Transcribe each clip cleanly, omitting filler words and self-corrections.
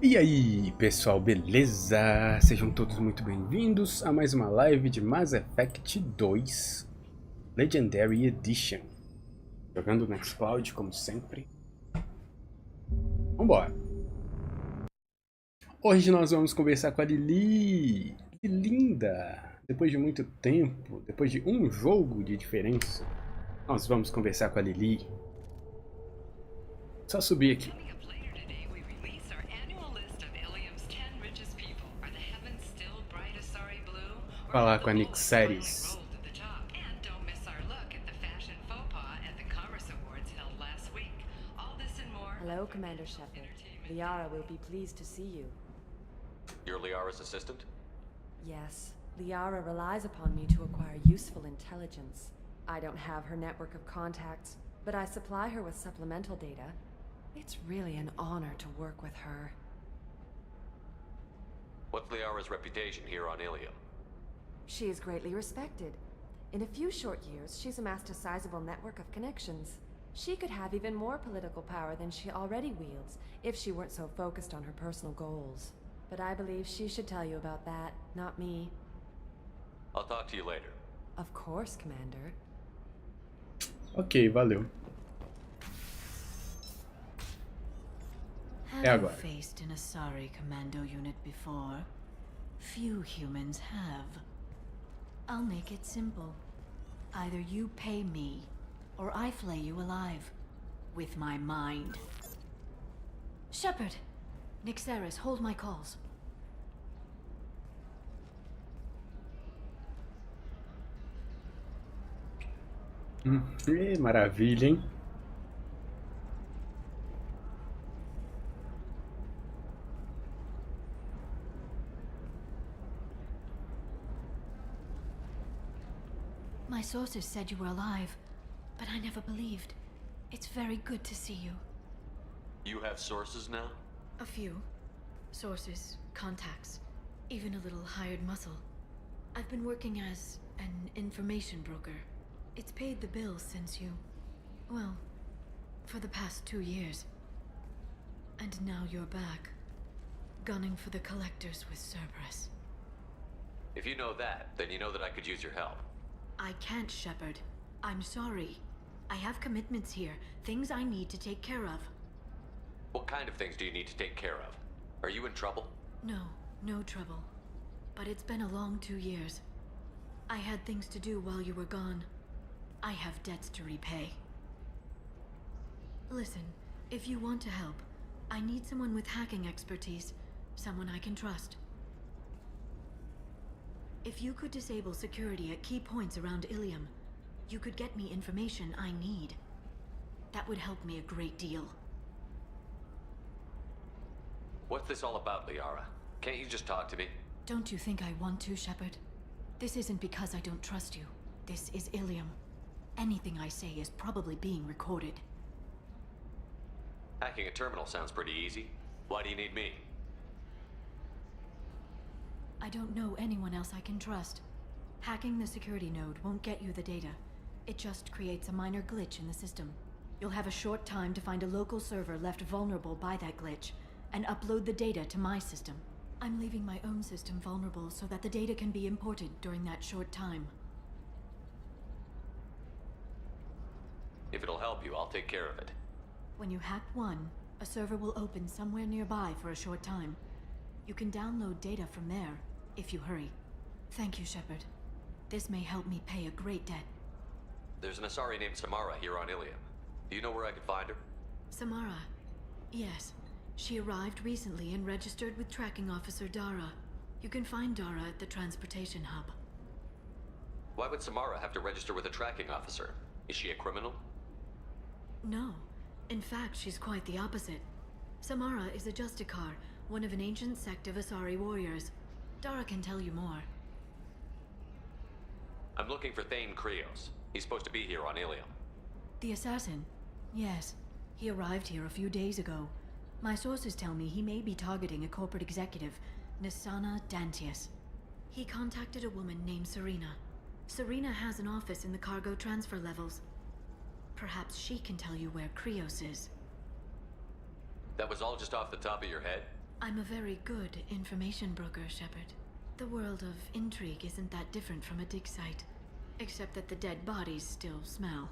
E aí, pessoal, beleza? Sejam todos muito bem-vindos a mais uma live de Mass Effect 2 Legendary Edition. Jogando no xCloud, como sempre. Vambora! Hoje nós vamos conversar com a Lili. Que linda! Depois de muito tempo, depois de um jogo de diferença, nós vamos conversar com a Lili. Só subir aqui. Falar com a xCloud. Hello, Commander Shepard. Liara will be pleased to see you. You're Liara's assistant? Yes, Liara relies upon me to acquire useful intelligence. I don't have her network of contacts, but I supply her with supplemental data. It's really an honor to work with her. What's Liara's reputation here on Illium? She is greatly respected. In a few short years, she's amassed a sizable network of connections. She could have even more political power than she already wields, if she weren't so focused on her personal goals. But I believe she should tell you about that, not me. I'll talk to you later. Of course, Commander. Ok, valeu. Have you faced an Asari commando unit before? Few humans have. I'll make it simple. Either you pay me, or I flay you alive. With my mind. Shepard! Nixeris, hold my calls. Maravilha, hein? My sources said you were alive, but I never believed. It's very good to see you. You have sources now? A few. Sources, contacts, even a little hired muscle. I've been working as an information broker. It's paid the bills since you... well, for the past 2 years. And now you're back, gunning for the collectors with Cerberus. If you know that, then you know that I could use your help. I can't, Shepard. I'm sorry. I have commitments here, things I need to take care of. What kind of things do you need to take care of? Are you in trouble? No, no trouble. But it's been a long 2 years. I had things to do while you were gone. I have debts to repay. Listen, if you want to help, I need someone with hacking expertise, someone I can trust. If you could disable security at key points around Illium, you could get me information I need. That would help me a great deal. What's this all about, Liara? Can't you just talk to me? Don't you think I want to, Shepard? This isn't because I don't trust you. This is Illium. Anything I say is probably being recorded. Hacking a terminal sounds pretty easy. Why do you need me? I don't know anyone else I can trust. Hacking the security node won't get you the data. It just creates a minor glitch in the system. You'll have a short time to find a local server left vulnerable by that glitch, and upload the data to my system. I'm leaving my own system vulnerable so that the data can be imported during that short time. If it'll help you, I'll take care of it. When you hack one, a server will open somewhere nearby for a short time. You can download data from there, if you hurry. Thank you, Shepard. This may help me pay a great debt. There's an Asari named Samara here on Illium. Do you know where I could find her? Samara? Yes. She arrived recently and registered with Tracking Officer Dara. You can find Dara at the transportation hub. Why would Samara have to register with a tracking officer? Is she a criminal? No. In fact, she's quite the opposite. Samara is a Justicar, one of an ancient sect of Asari warriors. Dara can tell you more. I'm looking for Thane Krios. He's supposed to be here on Illium. The assassin? Yes. He arrived here a few days ago. My sources tell me he may be targeting a corporate executive, Nisana Dantius. He contacted a woman named Serena. Serena has an office in the cargo transfer levels. Perhaps she can tell you where Krios is. That was all just off the top of your head? I'm a very good information broker, Shepard. The world of intrigue isn't that different from a dig site, except that the dead bodies still smell.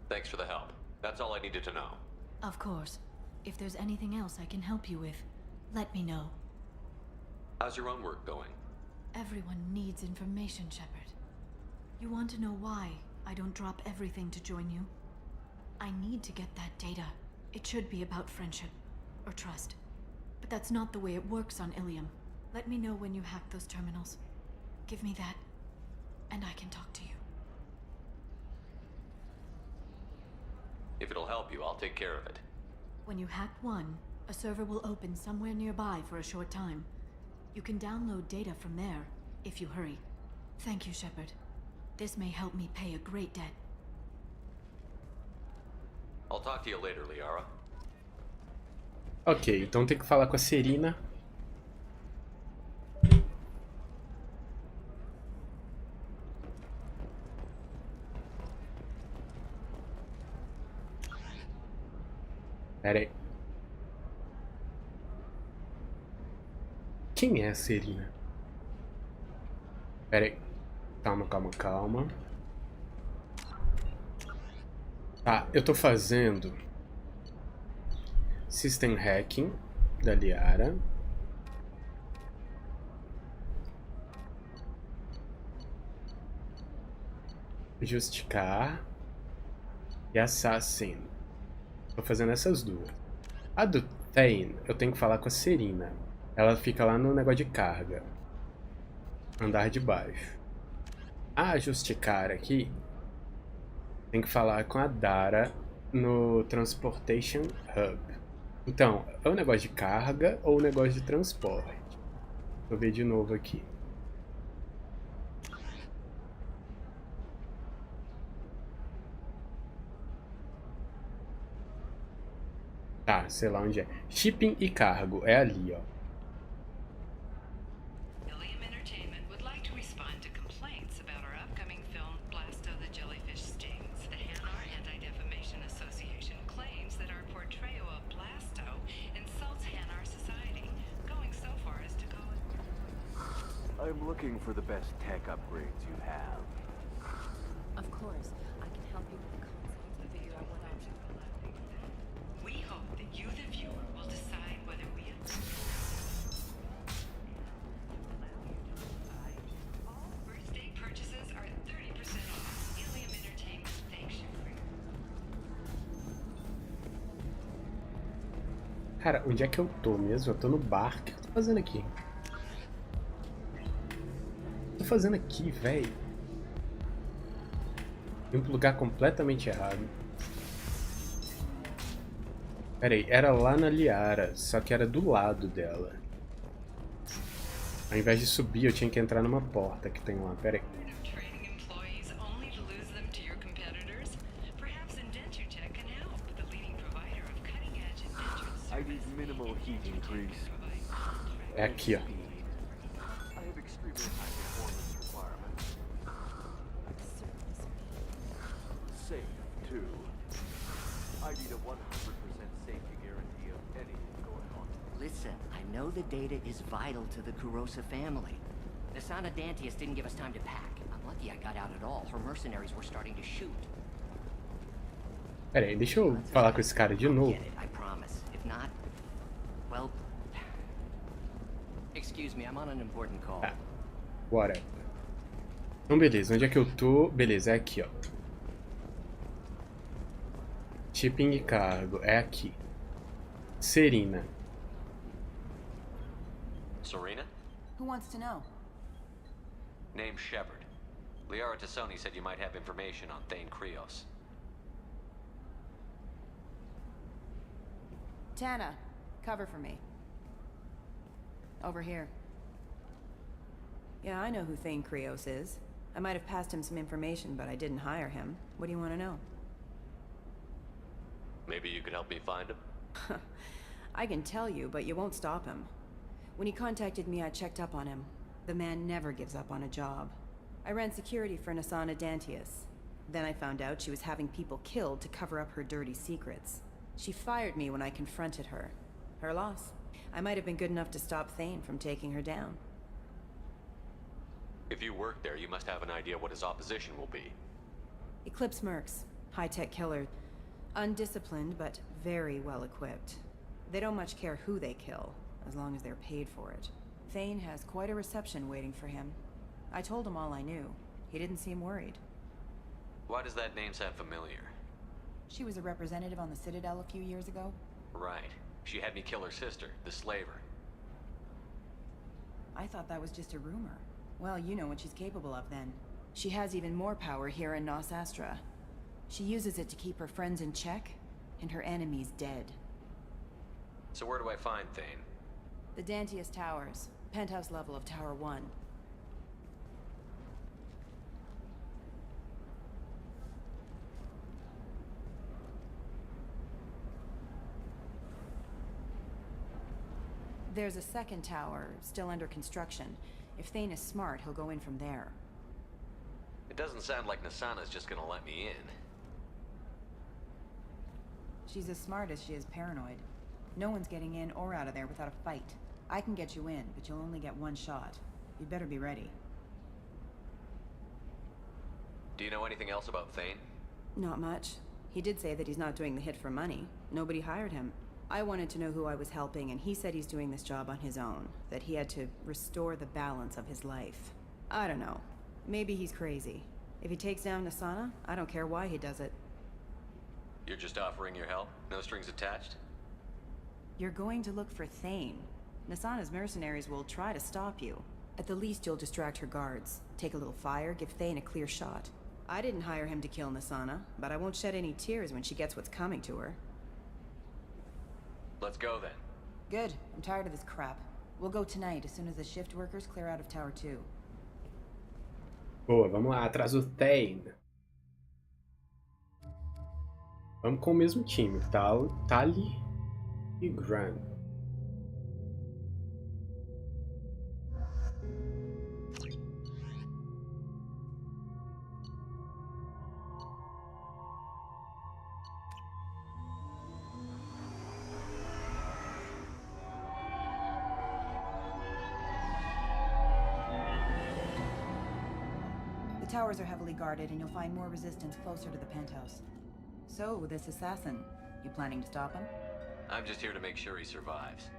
Thanks for the help. That's all I needed to know. Of course. If there's anything else I can help you with, let me know. How's your own work going? Everyone needs information, Shepard. You want to know why I don't drop everything to join you? I need to get that data. It should be about friendship or trust. But that's not the way it works on Illium. Let me know when you hack those terminals. Give me that, and I can talk to you. If it'll help you, I'll take care of it. When you hack one, a server will open somewhere nearby for a short time. You can download data from there, if you hurry. Thank you, Shepard. This may help me pay a great debt. I'll talk to you later, Liara. Ok, então tem que falar com a Serina. Pera aí. Quem é a Serina? Pera aí. Calma, calma, calma. Tá, eu tô fazendo System Hacking da Liara. Justicar e Assassin. Tô fazendo essas duas. A do Tain, eu tenho que falar com a Serina. Ela fica lá no negócio de carga. Andar de baixo. A Justicar aqui, tem que falar com a Dara no Transportation Hub. Então, é o negócio de carga ou o negócio de transporte? Vou ver de novo aqui. Tá, sei lá onde é. Shipping e cargo, é ali, ó. Illium Entertainment would like to respond to complaints about our upcoming film Blasto the Jellyfish Stings. The Hanar Anti-Defamation Association claims that our portrayal of Blasto insults Hanar society, going so far as to call it... I'm looking for the best tech upgrades you have. Of course, I can help you with the concepts and figure out what options will allow you. We hope that you, the viewer, will decide whether we all birthday purchases are 30% off. Illium Entertainment thanks you for your... Cara, onde é que eu tô mesmo? Eu tô no bar. O que eu tô fazendo aqui? O que eu tô fazendo aqui, velho? Em um lugar completamente errado. Pera aí, era lá na Liara, só que era do lado dela. Ao invés de subir, eu tinha que entrar numa porta que tem lá. Pera aí. Training employees only to lose them to your competitors? Perhaps Indenture Tech can help, the leading provider of cutting-edge indentured I need minimal heat increase. É aqui, ó. I have extremely high performance requirements. Safe, too. I need a 100% safety guarantee of anything going on. Listen, I know the data is vital to the Kurosa family. The Sanadantius didn't give us time to pack. I'm lucky I got out at all. Her mercenaries were starting to shoot. Pera aí, deixa eu falar com esse cara de novo. Get it, I promise. If not, well... Excuse me, I'm on an important call. Tá, whatever. Então beleza, onde é que eu tô? Beleza, é aqui, ó. Shipping e cargo, é aqui. Serina. Serena? Who wants to know? Name Shepard. Liara Tassoni said you might have information on Thane Krios. Tana, cover for me. Over here. Yeah, I know who Thane Krios is. I might have passed him some information, but I didn't hire him. What do you want to know? Maybe you could help me find him? I can tell you, but you won't stop him. When he contacted me, I checked up on him. The man never gives up on a job. I ran security for Nasana Dantius. Then I found out she was having people killed to cover up her dirty secrets. She fired me when I confronted her. Her loss. I might have been good enough to stop Thane from taking her down. If you work there, you must have an idea what his opposition will be. Eclipse mercs. High-tech killer. Undisciplined, but very well equipped. They don't much care who they kill, as long as they're paid for it. Thane has quite a reception waiting for him. I told him all I knew. He didn't seem worried. Why does that name sound familiar? She was a representative on the Citadel a few years ago. Right. She had me kill her sister, the slaver. I thought that was just a rumor. Well, you know what she's capable of then. She has even more power here in Nos Astra. She uses it to keep her friends in check, and her enemies dead. So where do I find Thane? The Dantius Towers. Penthouse level of Tower 1. There's a second tower, still under construction. If Thane is smart, he'll go in from there. It doesn't sound like Nasana's just gonna let me in. She's as smart as she is paranoid. No one's getting in or out of there without a fight. I can get you in, but you'll only get one shot. You'd better be ready. Do you know anything else about Thane? Not much. He did say that he's not doing the hit for money. Nobody hired him. I wanted to know who I was helping, and he said he's doing this job on his own. That he had to restore the balance of his life. I don't know. Maybe he's crazy. If he takes down Nasana, I don't care why he does it. You're just offering your help? No strings attached? You're going to look for Thane. Nasana's mercenaries will try to stop you. At the least, you'll distract her guards. Take a little fire, give Thane a clear shot. I didn't hire him to kill Nasana, but I won't shed any tears when she gets what's coming to her. Let's go then. Good. I'm tired of this crap. We'll go tonight, as soon as the shift workers clear out of Tower 2. Boa, vamos lá, atrás do Thane. Vamos com o mesmo time, Tali e Gran. The towers are heavily guarded, and you'll find more resistance closer to the penthouse. So, this assassin, you planning to stop him? I'm just here to make sure he survives.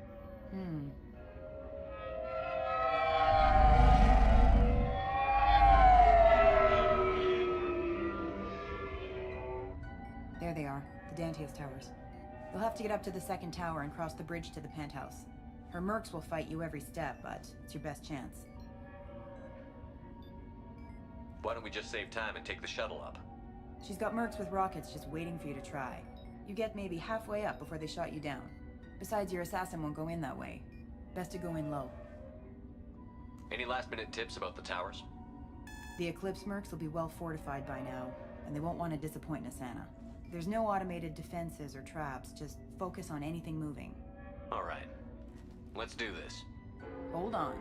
There they are, the Dantius Towers. You'll have to get up to the second tower and cross the bridge to the penthouse. Her mercs will fight you every step, but it's your best chance. Why don't we just save time and take the shuttle up? She's got mercs with rockets just waiting for you to try. You get maybe halfway up before they shot you down. Besides, your assassin won't go in that way. Best to go in low. Any last-minute tips about the towers? The Eclipse mercs will be well fortified by now, and they won't want to disappoint Nasana. There's no automated defenses or traps, just focus on anything moving. All right. Let's do this. Hold on.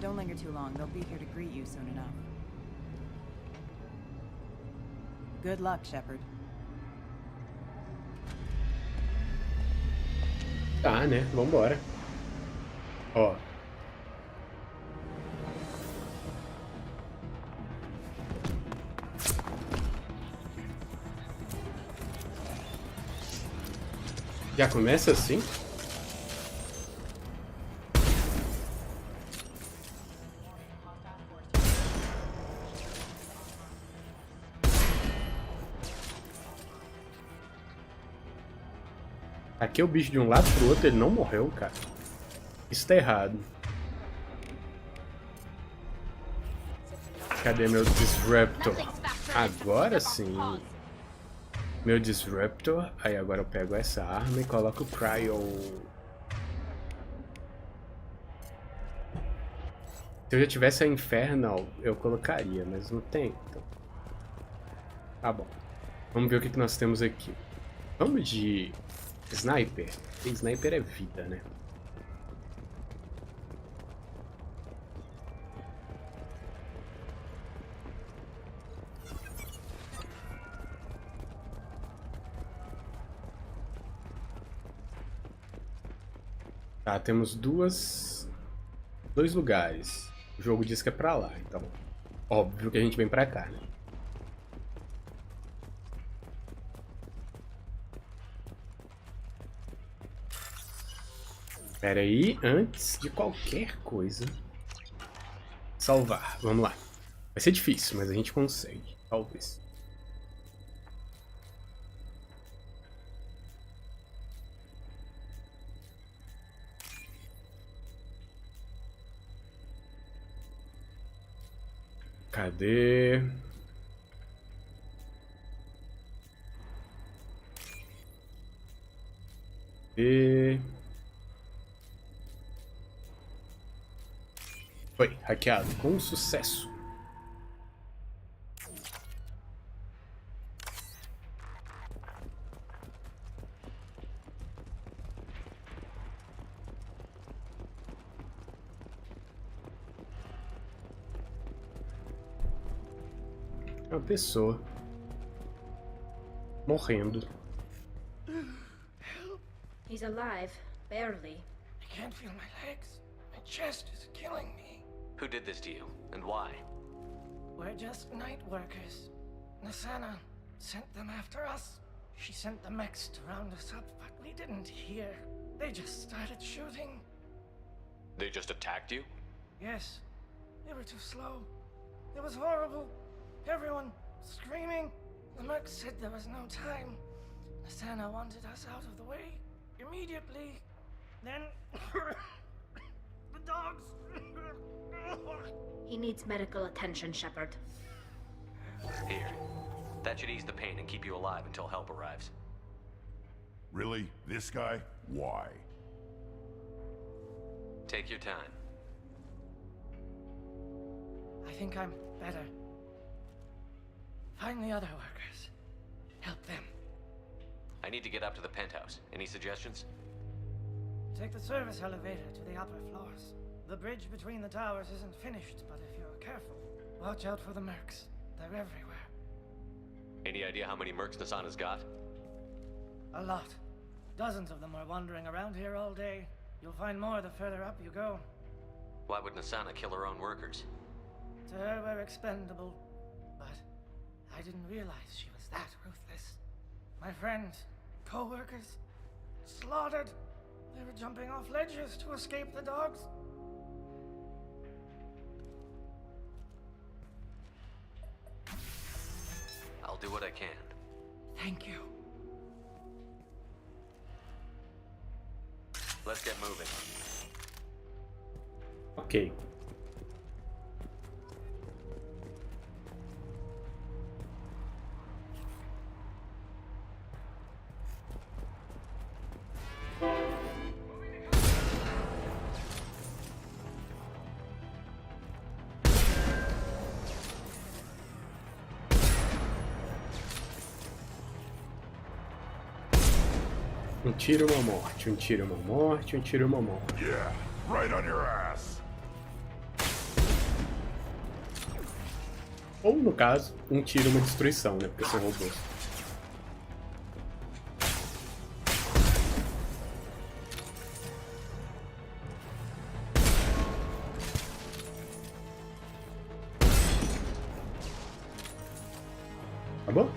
Don't linger too long. They'll be here to greet you soon enough. Good luck, Shepard. Tá, né? Vambora. Ó. Já começa assim? Aqui é o bicho de um lado pro outro, ele não morreu, cara. Isso tá errado. Cadê meu Disruptor? Agora sim. Meu Disruptor. Aí agora eu pego essa arma e coloco o Cryo. Se eu já tivesse a Infernal, eu colocaria, mas não tem. Então. Tá bom. Vamos ver o que nós temos aqui. Vamos de sniper. E sniper é vida, né? Tá, temos dois lugares. O jogo diz que é pra lá, então óbvio que a gente vem pra cá, né? Pera aí, antes de qualquer coisa, salvar. Vamos lá. Vai ser difícil, mas a gente consegue, talvez. Cadê? Foi hackeado com sucesso. Uma pessoa morrendo. He's alive, barely. I can't feel my legs. My chest is killing me. Who did this to you, and why? We're just night workers. Nasana sent them after us. She sent the mechs to round us up, but we didn't hear. They just started shooting. They just attacked you? Yes. They were too slow. It was horrible. Everyone screaming. The mechs said there was no time. Nasana wanted us out of the way immediately. Then the dogs. He needs medical attention, Shepard. Here. That should ease the pain and keep you alive until help arrives. Really? This guy? Why? Take your time. I think I'm better. Find the other workers. Help them. I need to get up to the penthouse. Any suggestions? Take the service elevator to the upper floors. The bridge between the towers isn't finished, but if you're careful, watch out for the mercs. They're everywhere. Any idea how many mercs Nasana's got? A lot. Dozens of them are wandering around here all day. You'll find more the further up you go. Why would Nasana kill her own workers? To her, we're expendable. But I didn't realize she was that ruthless. My friends, co-workers, slaughtered. They were jumping off ledges to escape the dogs. I'll do what I can. Thank you. Let's get moving. Ok. Um tiro, uma morte, um tiro, uma morte, um tiro, uma morte. Yeah, right on your ass. Ou, no caso, um tiro, uma destruição, né? Porque são robôs. Acabou?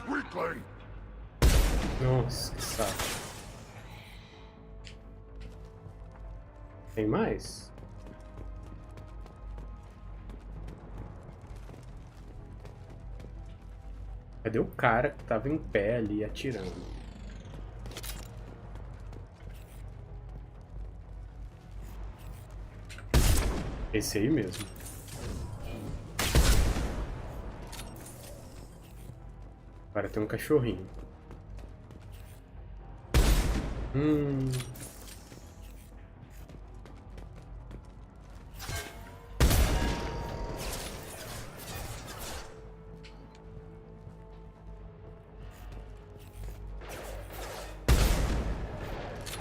Weakling. Nossa, que saco. Tem mais? Cadê o cara que tava em pé ali atirando? Esse aí mesmo. Agora tem um cachorrinho.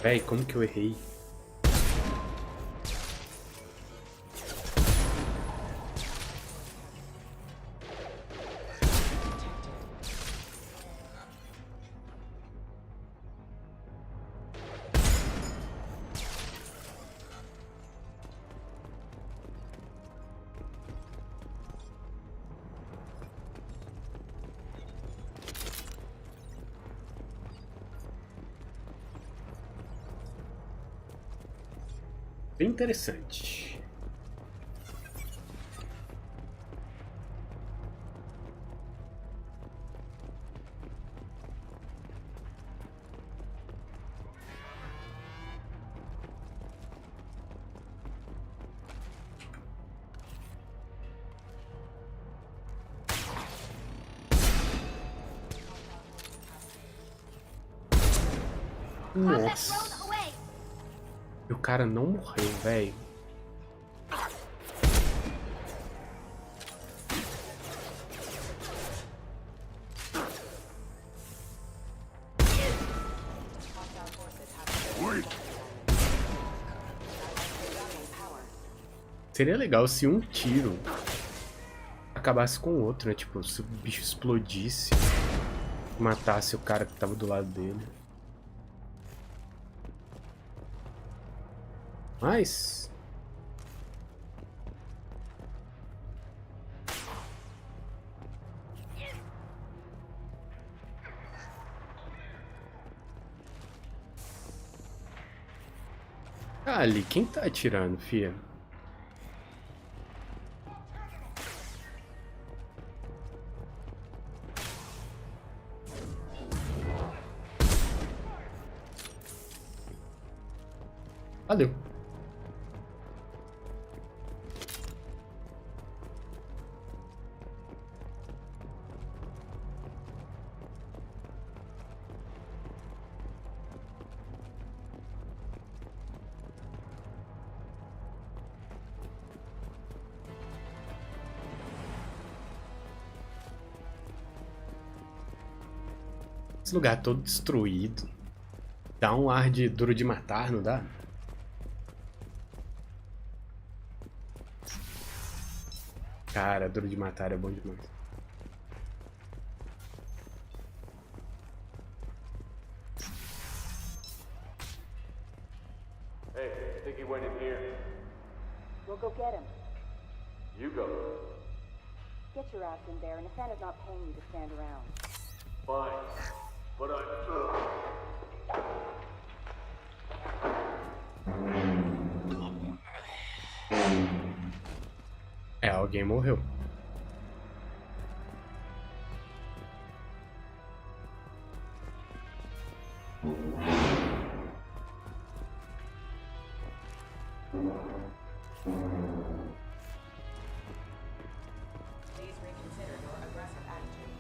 Véi, como que eu errei? Bem interessante. Nossa. E o cara não morreu, velho. Seria legal se um tiro acabasse com o outro, né? Tipo, se o bicho explodisse, matasse o cara que tava do lado dele. Mas... ali, quem tá atirando, fia? Valeu. Esse lugar todo destruído. Dá um ar de Duro de Matar, não dá? Cara, Duro de Matar é bom demais. Hey, I think he went in here. We'll go get him. You go. Get your ass in there, and Nathana's not paying you to stand around. Fine. But É, alguém morreu. Please reconsider your aggressive attitude.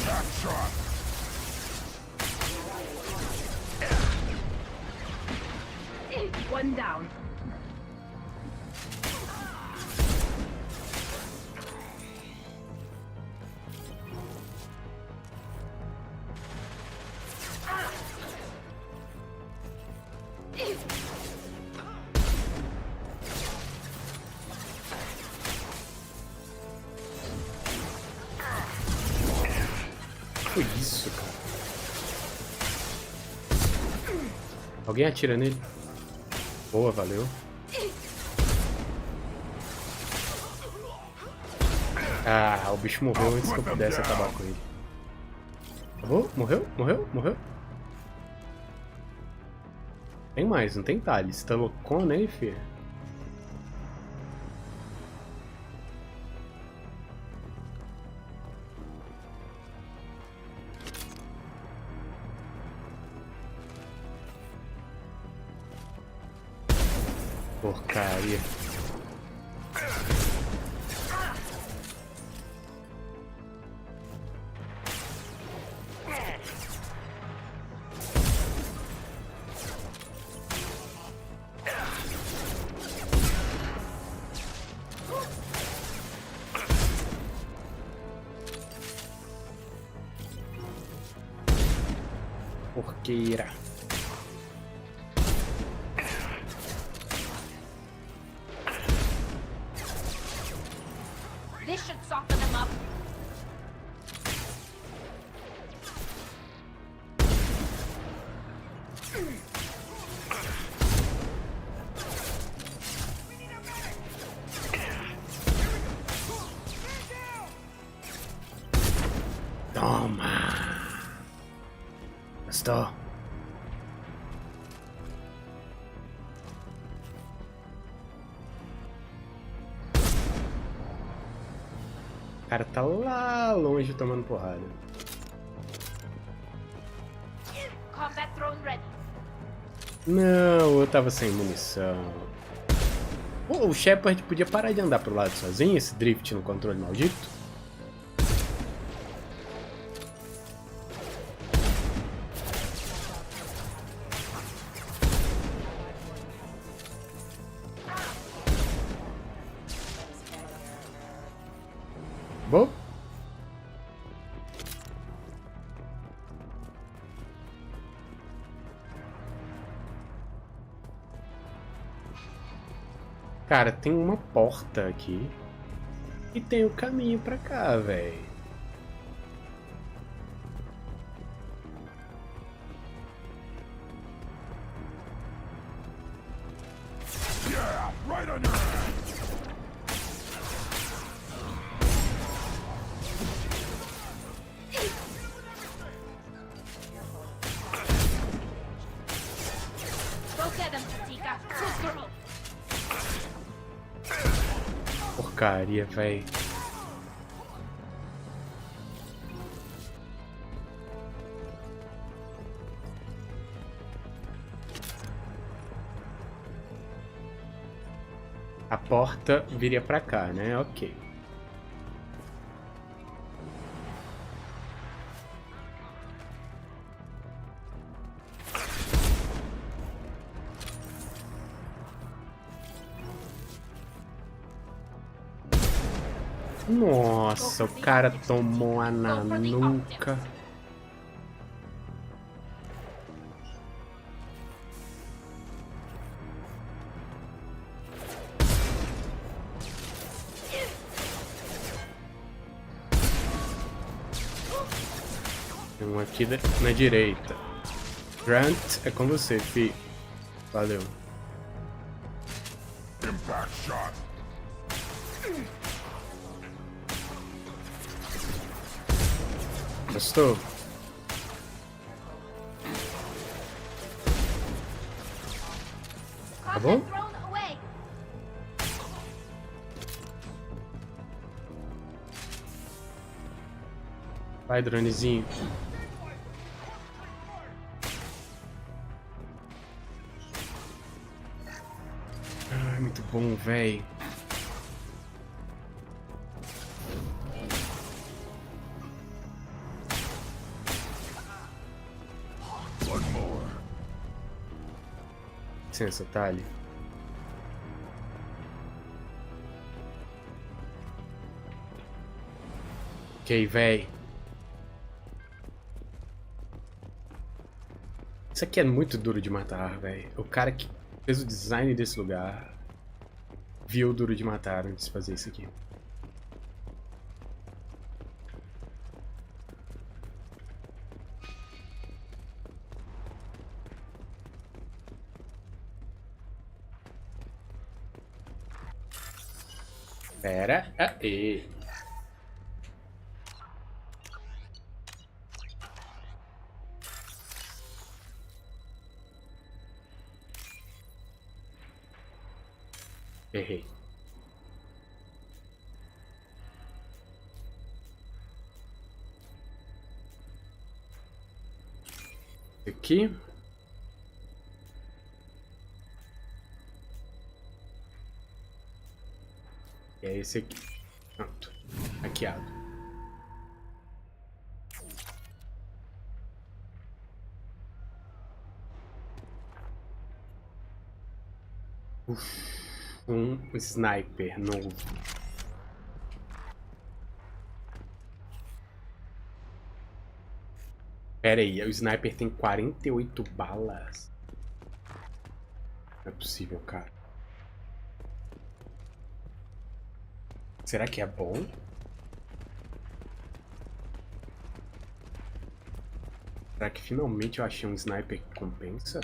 Back shot. One down. Que isso, cara? Alguém atira nele? Boa, valeu. Ah, o bicho morreu antes que eu pudesse acabar com ele. Acabou? Morreu? Morreu? Morreu? Tem mais, não tem Thales. Tá loucona aí, filha? Porcaria. porqueira. This should soften them up. Toma! Gostou? O cara tá lá longe tomando porrada. Combat drone ready. Não, eu tava sem munição. Pô, o Shepard podia parar de andar pro lado sozinho, esse drift no controle maldito. Bom. Cara, tem uma porta aqui e tem o caminho pra cá, velho. Yeah, right on your ass. Go get them, Tatika. Good girl. Porcaria, véi. A porta viria pra cá, né? Ok. Nossa, o cara tomou a na nuca. Tem um aqui na direita. Grant, é com você, fi. Valeu. Impact shot. Gostou? Tá bom? Vai, dronezinho. Ai, muito bom, véi. Licença, Tali. Ok, véi. Isso aqui é muito duro de matar, véi. O cara que fez o design desse lugar viu o duro de matar antes de fazer isso aqui. Pera aí. Errei. Aqui. É esse aqui. Pronto. Hackeado. Um sniper novo. Pera aí, o sniper tem 48 balas. Não é possível, cara. Será que é bom? Será que finalmente eu achei um sniper que compensa?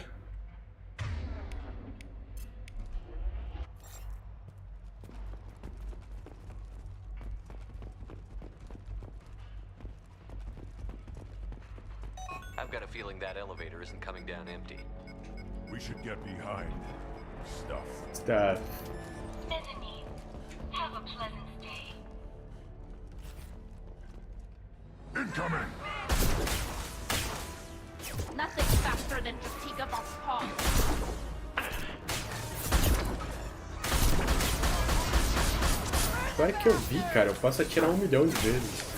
I've got a feeling that elevator isn't coming down empty. We should get behind stuff. Stuff. Mezzanine. Have a pleasant stay. Incoming! Nothing faster than Fatiga-se pode. Agora que eu vi, cara, eu posso atirar 1 milhão de vezes.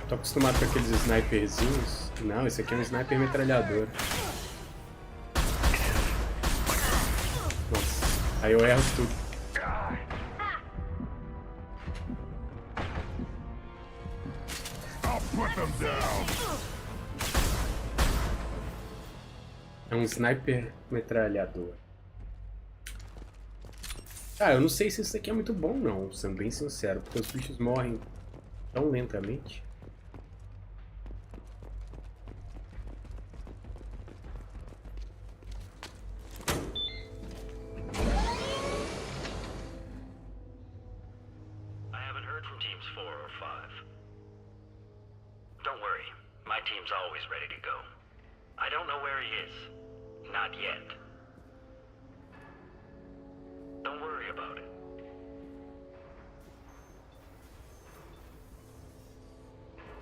Tô acostumado com aqueles sniperzinhos. Não, esse aqui é um sniper metralhador. Nossa, aí eu erro tudo. I'll put them down. É um sniper metralhador. Ah, eu não sei se isso aqui é muito bom não, sendo bem sincero, porque os bichos morrem tão lentamente. I haven't heard from teams 4 or 5. Don't worry, my team's always ready to go. I don't know where he is. Not yet. Don't worry about it.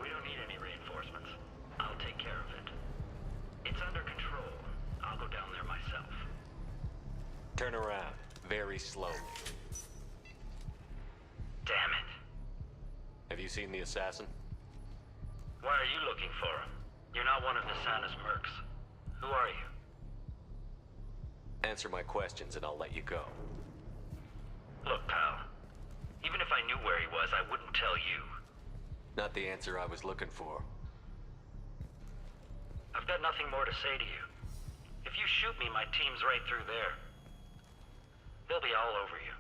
We don't need any reinforcements. I'll take care of it. It's under control. I'll go down there myself. Turn around, very slowly. Damn it. Have you seen the assassin? Why are you looking for him? You're not one of Nisana's mercs. Who are you? Answer my questions and I'll let you go. Look, pal. Even if I knew where he was, I wouldn't tell you. Not the answer I was looking for. I've got nothing more to say to you. If you shoot me, my team's right through there. They'll be all over you.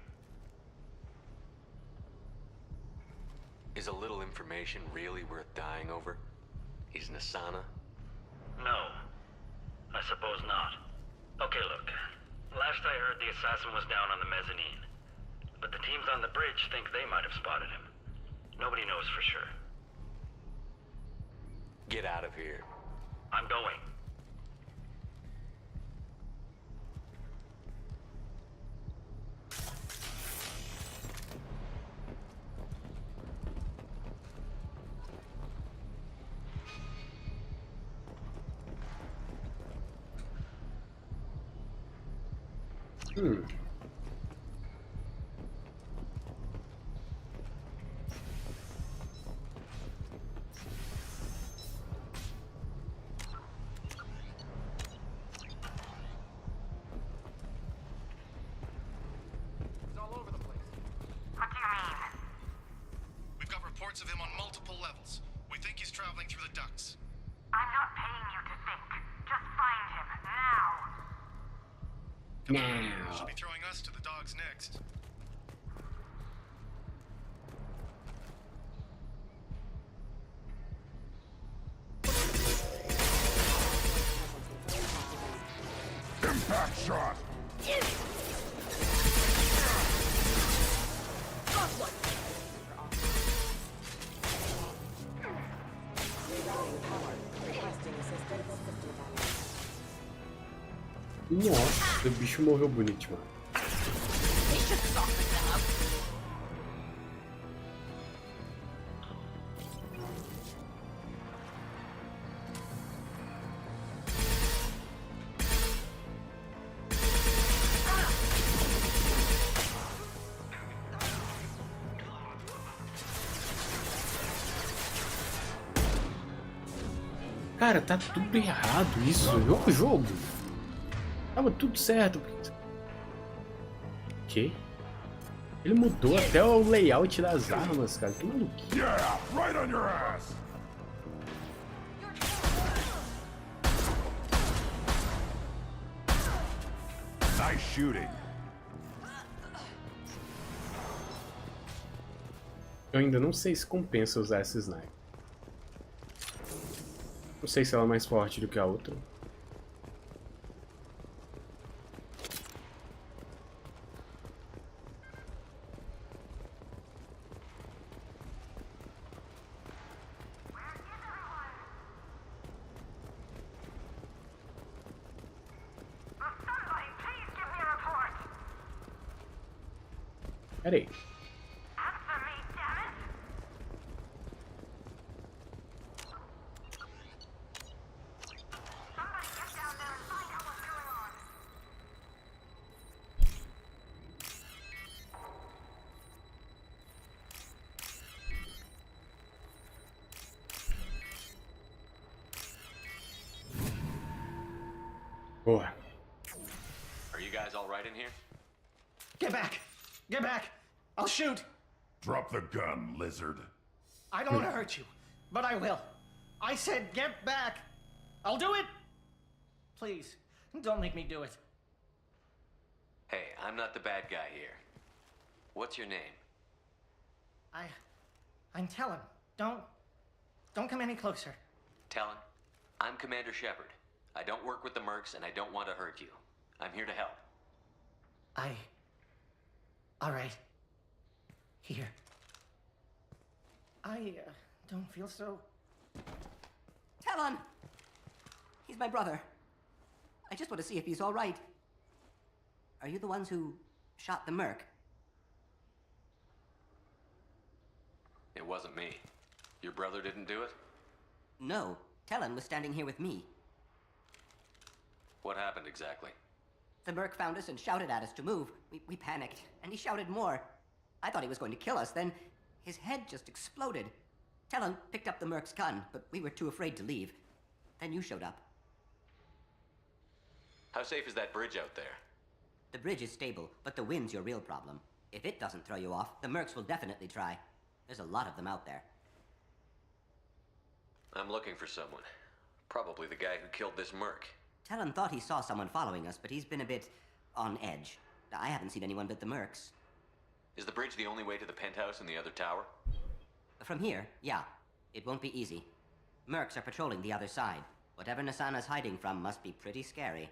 Is a little information really worth dying over? He's Nisana? No. I suppose not. Okay, look. Last I heard, the assassin was down on the mezzanine. But the teams on the bridge think they might have spotted him. Nobody knows for sure. Get out of here. I'm going. Of him on multiple levels. We think he's traveling through the ducts. I'm not paying you to think. Just find him, now! Now. Should be throwing us to the dogs next. Impact shot! Nossa, o bicho morreu bonito, mano. Cara, tá tudo errado isso. O jogo. Tava tudo certo. Que? Ele mudou até o layout das armas, cara. Que maluquice. Yeah, right on your ass. Nice shooting. Eu ainda não sei se compensa usar essa sniper. Não sei se ela é mais forte do que a outra. Peraí. Boa. Are you guys all right in here? Get back! Get back! I'll shoot! Drop the gun, lizard. I don't want to hurt you, but I will. I said get back! I'll do it! Please, don't make me do it. Hey, I'm not the bad guy here. What's your name? I'm Talon. Don't come any closer. Talon, I'm Commander Shepard. I don't work with the mercs and I don't want to hurt you. I'm here to help. All right. Here. I don't feel so... Talon! He's my brother. I just want to see if he's all right. Are you the ones who shot the merc? It wasn't me. Your brother didn't do it? No. Talon was standing here with me. What happened exactly? The merc found us and shouted at us to move. We panicked, and he shouted more. I thought he was going to kill us, then his head just exploded. Talon picked up the merc's gun, but we were too afraid to leave. Then you showed up. How safe is that bridge out there? The bridge is stable, but the wind's your real problem. If it doesn't throw you off, the mercs will definitely try. There's a lot of them out there. I'm looking for someone. Probably the guy who killed this merc. Talon thought he saw someone following us, but he's been a bit on edge. I haven't seen anyone but the mercs. Is the bridge the only way to the penthouse in the other tower? From here, yeah. It won't be easy. Mercs are patrolling the other side. Whatever Nasana's hiding from must be pretty scary.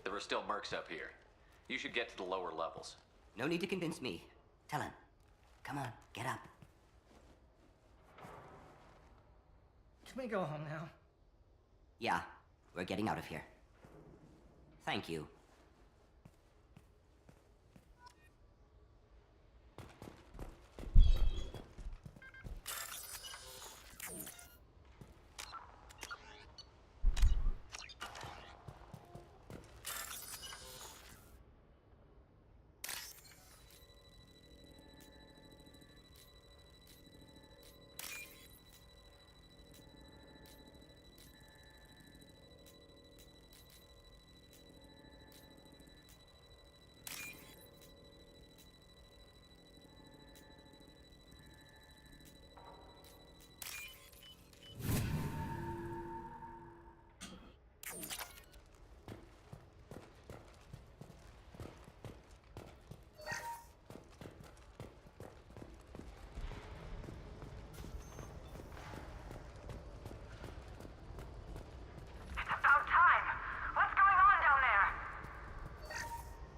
There are still mercs up here. You should get to the lower levels. No need to convince me. Talon, come on, get up. Can we go home now? Yeah, we're getting out of here. Thank you.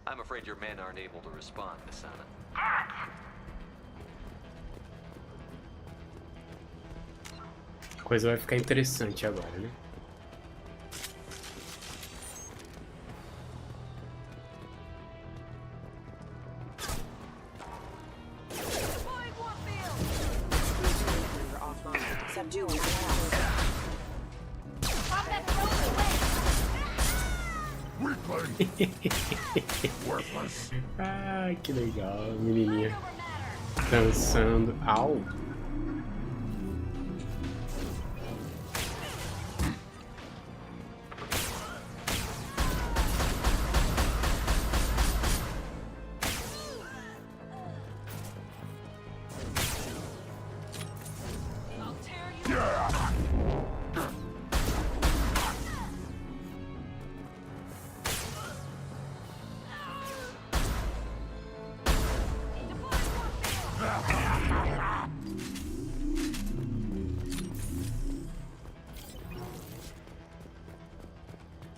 I'm afraid your men aren't able to respond, Nasana. A coisa vai ficar interessante agora, né? Ai, que legal, menininha dançando. Au!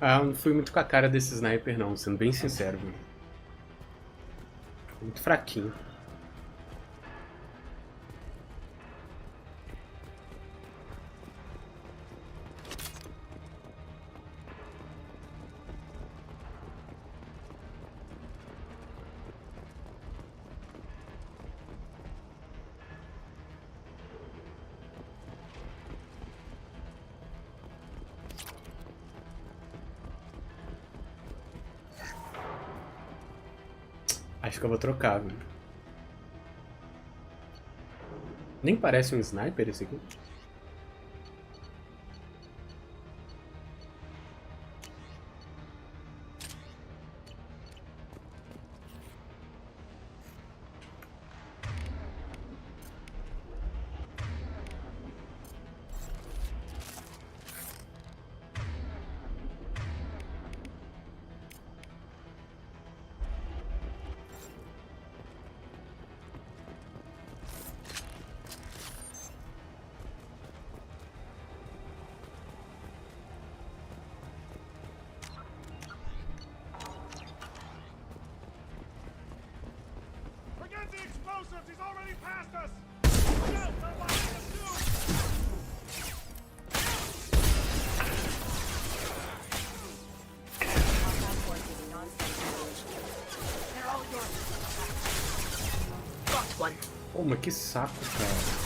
Ah, não fui muito com a cara desse sniper não, sendo bem sincero, viu? Muito fraquinho. Acho que eu vou trocar, viu? Nem parece um sniper esse aqui. He's already past us! Look out! They're lining us too! Got one. Pô, mas que saco, cara.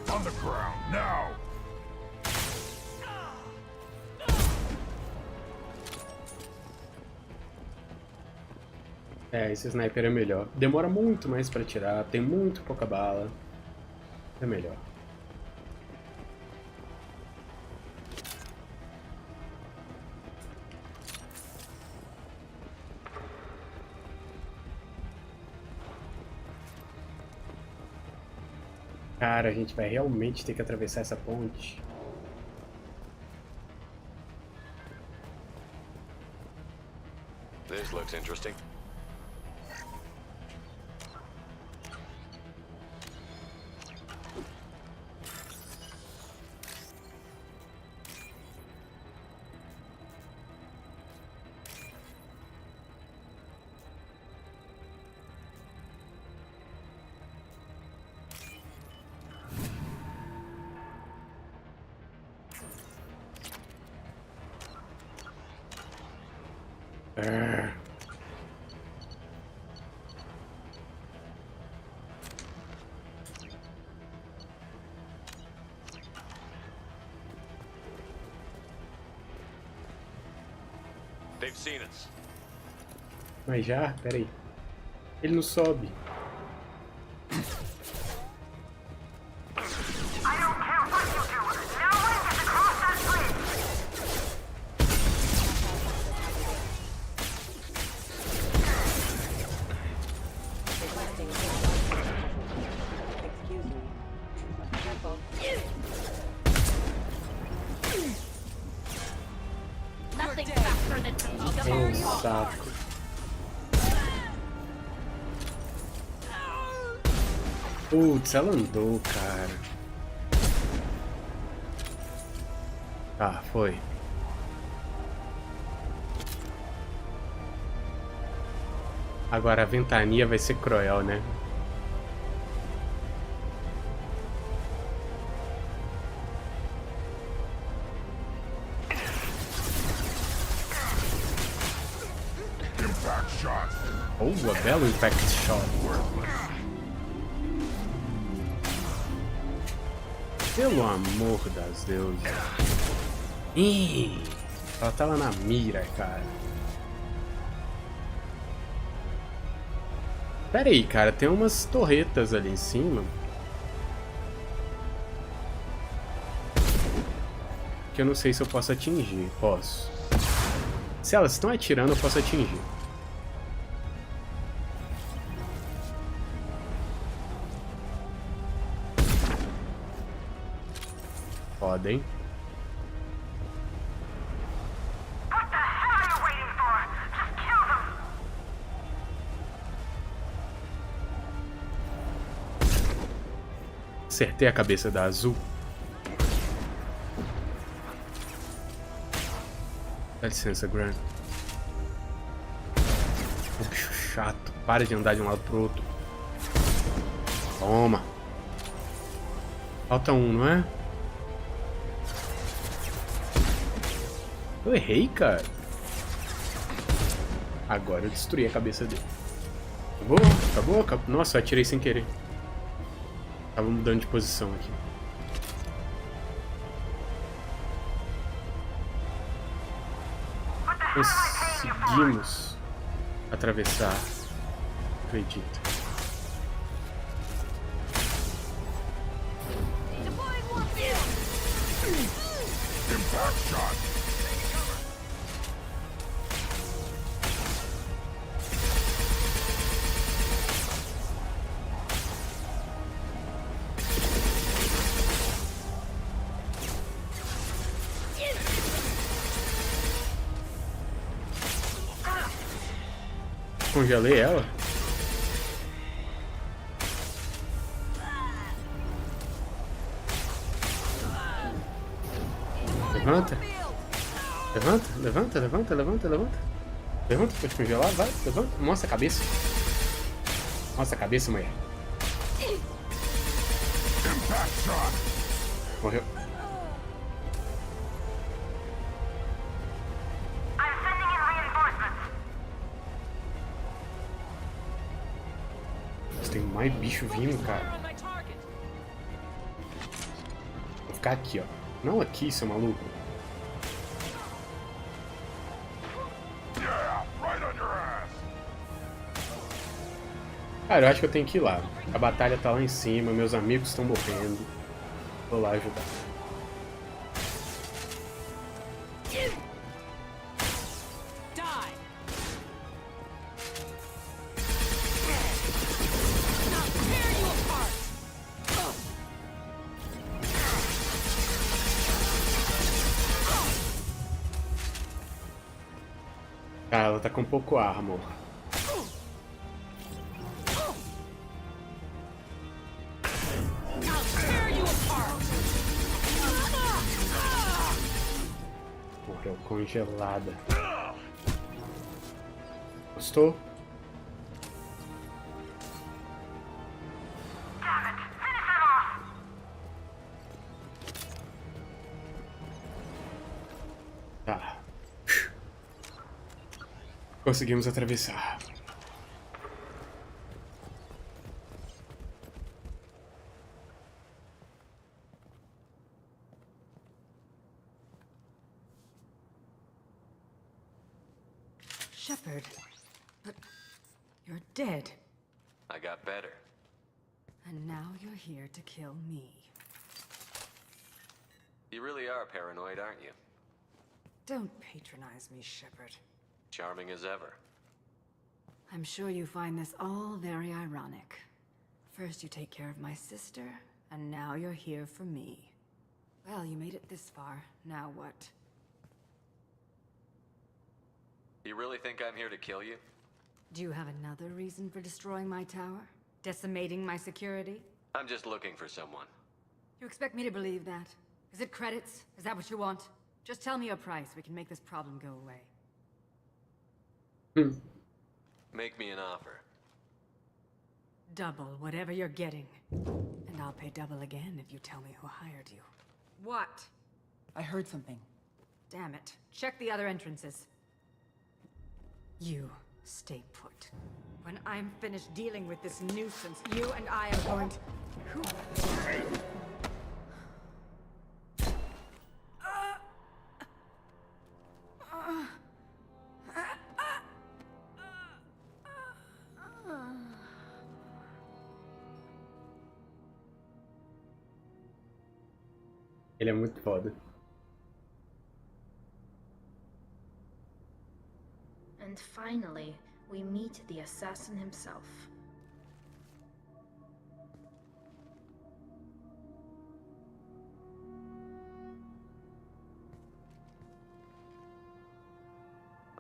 On the ground, now! É, esse sniper é melhor. Demora muito mais pra atirar, tem muito pouca bala. É melhor. Cara, a gente vai realmente ter que atravessar essa ponte. This looks interesting. They've seen us. Mas já? Pera aí. Ele não sobe. Nothing faster than Topeka. É um saco. Putz, ela andou, cara. Ah, foi. Agora a ventania vai ser cruel, né? Impact shot! Oh, a belo impact shot. Pelo amor das deusas. Ih, ela tava na mira, cara. Pera aí, cara, tem umas torretas ali em cima. Que eu não sei se eu posso atingir. Posso. Se elas estão atirando, eu posso atingir. foda, hein? Acertei a cabeça da azul. Dá licença, Gran. O bicho chato. Para de andar de um lado pro outro. Toma. Falta um, não é? Eu errei, cara. Agora eu destruí a cabeça dele. Acabou? Acabou? Acabou. Nossa, eu atirei sem querer. Tava mudando de posição aqui. Conseguimos atravessar. Acredito. Congelei ela? Levanta. Levanta, levanta, levanta, levanta, levanta. Levanta, pode congelar, vai, levanta. Mostra a cabeça. Mostra a cabeça, mulher. Morreu. Tem mais bicho vindo, cara. Vou ficar aqui, ó. Não aqui, seu maluco. Cara, eu acho que eu tenho que ir lá. A batalha tá lá em cima, meus amigos estão morrendo. Vou lá ajudar. Cara, ela tá com pouco armor. Morreu congelada. Gostou? Tá. Conseguimos atravessar. Shepard, but you're dead. I got better. And now you're here to kill me. You really are paranoid, aren't you? Don't patronize me, Shepard. Charming as ever. I'm sure you find this all very ironic. First you take care of my sister, and now you're here for me. Well, you made it this far. Now what? You really think I'm here to kill you? Do you have another reason for destroying my tower? Decimating my security? I'm just looking for someone. You expect me to believe that? Is it credits? Is that what you want? Just tell me a price. We can make this problem go away. Make me an offer. Double whatever you're getting. And I'll pay double again if you tell me who hired you. What? I heard something. Damn it. Check the other entrances. You stay put. When I'm finished dealing with this nuisance, you and I are going to... Ele é muito foda. And finally, we meet the assassin himself.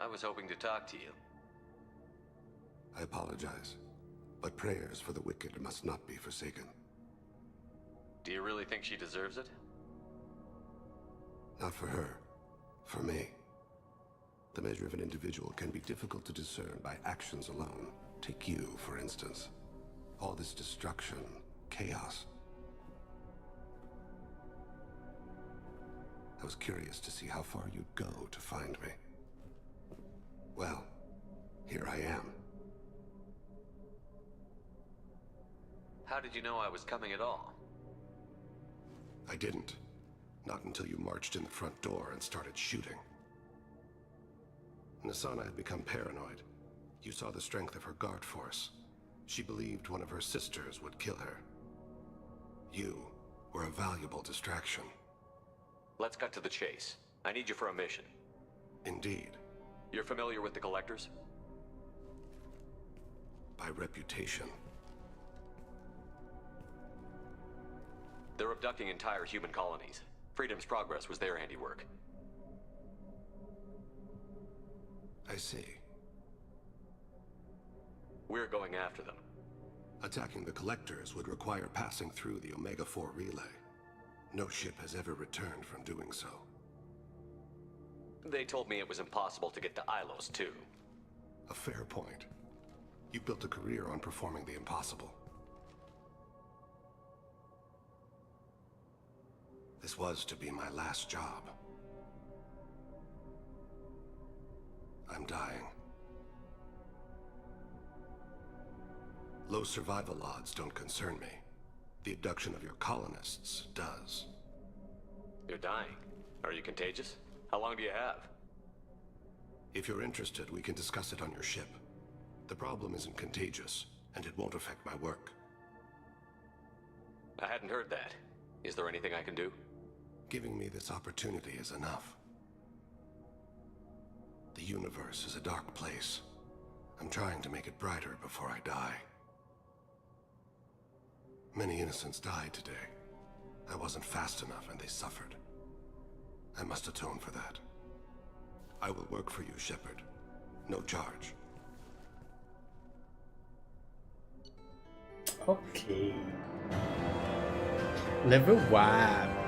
I was hoping to talk to you. I apologize, but prayers for the wicked must not be forsaken. Do you really think she deserves it? Not for her. For me. The measure of an individual can be difficult to discern by actions alone. Take you, for instance. All this destruction, chaos. I was curious to see how far you'd go to find me. Well, here I am. How did you know I was coming at all? I didn't. Not until you marched in the front door and started shooting. Nasana had become paranoid. You saw the strength of her guard force. She believed one of her sisters would kill her. You were a valuable distraction. Let's cut to the chase. I need you for a mission. Indeed. You're familiar with the Collectors? By reputation. They're abducting entire human colonies. Freedom's Progress was their handiwork. I see. We're going after them. Attacking the Collectors would require passing through the Omega-4 relay. No ship has ever returned from doing so. They told me it was impossible to get to Ilos, too. A fair point. You built a career on performing the impossible. This was to be my last job. I'm dying. Low survival odds don't concern me. The abduction of your colonists does. You're dying. Are you contagious? How long do you have? If you're interested, we can discuss it on your ship. The problem isn't contagious, and it won't affect my work. I hadn't heard that. Is there anything I can do? Giving me this opportunity is enough. The universe is a dark place. I'm trying to make it brighter before I die. Many innocents died today. I wasn't fast enough and they suffered. I must atone for that. I will work for you, Shepard. No charge. Ok. Level 1.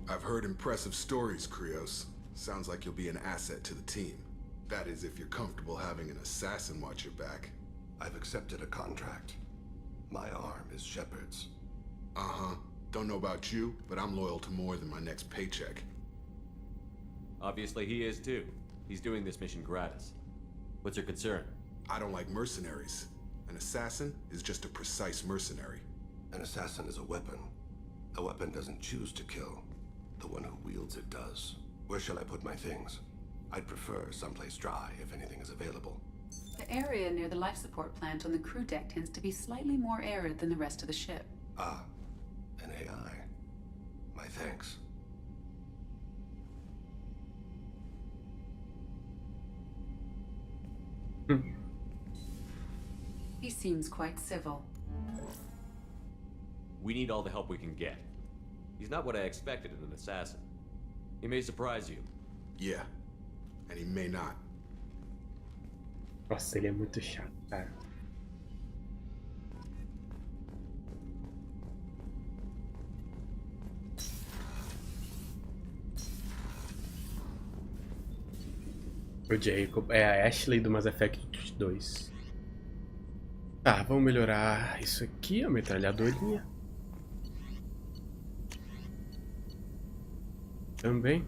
I've heard impressive stories, Krios. Sounds like you'll be an asset to the team. That is, if you're comfortable having an assassin watch your back. I've accepted a contract. My arm is Shepard's. Uh-huh. Don't know about you, but I'm loyal to more than my next paycheck. Obviously he is too. He's doing this mission gratis. What's your concern? I don't like mercenaries. An assassin is just a precise mercenary. An assassin is a weapon. A weapon doesn't choose to kill. The one who wields it does. Where shall I put my things? I'd prefer someplace dry if anything is available. The area near the life support plant on the crew deck tends to be slightly more arid than the rest of the ship. Ah, an AI. My thanks. He seems quite civil. We need all the help we can get. He's not what I expected in an assassin. He may surprise you. Yeah, and he may not. Nossa, ele é muito chato, cara. O Jacob é a Ashley do Mass Effect 2. Tá, vamos melhorar isso aqui, a metralhadorinha. Também.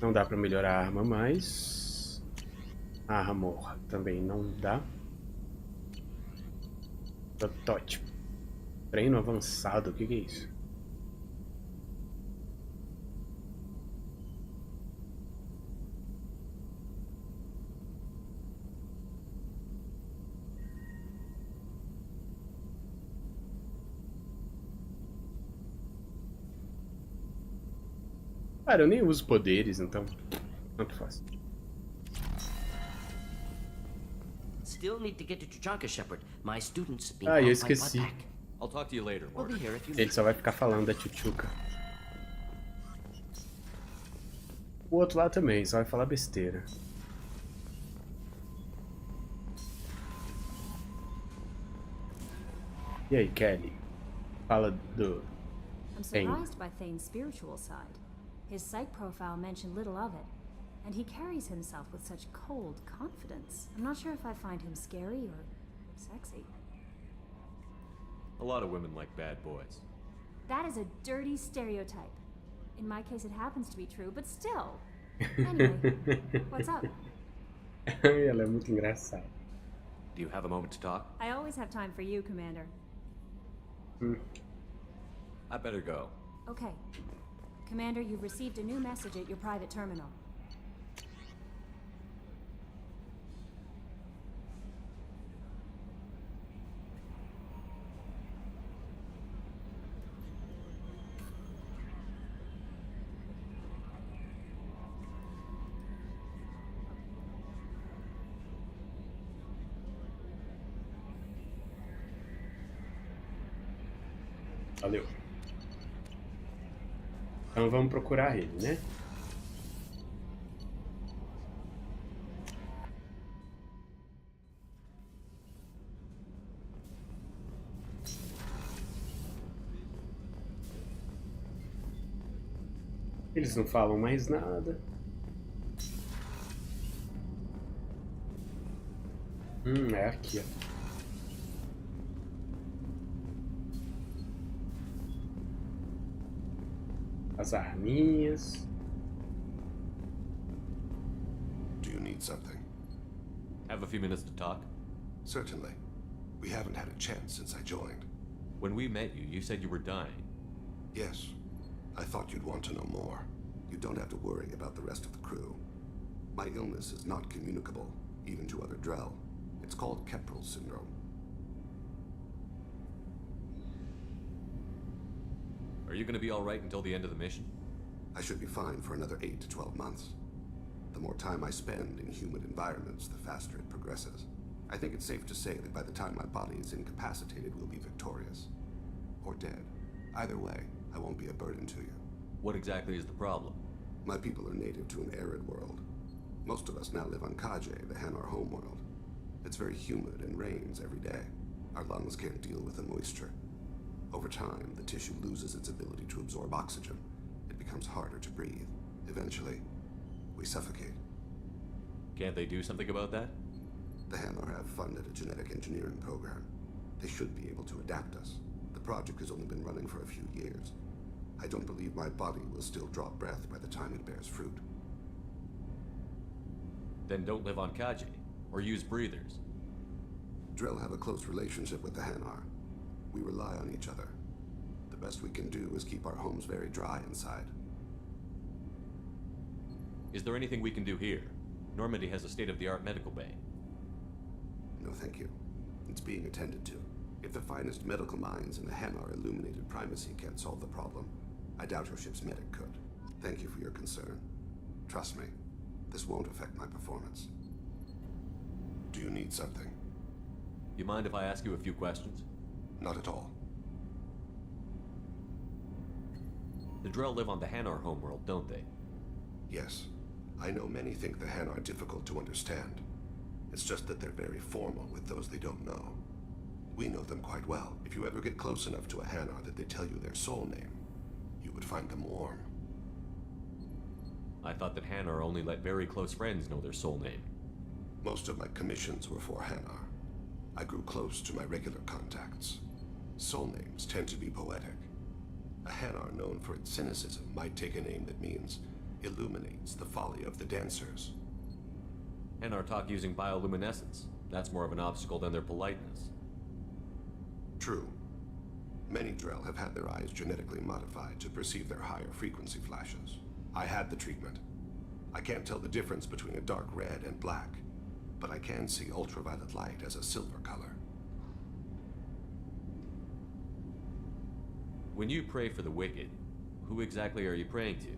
Não dá pra melhorar a arma mais. A armor também não dá. Protótipo. Treino avançado, o que é isso? Cara, eu nem uso poderes, então tanto faz. Still need to get to Tuchanka, Shepard. My students being Ah, eu held by esqueci. Bloodpack. I'll talk to you later, We'll Morgan. be here if you Ele só vai ficar falando da Tchutchuca. O outro lá também, só vai falar besteira. E aí, Kelly? Fala do... I'm Thane. surprised by Thane's spiritual side. His psych profile mentioned little of it, and he carries himself with such cold confidence. I'm not sure if I find him scary or sexy. A lot of women like bad boys. That is a dirty stereotype. In my case, it happens to be true, but still. Anyway, what's up? Ela é muito engraçada. Do you have a moment to talk? I always have time for you, Commander. I better go. Okay. Commander, you've received a new message at your private terminal. Valeu. Então vamos procurar ele, né? Eles não falam mais nada. É aqui, ó. As arminhas. Do you need something? Have a few minutes to talk? Certainly. We haven't had a chance since I joined. When we met you, you said you were dying. Yes. I thought you'd want to know more. You don't have to worry about the rest of the crew. My illness is not communicable, even to other Drell. It's called Keprel syndrome. Are you gonna be alright until the end of the mission? I should be fine for another 8 to 12 months. The more time I spend in humid environments, the faster it progresses. I think it's safe to say that by the time my body is incapacitated, we'll be victorious. Or dead. Either way, I won't be a burden to you. What exactly is the problem? My people are native to an arid world. Most of us now live on Kaje, the Hanar homeworld. It's very humid and rains every day. Our lungs can't deal with the moisture. Over time, the tissue loses its ability to absorb oxygen. It becomes harder to breathe. Eventually, we suffocate. Can't they do something about that? The Hanar have funded a genetic engineering program. They should be able to adapt us. The project has only been running for a few years. I don't believe my body will still draw breath by the time it bears fruit. Then don't live on Kaje, or use breathers. Drell have a close relationship with the Hanar. We rely on each other. The best we can do is keep our homes very dry inside. Is there anything we can do here? Normandy has a state-of-the-art medical bay. No, thank you. It's being attended to. If the finest medical minds in the Hanar illuminated primacy can't solve the problem, I doubt your ship's medic could. Thank you for your concern. Trust me, this won't affect my performance. Do you need something? You mind if I ask you a few questions? Not at all. The Drell live on the Hanar homeworld, don't they? Yes. I know many think the Hanar difficult to understand. It's just that they're very formal with those they don't know. We know them quite well. If you ever get close enough to a Hanar that they tell you their soul name, you would find them warm. I thought that Hanar only let very close friends know their soul name. Most of my commissions were for Hanar. I grew close to my regular contacts. Soul names tend to be poetic. A Hanar known for its cynicism might take a name that means illuminates the folly of the dancers. Hanar talk using bioluminescence. That's more of an obstacle than their politeness. True. Many Drell have had their eyes genetically modified to perceive their higher frequency flashes. I had the treatment. I can't tell the difference between a dark red and black, but I can see ultraviolet light as a silver color. When you pray for the wicked, who exactly are you praying to?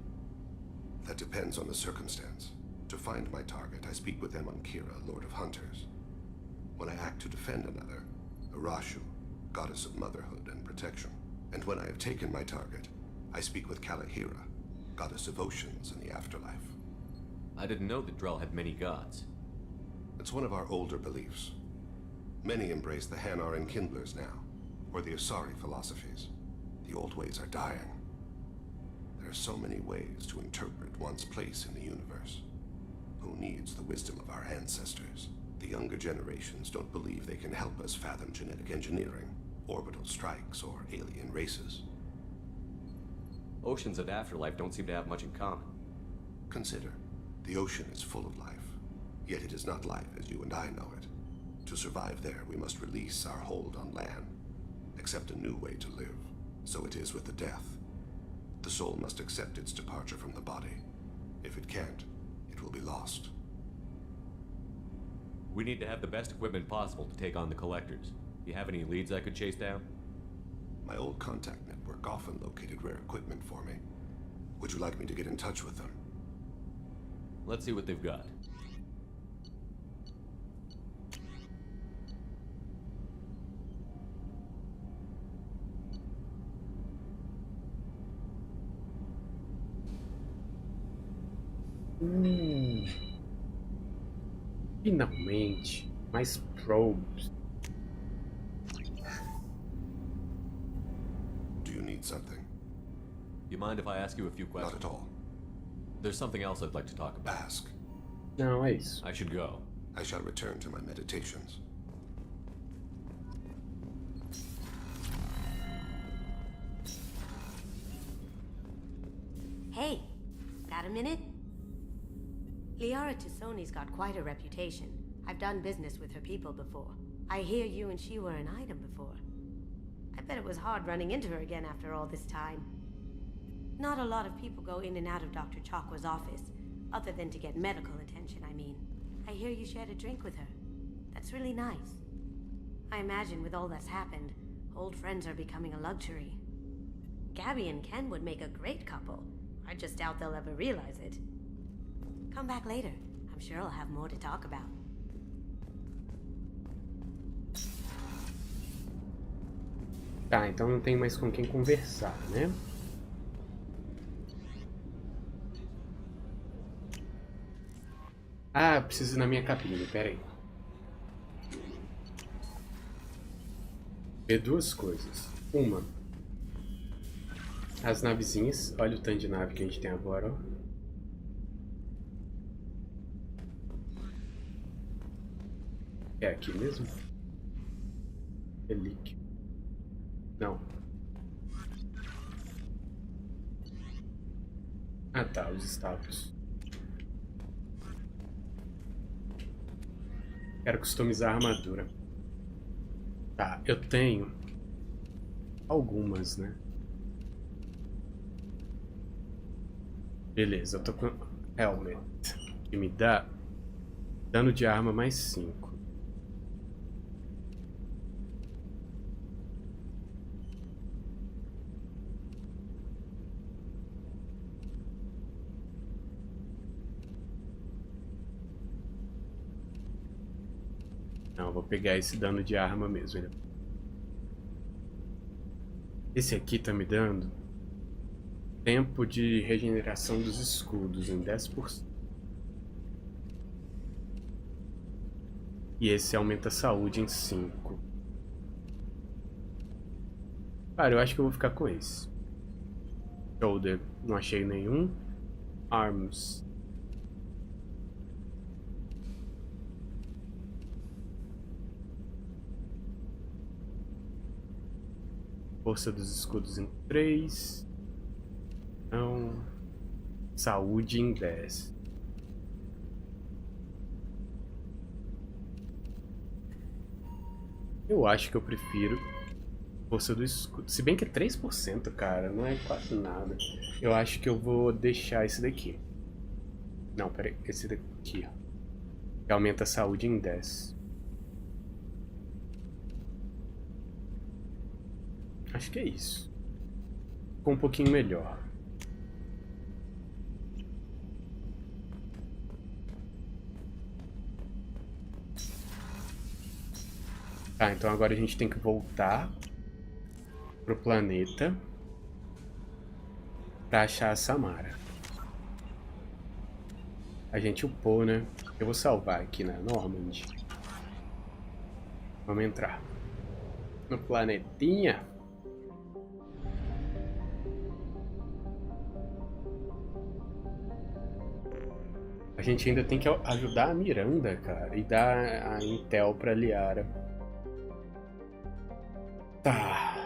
That depends on the circumstance. To find my target, I speak with Kira, Lord of Hunters. When I act to defend another, Arashu, goddess of motherhood and protection. And when I have taken my target, I speak with Kalahira, goddess of oceans and the afterlife. I didn't know that Drell had many gods. It's one of our older beliefs. Many embrace the Hanar and Kindlers now, or the Asari philosophies. The old ways are dying. There are so many ways to interpret one's place in the universe. Who needs the wisdom of our ancestors? The younger generations don't believe they can help us fathom genetic engineering, orbital strikes, or alien races. Oceans and afterlife don't seem to have much in common. Consider, the ocean is full of life, yet it is not life as you and I know it. To survive there, we must release our hold on land, accept a new way to live. So it is with the death. The soul must accept its departure from the body. If it can't, it will be lost. We need to have the best equipment possible to take on the collectors. You have any leads I could chase down? My old contact network often located rare equipment for me. Would you like me to get in touch with them? Let's see what they've got. Finalmente, mais probes. Do you need something? You mind if I ask you a few questions? Not at all. There's something else I'd like to talk about. Ask. Não, é isso. I should go. I shall return to my meditations. Hey, got a minute? Liara Tassoni's got quite a reputation. I've done business with her people before. I hear you and she were an item before. I bet it was hard running into her again after all this time. Not a lot of people go in and out of Dr. Chakwa's office, other than to get medical attention, I mean. I hear you shared a drink with her. That's really nice. I imagine with all that's happened, old friends are becoming a luxury. Gabby and Ken would make a great couple. I just doubt they'll ever realize it. Come back later. I'm sure I'll have more to talk about. Tá, então não tem mais com quem conversar, né? Ah, preciso ir na minha cabine, pera aí. Ver duas coisas. Uma, as navezinhas. Olha o tanto de nave que a gente tem agora, ó. É aqui mesmo? Relíquio. Não. Ah tá, os status. Quero customizar a armadura. Tá, eu tenho algumas, né? Beleza, eu tô com Helmet, que me dá dano de arma mais 5. Não, vou pegar esse dano de arma mesmo. Esse aqui tá me dando tempo de regeneração dos escudos em 10%. E esse aumenta a saúde em 5%. Cara, eu acho que eu vou ficar com esse. Shoulder, não achei nenhum. Arms. Força dos escudos em 3. Não. Saúde em 10. Eu acho que eu prefiro força do escudo. Se bem que é 3%, cara. Não é quase nada. Eu acho que eu vou deixar esse daqui. Não, peraí. Esse daqui, ó. Que aumenta a saúde em 10. Acho que é isso. Ficou um pouquinho melhor. Tá, então agora a gente tem que voltar pro planeta pra achar a Samara. A gente upou, né? Eu vou salvar aqui na Normand. Vamos entrar no planetinha. A gente ainda tem que ajudar a Miranda, cara, e dar a Intel pra Liara. Tá.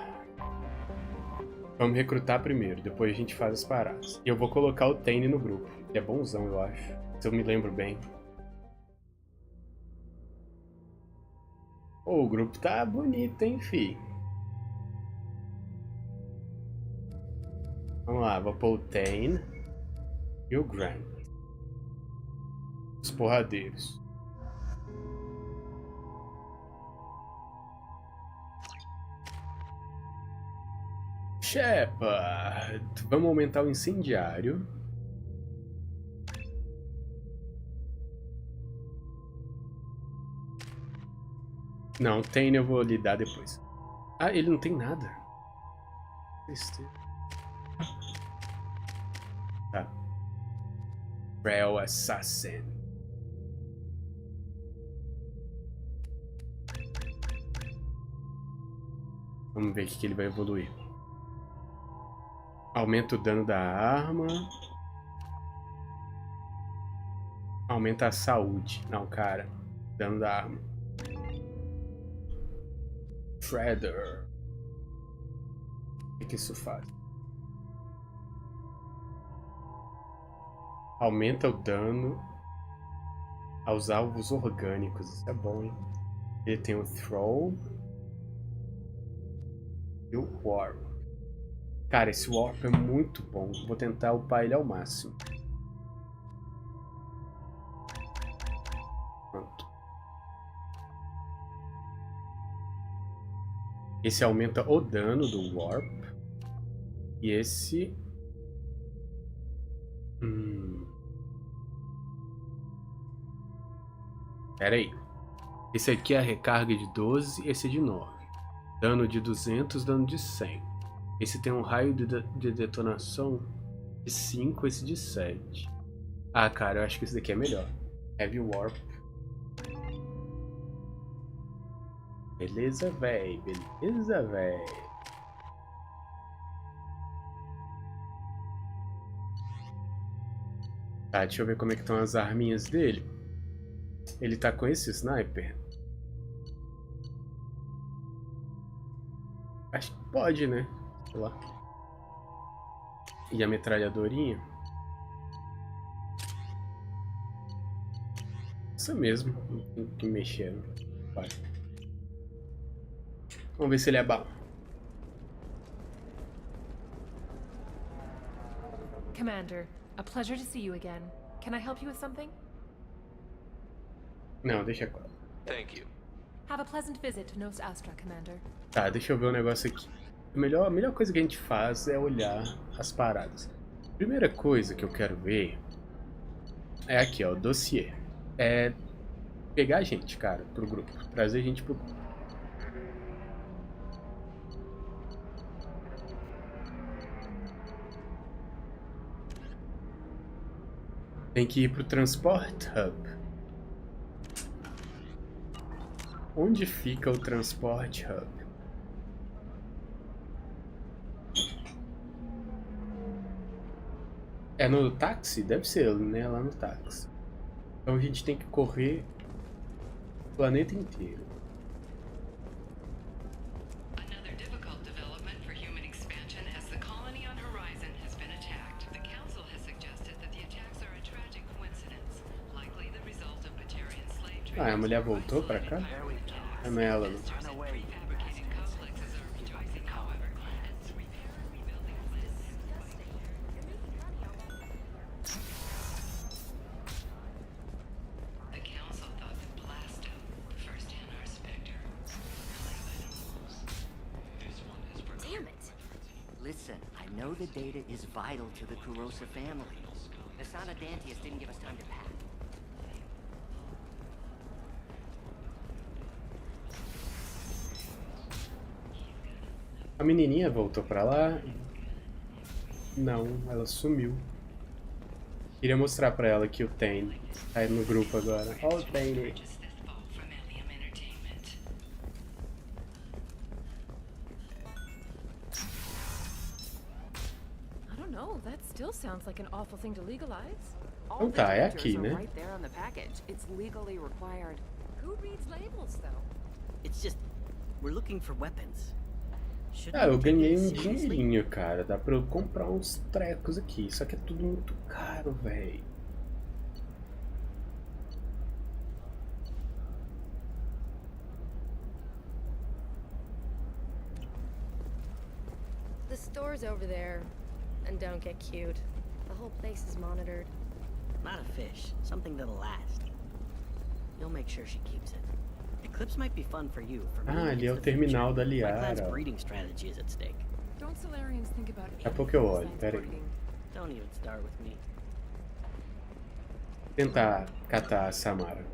Vamos recrutar primeiro, depois a gente faz as paradas. E eu vou colocar o Tane no grupo. Ele é bonzão, eu acho. Se eu me lembro bem. Oh, o grupo tá bonito, hein, fi? Vamos lá, vou pôr o Tane e o Grant. Os porradeiros. Shepard. Vamos aumentar o incendiário. Não, Tane eu vou lidar depois. Ah, ele não tem nada. Tá. Real Assassin. Vamos ver o que ele vai evoluir. Aumenta o dano da arma. Aumenta a saúde. Não, cara. Dano da arma. Shredder. O que isso faz? Aumenta o dano aos alvos orgânicos. Isso é bom, hein? Ele tem o Throw e o Warp. Cara, esse Warp é muito bom. Vou tentar upar ele ao máximo. Pronto. Esse aumenta o dano do Warp. E esse... Pera aí. Esse aqui é a recarga de 12, esse é de 9. Dano de 200, dano de 100. Esse tem um raio de detonação de 5, esse de 7. Ah, cara, eu acho que esse daqui é melhor. Heavy Warp. Beleza, véi. Beleza, véi. Tá, deixa eu ver como é que estão as arminhas dele. Ele tá com esse sniper? Acho que pode, né? Sei lá. E a metralhadorinha? Isso mesmo. Não tem que mexer. Vai. Vamos ver se ele é bom. Commander, a pleasure to see you again. Can I help you with something? Não, deixa claro. Thank you. Have a pleasant visit to Nos Astra, Commander. Tá, deixa eu ver um negócio aqui. A melhor coisa que a gente faz é olhar as paradas. Primeira coisa que eu quero ver é aqui, ó, o dossiê. É pegar a gente, cara, pro grupo. Trazer a gente pro grupo. Tem que ir pro Transport Hub. Onde fica o Transport Hub? É no táxi? Deve ser, né? Lá no táxi. Então a gente tem que correr o planeta inteiro. Another difficult development for human expansion as the colony on Horizon has been attacked. The Council has suggested that the attacks are a tragic coincidence, likely the result of Batarian slave trade. Ah, a mulher voltou pra cá? Não é ela, não. Listen, I know the data is vital to the Kurosa family. The Sana Dantius didn't give us time to pack. A menininha voltou pra lá? Não, ela sumiu. Queria mostrar pra ela que o Tane tá aí no grupo agora. Ó o Tane. Então tá, é aqui, né? Ah, eu ganhei um dinheirinho, cara. Dá pra eu comprar uns trecos aqui. Só que é tudo muito caro, velho. The store's over there. And don't get cute. The whole place is monitored. Not a fish. Something that'll last. You'll make sure she keeps it. Eclipse might be fun for you. For me, Ali é o terminal da my clan's Liara. breeding strategy is at stake. Don't Solarians think about Daqui a pouco eu olho, pera aí. Don't even start with me. Tentar catar a Samara.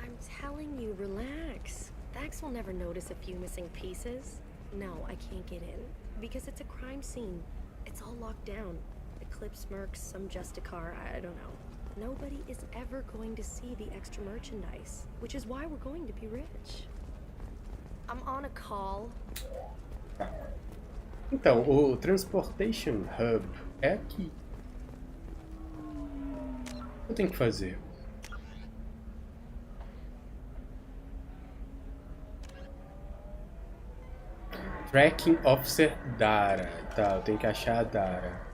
I'm telling you, relax. Thax will never notice a few missing pieces. No, I can't get in. Because it's a crime scene. It's all locked down. Eclipse mercs, some Justicar, I don't know. Nobody is ever going to see the extra merchandise. Which is why we're going to be rich. I'm on a call. Então, o Transportation Hub é aqui. O que eu tenho que fazer? Tracking Officer Dara. Tá, eu tenho que achar a Dara.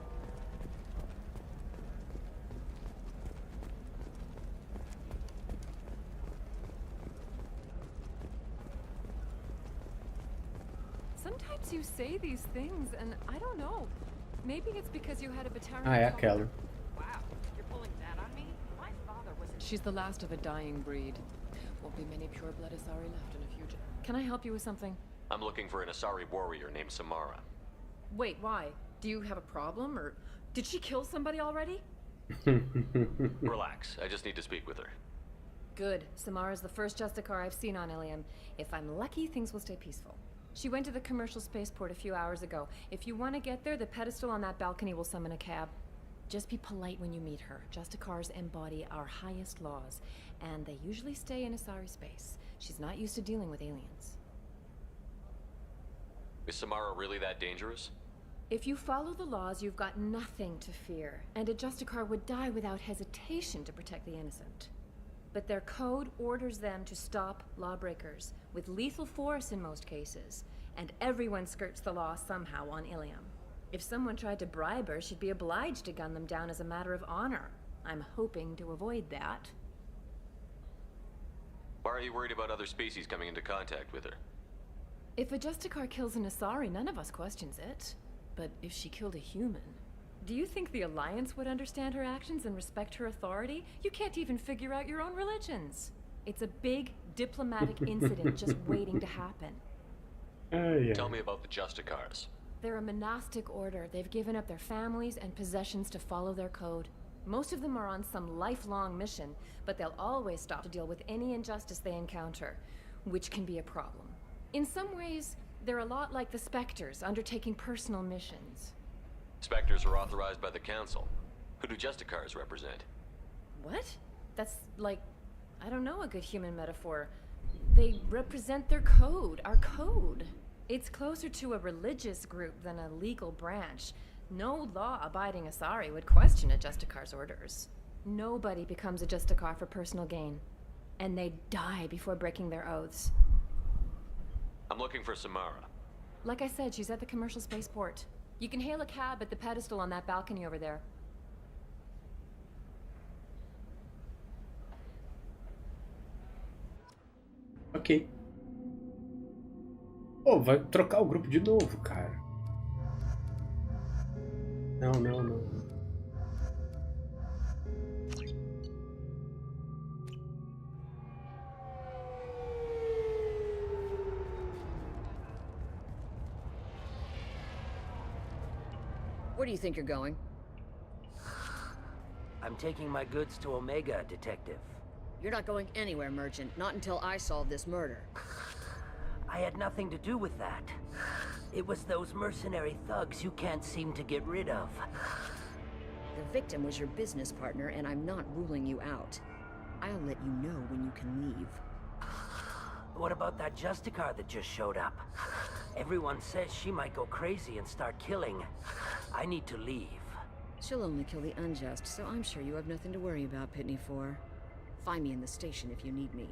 Sometimes you say these things, and I don't know. Maybe it's because you had a Batarian. Ah, é aquela. Wow, you're pulling that on me? My father was. She's the last of a dying breed. Won't be many pure-blood Asari left in a future. Can I help you with something? I'm looking for an Asari warrior named Samara. Wait, why? Do you have a problem, or did she kill somebody already? Relax, I just need to speak with her. Good. Samara's the first Justicar I've seen on Illium. If I'm lucky, things will stay peaceful. She went to the commercial spaceport a few hours ago. If you want to get there, the pedestal on that balcony will summon a cab. Just be polite when you meet her. Justicars embody our highest laws, and they usually stay in Asari space. She's not used to dealing with aliens. Is Samara really that dangerous? If you follow the laws, you've got nothing to fear, and a Justicar would die without hesitation to protect the innocent. But their code orders them to stop lawbreakers, with lethal force in most cases, and everyone skirts the law somehow on Illium. If someone tried to bribe her, she'd be obliged to gun them down as a matter of honor. I'm hoping to avoid that. Why are you worried about other species coming into contact with her? If a Justicar kills an Asari, none of us questions it. But if she killed a human... Do you think the Alliance would understand her actions and respect her authority? You can't even figure out your own religions. It's a big diplomatic incident just waiting to happen. Tell me about the Justicars. They're a monastic order. They've given up their families and possessions to follow their code. Most of them are on some lifelong mission, but they'll always stop to deal with any injustice they encounter, which can be a problem. In some ways, they're a lot like the Spectres, undertaking personal missions. Spectres are authorized by the Council. Who do Justicars represent? What? That's like, I don't know, a good human metaphor. They represent their code, our code. It's closer to a religious group than a legal branch. No law-abiding Asari would question a Justicar's orders. Nobody becomes a Justicar for personal gain. And they die before breaking their oaths. I'm looking for Samara. Like I said, she's at the commercial spaceport. You can hail a cab at the pedestal on that balcony over there. Ok. Oh, vai trocar o grupo de novo, cara. Não, não, não. Where do you think you're going? I'm taking my goods to Omega, Detective. You're not going anywhere, Merchant. Not until I solve this murder. I had nothing to do with that. It was those mercenary thugs you can't seem to get rid of. The victim was your business partner, and I'm not ruling you out. I'll let you know when you can leave. What about that Justicar that just showed up? Everyone says she might go crazy and start killing. I need to leave. She'll only kill the unjust, so I'm sure you have nothing to worry about, Pitney 4. Find me in the station if you need me.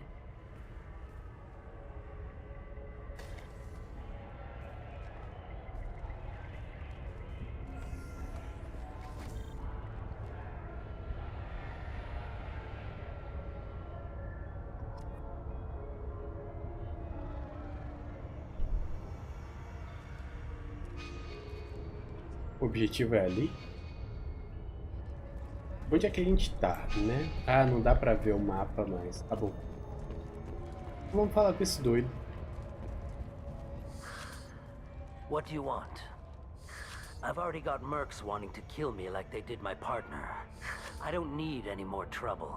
O objetivo é ali. Onde é que a gente tá, né? Ah, não dá pra ver o mapa, mas tá bom. Vamos falar com esse doido. What do you want? I've already got mercs wanting to kill me like they did my partner. I don't need any more trouble.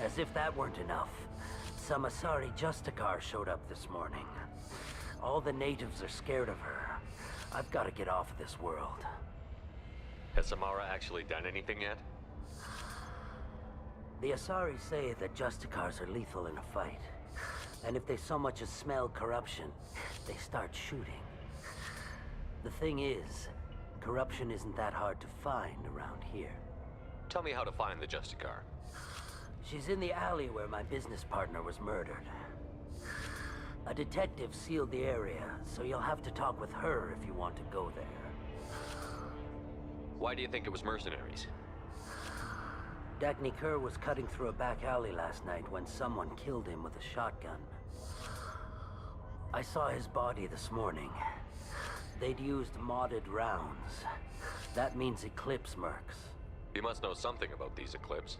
As if that weren't enough, some Asari Justicar showed up this morning. All the natives are scared of her. I've got to get off this world. Has Samara actually done anything yet? The Asari say that Justicars are lethal in a fight. And if they so much as smell corruption, they start shooting. The thing is, corruption isn't that hard to find around here. Tell me how to find the Justicar. She's in the alley where my business partner was murdered. A detective sealed the area, so you'll have to talk with her if you want to go there. Why do you think it was mercenaries? Dagny Kerr was cutting through a back alley last night when someone killed him with a shotgun. I saw his body this morning. They'd used modded rounds. That means Eclipse mercs. You must know something about these Eclipse.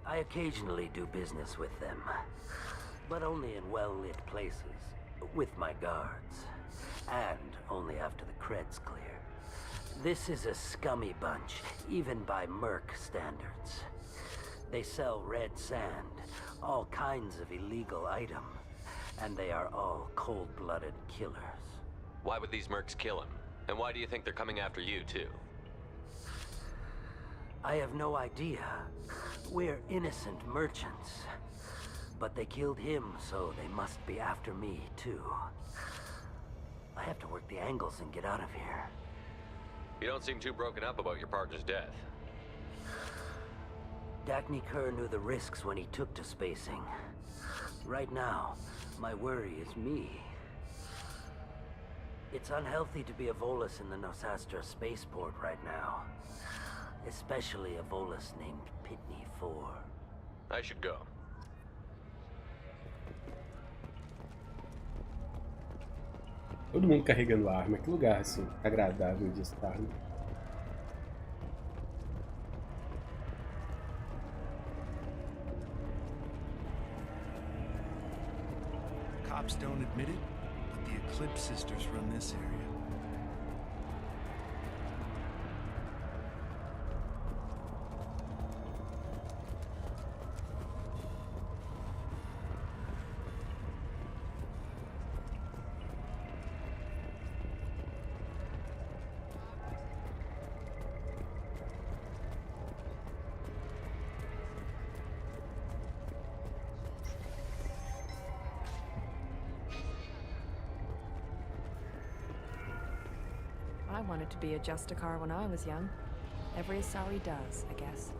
I occasionally do business with them. But only in well-lit places, with my guards. And only after the cred's clear. This is a scummy bunch, even by merc standards. They sell red sand, all kinds of illegal items, and they are all cold-blooded killers. Why would these mercs kill him? And why do you think they're coming after you, too? I have no idea. We're innocent merchants. But they killed him, so they must be after me, too. I have to work the angles and get out of here. You don't seem too broken up about your partner's death. Dagny Kerr knew the risks when he took to spacing. Right now, my worry is me. It's unhealthy to be a Volus in the Nosastra spaceport right now. Especially a Volus named Pitney 4. I should go. Todo mundo carregando arma. Que lugar, assim, agradável de estar, né? Cops don't admit it, but the Eclipse sisters run this area. I wanted to be a Justicar when I was young. Every Asari does, I guess.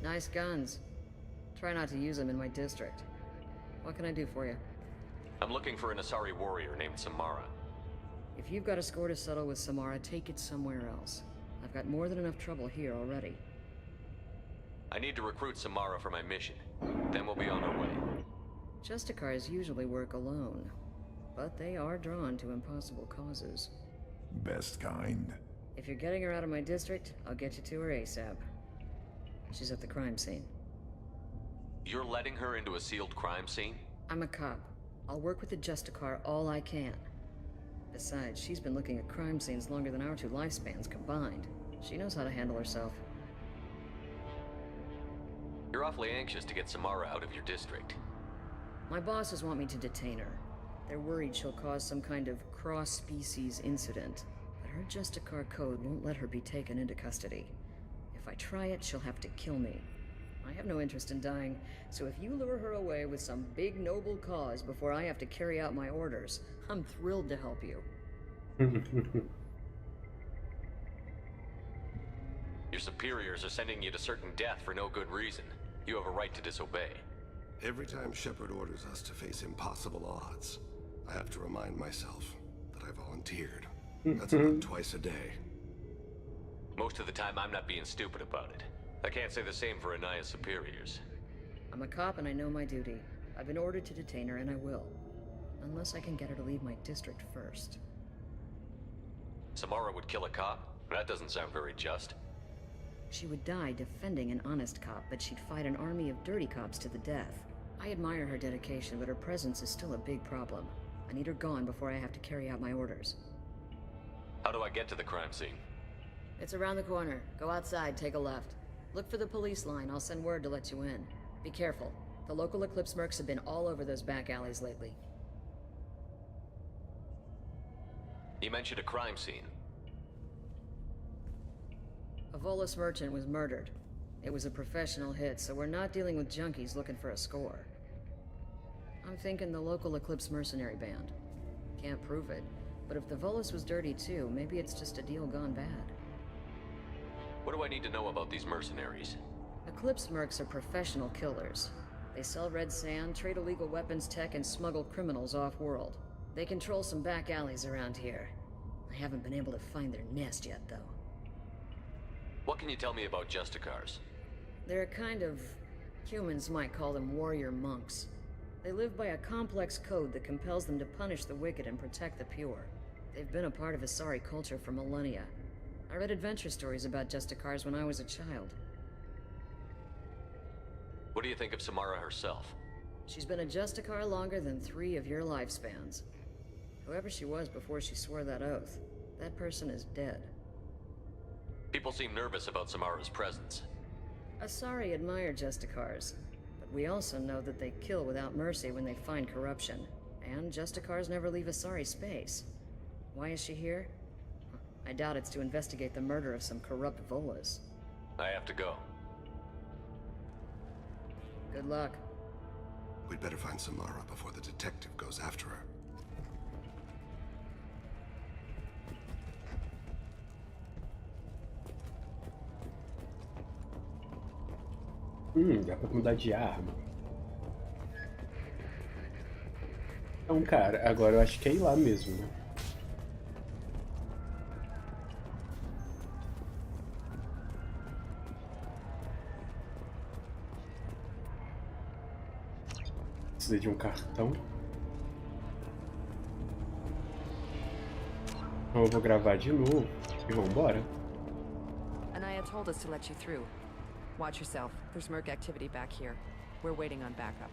Nice guns. Try not to use them in my district. What can I do for you? I'm looking for an Asari warrior named Samara. If you've got a score to settle with Samara, take it somewhere else. I've got more than enough trouble here already. I need to recruit Samara for my mission. Then we'll be on our way. Justicars usually work alone, but they are drawn to impossible causes. Best kind. If you're getting her out of my district, I'll get you to her ASAP. She's at the crime scene. You're letting her into a sealed crime scene? I'm a cop. I'll work with the Justicar all I can. Besides, she's been looking at crime scenes longer than our 2 lifespans combined. She knows how to handle herself. You're awfully anxious to get Samara out of your district. My bosses want me to detain her. They're worried she'll cause some kind of cross-species incident, but her Justicar code won't let her be taken into custody. If I try it, she'll have to kill me. I have no interest in dying, so if you lure her away with some big noble cause before I have to carry out my orders, I'm thrilled to help you. Your superiors are sending you to certain death for no good reason. You have a right to disobey. Every time Shepard orders us to face impossible odds, I have to remind myself that I volunteered. That's about twice a day. Most of the time, I'm not being stupid about it. I can't say the same for Anaya's superiors. I'm a cop and I know my duty. I've been ordered to detain her and I will. Unless I can get her to leave my district first. Samara would kill a cop? That doesn't sound very just. She would die defending an honest cop, but she'd fight an army of dirty cops to the death. I admire her dedication, but her presence is still a big problem. I need her gone before I have to carry out my orders. How do I get to the crime scene? It's around the corner. Go outside, take a left. Look for the police line. I'll send word to let you in. Be careful. The local Eclipse mercs have been all over those back alleys lately. You mentioned a crime scene. A Volus merchant was murdered. It was a professional hit, so we're not dealing with junkies looking for a score. I'm thinking the local Eclipse mercenary band. Can't prove it, but if the Volus was dirty too, maybe it's just a deal gone bad. What do I need to know about these mercenaries? Eclipse mercs are professional killers. They sell red sand, trade illegal weapons tech, and smuggle criminals off-world. They control some back alleys around here. I haven't been able to find their nest yet, though. What can you tell me about Justicars? They're a kind of... humans might call them warrior monks. They live by a complex code that compels them to punish the wicked and protect the pure. They've been a part of Asari culture for millennia. I read adventure stories about Justicars when I was a child. What do you think of Samara herself? She's been a Justicar longer than 3 of your lifespans. Whoever she was before she swore that oath, that person is dead. People seem nervous about Samara's presence. Asari admire Justicars, but we also know that they kill without mercy when they find corruption. And Justicars never leave Asari space. Why is she here? I doubt it's to investigate the murder of some corrupt Volas. I have to go. Good luck. We'd better find Samara before the detective goes after her. Dá pra mudar de arma. Então, cara, agora eu acho que é ir lá mesmo, né? Precisa de um cartão. Então eu vou gravar de novo e vambora. Anaya told us to let you through. Watch yourself. There's merc activity back here. We're waiting on backup.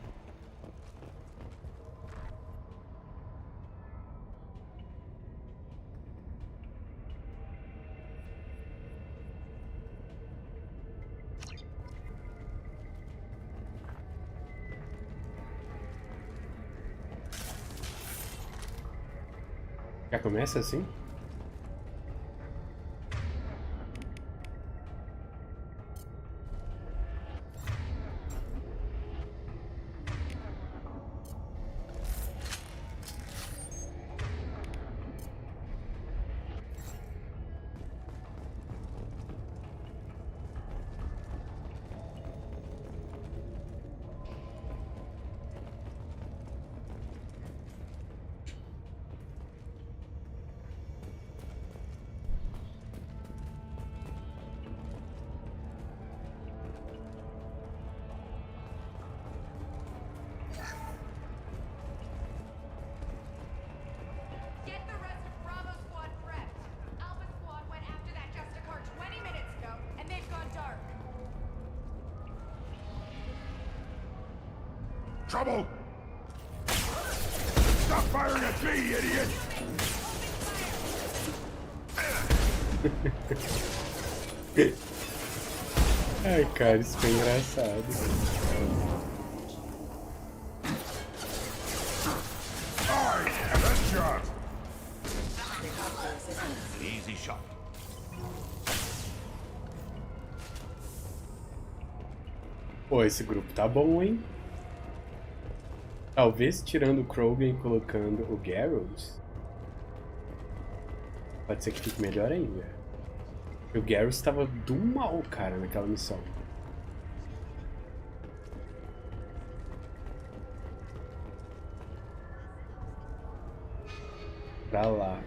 Já começa assim? Trouble! Stop firing at me, idiot! Ai, cara, isso foi engraçado. Easy shot. Pô, esse grupo tá bom, hein? Talvez tirando o Krogan e colocando o Garrus, pode ser que fique melhor ainda. O Garrus tava do mal, cara, naquela missão. Pra lá.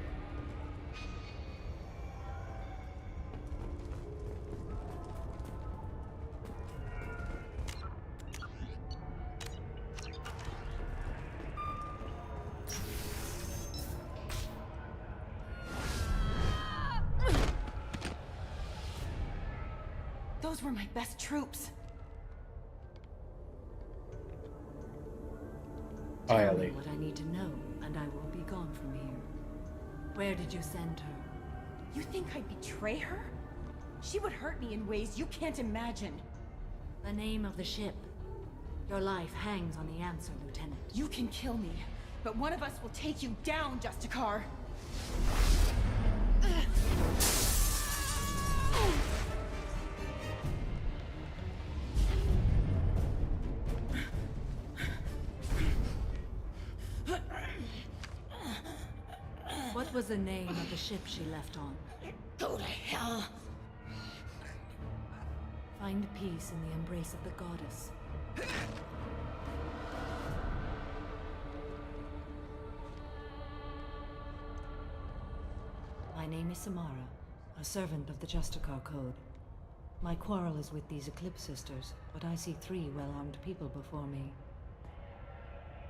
Those were my best troops. Tell me what I need to know, and I will be gone from here. Where did you send her? You think I'd betray her? She would hurt me in ways you can't imagine. The name of the ship. Your life hangs on the answer, Lieutenant. You can kill me, but one of us will take you down, Justicar. What was the name of the ship she left on? Go to hell. Find peace in the embrace of the goddess. My name is Samara, a servant of the Justicar Code. My quarrel is with these Eclipse sisters, but I see 3 well-armed people before me.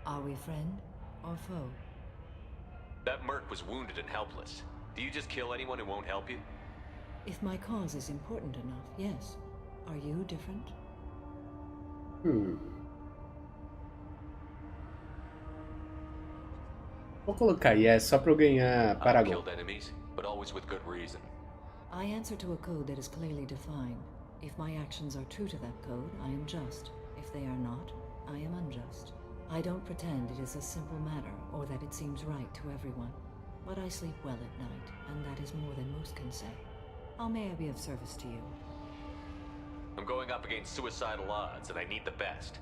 Are we friend or foe? That merc was wounded and helpless. Do you just kill anyone who won't help you? If my cause is important enough, yes. Are you different? Vou colocar yes só pra eu ganhar I've Paragon. killed enemies, but always with good reason. I answer to a code that is clearly defined. If my actions are true to that code, I am just. If they are not, I am unjust. I don't pretend it is a simple matter, or that it seems right to everyone. But I sleep well at night, and that is more than most can say. How may I be of service to you? I'm going up against suicidal odds, and I need the best.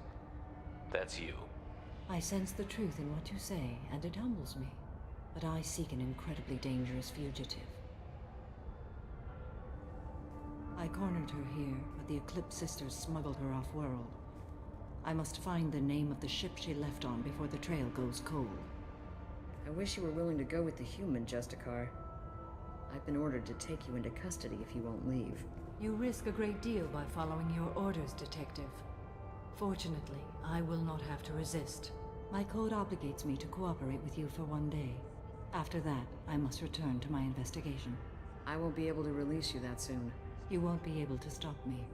That's you. I sense the truth in what you say, and it humbles me. But I seek an incredibly dangerous fugitive. I cornered her here, but the Eclipse sisters smuggled her off-world. I must find the name of the ship she left on before the trail goes cold. I wish you were willing to go with the human, Justicar. I've been ordered to take you into custody if you won't leave. You risk a great deal by following your orders, Detective. Fortunately, I will not have to resist. My code obligates me to cooperate with you for 1 day. After that, I must return to my investigation. I won't be able to release you that soon. You won't be able to stop me.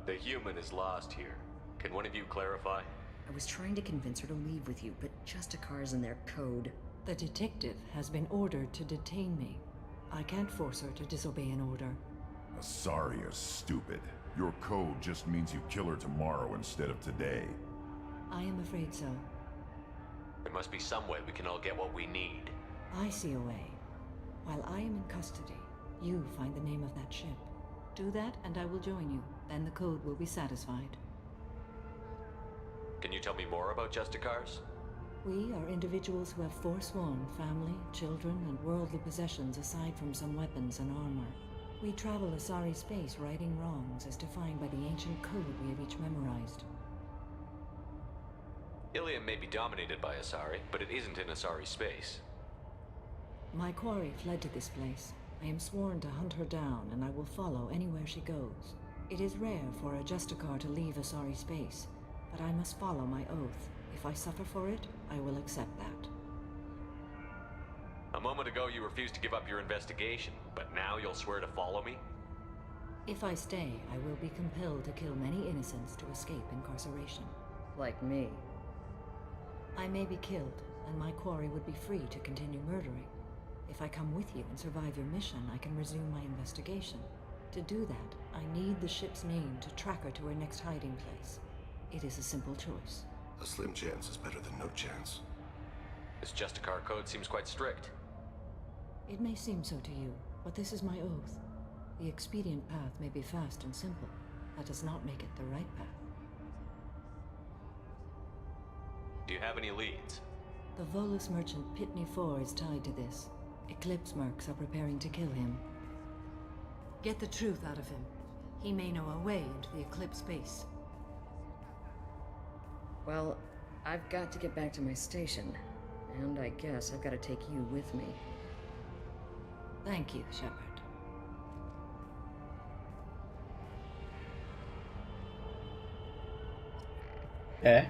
The human is lost here. Can one of you clarify? I was trying to convince her to leave with you, but Justicar's in their code. The detective has been ordered to detain me. I can't force her to disobey an order. Asaria, stupid. Your code just means you kill her tomorrow instead of today. I am afraid so. There must be some way we can all get what we need. I see a way. While I am in custody, you find the name of that ship. Do that and I will join you. Then the code will be satisfied. Can you tell me more about Justicars? We are individuals who have forsworn family, children, and worldly possessions aside from some weapons and armor. We travel Asari space righting wrongs as defined by the ancient code we have each memorized. Illium may be dominated by Asari, but it isn't in Asari space. My quarry fled to this place. I am sworn to hunt her down, and I will follow anywhere she goes. It is rare for a Justicar to leave Asari space, but I must follow my oath. If I suffer for it, I will accept that. A moment ago you refused to give up your investigation, but now you'll swear to follow me? If I stay, I will be compelled to kill many innocents to escape incarceration. Like me. I may be killed, and my quarry would be free to continue murdering. If I come with you and survive your mission, I can resume my investigation. To do that, I need the ship's name to track her to her next hiding place. It is a simple choice. A slim chance is better than no chance. This Justicar code seems quite strict. It may seem so to you, but this is my oath. The expedient path may be fast and simple. That does not make it the right path. Do you have any leads? The Volus merchant Pitney 4 is tied to this. Eclipse mercs are preparing to kill him. Get the truth out of him. He may know a way into the Eclipse base. Well, I've got to get back to my station. And I guess I've got to take you with me. Thank you, Shepard. É.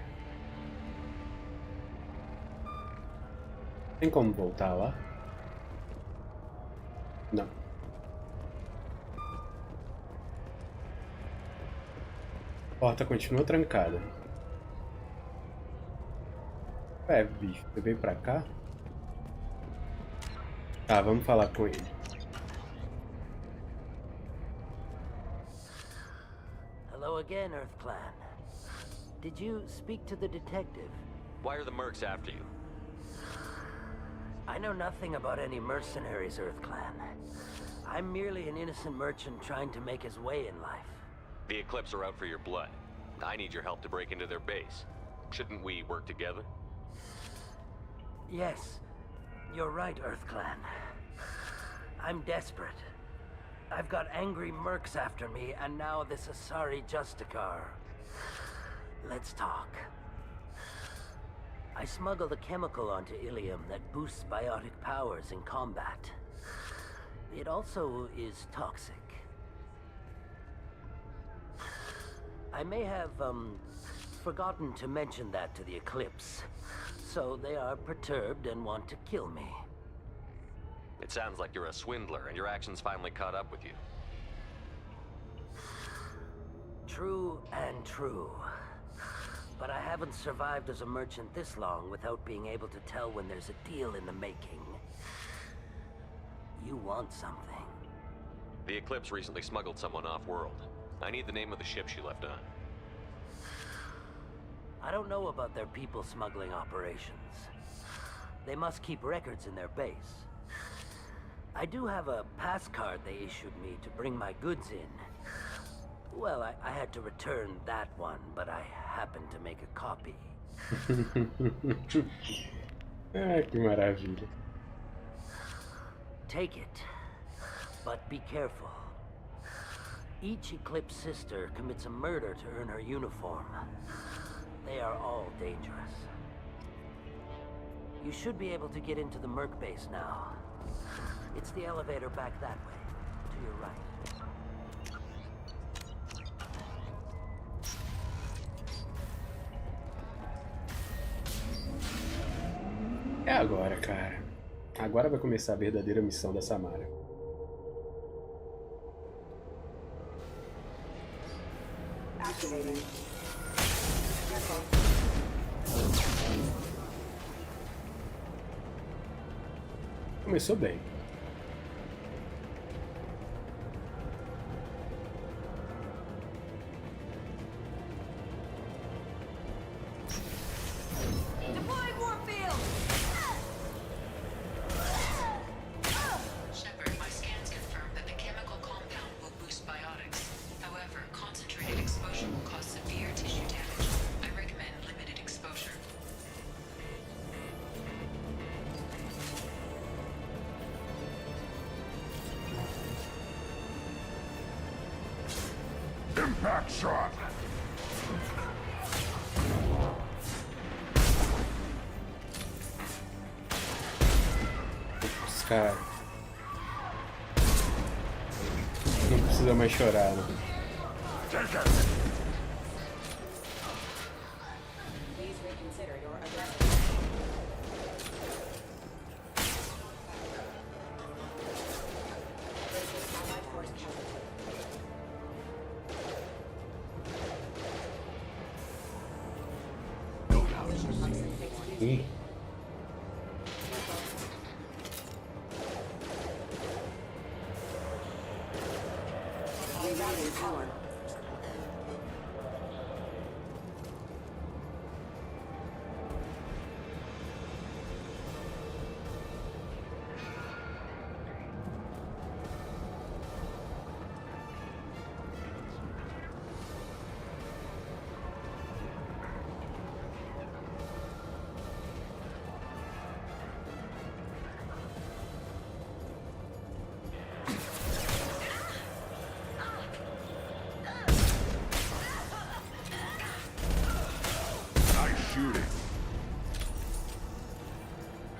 Tem como voltar lá? Não. A porta continua trancada. Ué, bicho, você veio pra cá? Tá, vamos falar com ele. Hello again, Earth Clan. Did you speak to the detective? Why are the mercs after you? I know nothing about any mercenaries, Earth Clan. I'm merely an innocent merchant trying to make his way in life. The Eclipse are out for your blood. I need your help to break into their base. Shouldn't we work together? Yes, you're right, Earth Clan. I'm desperate. I've got angry mercs after me, and now this Asari Justicar. Let's talk. I smuggled a chemical onto Illium that boosts biotic powers in combat. It also is toxic. I may have, forgotten to mention that to the Eclipse. So they are perturbed and want to kill me. It sounds like you're a swindler, and your actions finally caught up with you. True and true. But I haven't survived as a merchant this long without being able to tell when there's a deal in the making. You want something. The Eclipse recently smuggled someone off-world. I need the name of the ship she left on. I don't know about their people smuggling operations. They must keep records in their base. I do have a pass card they issued me to bring my goods in. Well, I had to return that one, but I happened to make a copy. Ah, que maravilha. Take it, but be careful. Each Eclipse sister commits a murder to earn her uniform. They are all dangerous. You should be able to get into the Merc base now. It's the elevator back that way, to your right. É agora, cara. Agora vai começar a verdadeira missão da Samara. Começou bem. Shepard, my scans confirm that the chemical compound will boost biotics. However, concentrated exposure will cause severe tissue damage. I recommend limited exposure. Impact shot! Cara, não precisa mais chorar, né? Please reconsider your address.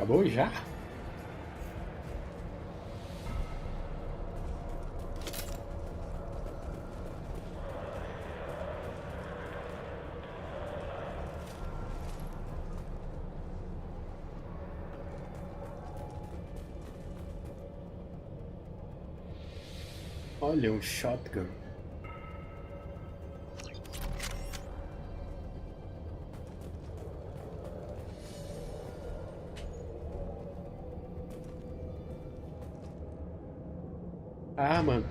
Acabou já? Olha, um shotgun. Ah, mano.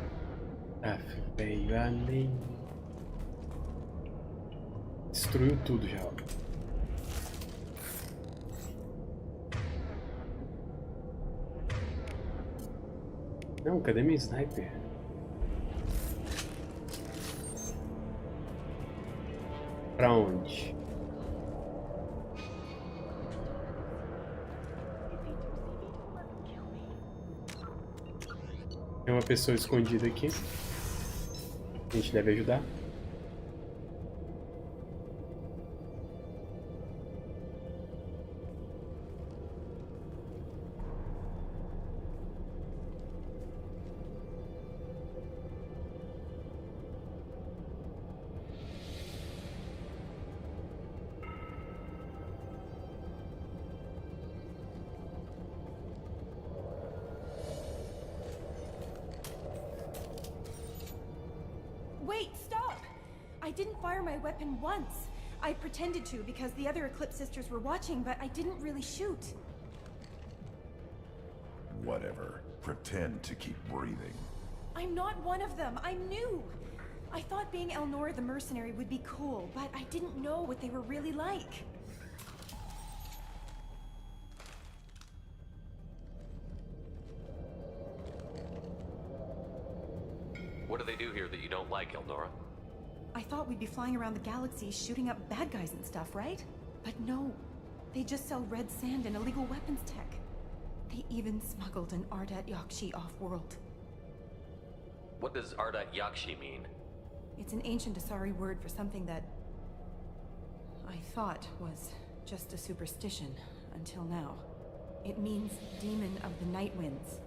Ah, veio além. Destruiu tudo já. Não, cadê meu sniper? Pra onde? Tem uma pessoa escondida aqui. A gente deve ajudar. Wait, stop! I didn't fire my weapon once. I pretended to because the other Eclipse sisters were watching, but I didn't really shoot. Whatever. Pretend to keep breathing. I'm not one of them. I'm new. I thought being Elnora the mercenary would be cool, but I didn't know what they were really like. What do they do here that you don't like, Elnora? I thought we'd be flying around the galaxy shooting up bad guys and stuff, right? But no. They just sell red sand and illegal weapons tech. They even smuggled an Ardat Yakshi off-world. What does Ardat Yakshi mean? It's an ancient Asari word for something that I thought was just a superstition until now. It means demon of the night winds.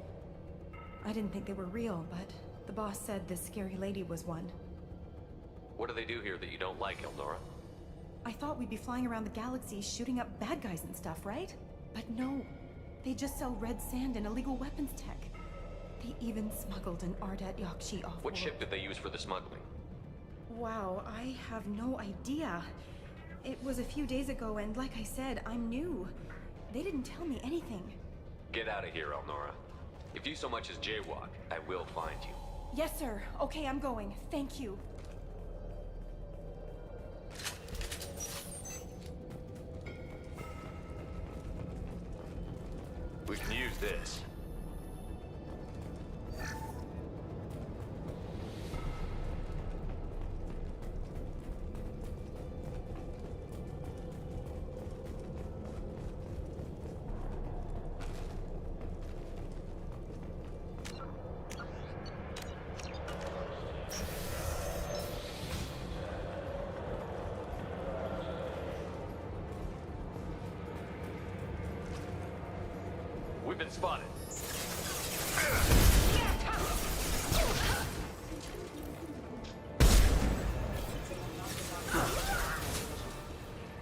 I didn't think they were real, but the boss said this scary lady was one. What do they do here that you don't like, Elnora? I thought we'd be flying around the galaxy shooting up bad guys and stuff, right? But no. They just sell red sand and illegal weapons tech. They even smuggled an Ardat Yakshi off-world. What ship did they use for the smuggling? Wow, I have no idea. It was a few days ago, and like I said, I'm new. They didn't tell me anything. Get out of here, Elnora. If you so much as jaywalk, I will find you. Yes, sir. Okay, I'm going. Thank you. We can use this. We've been spotted.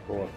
Boa.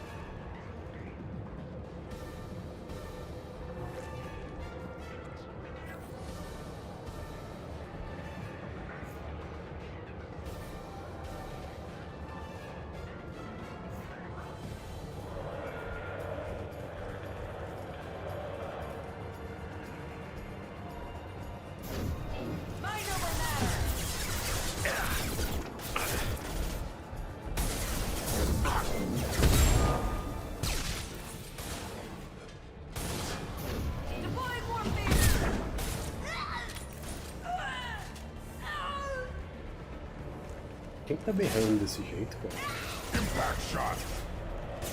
Quem tá berrando desse jeito, cara?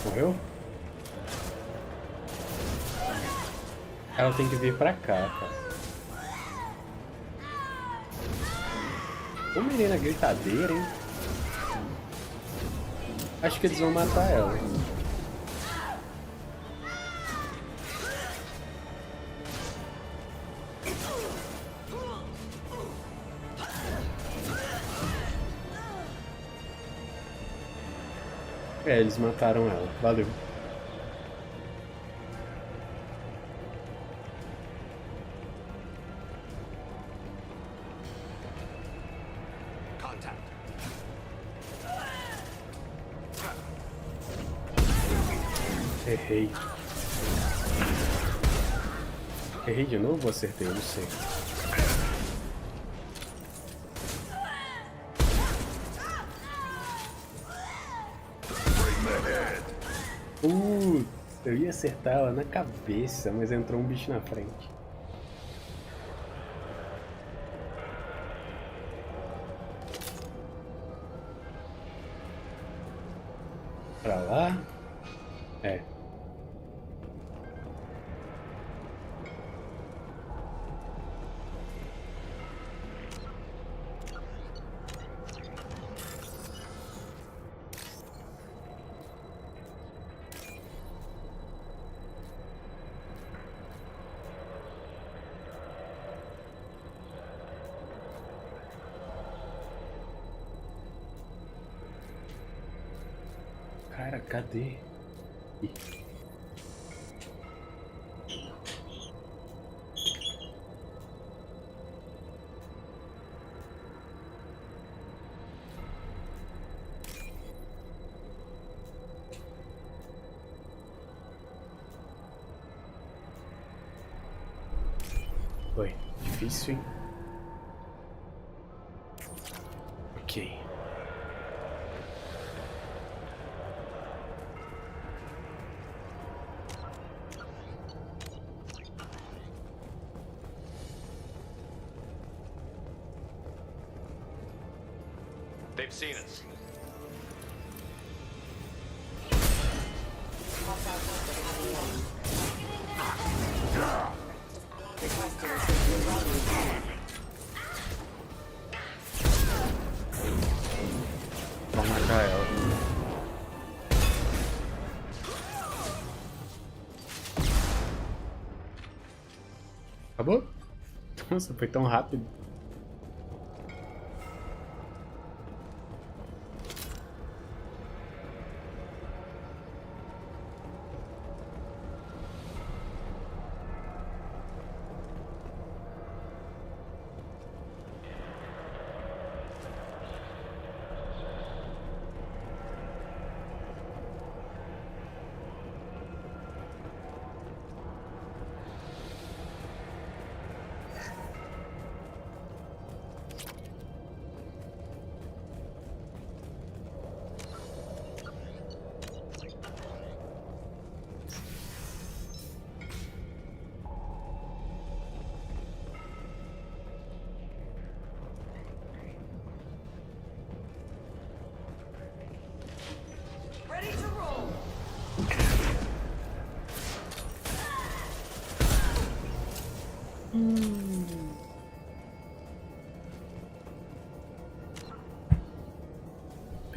Morreu? Ela tem que vir pra cá, cara. Ô menina gritadeira, hein? Acho que eles vão matar ela. É, eles mataram ela. Valeu. Errei. Errei de novo ou acertei? Eu não sei. Eu ia acertar ela na cabeça, mas entrou um bicho na frente. Pra lá? É. Cara, cadê? Ih. Foi difícil, hein? Ok. They've seen us. Vamos matar ela. Acabou? Nossa, foi tão rápido.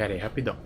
Pera aí, rapidão.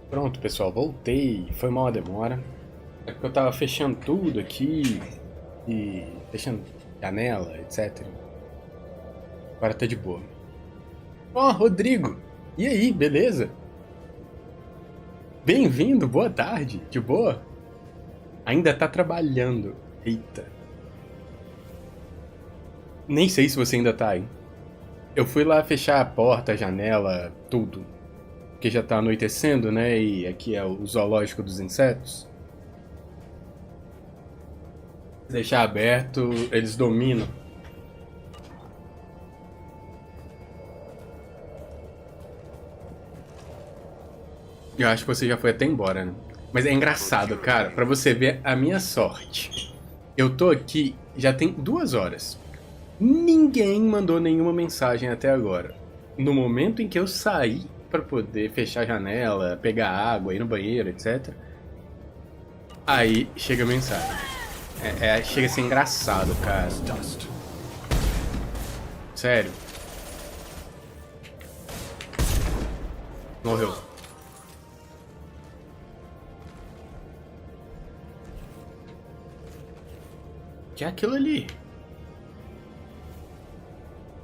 Pronto, pessoal, voltei. Foi mal a demora. É porque eu tava fechando tudo aqui e fechando janela, etc. Agora tá de boa. Ó, Rodrigo! E aí, beleza? Bem-vindo, boa tarde. De boa? Ainda tá trabalhando. Eita. Nem sei se você ainda tá aí. Eu fui lá fechar a porta, a janela, tudo. Porque já tá anoitecendo, né? E aqui é o zoológico dos insetos. Se deixar aberto, eles dominam. Eu acho que você já foi até embora, né? Mas é engraçado, cara, pra você ver a minha sorte. Eu tô aqui já tem 2 horas. Ninguém mandou nenhuma mensagem até agora. No momento em que eu saí pra poder fechar a janela, pegar água, ir no banheiro, etc. Aí chega a mensagem. Chega a ser engraçado, cara. Sério. Morreu. Que é aquilo ali?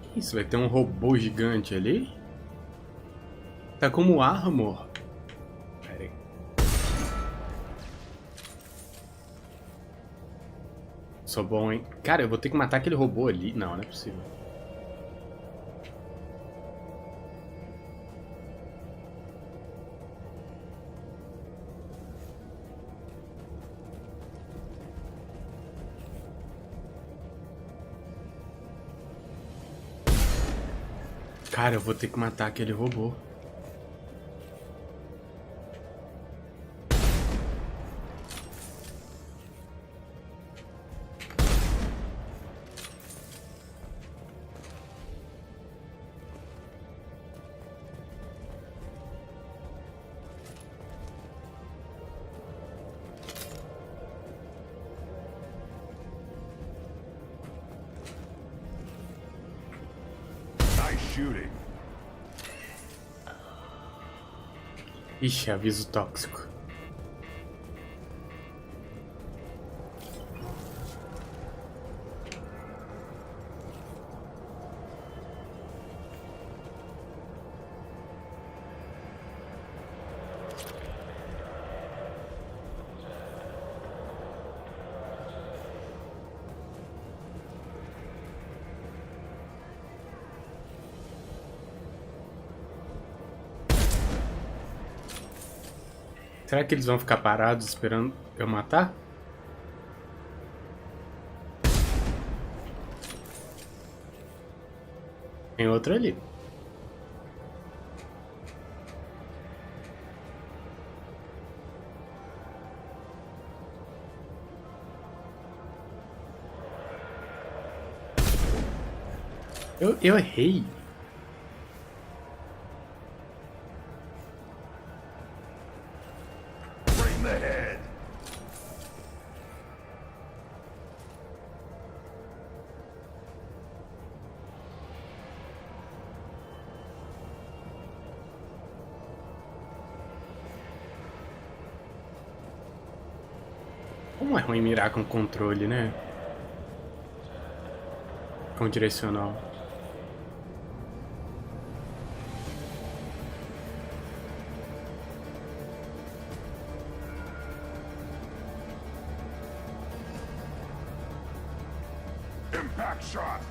Que isso? Vai ter um robô gigante ali? Tá como armor. Pera aí. Sou bom, hein? Cara, eu vou ter que matar aquele robô ali. Não, não é possível. Cara, eu vou ter que matar aquele robô. Ixi, aviso tóxico. Será que eles vão ficar parados esperando eu matar? Tem outro ali. Eu errei. Como é ruim mirar com controle, né? Com direcional. Impact shot.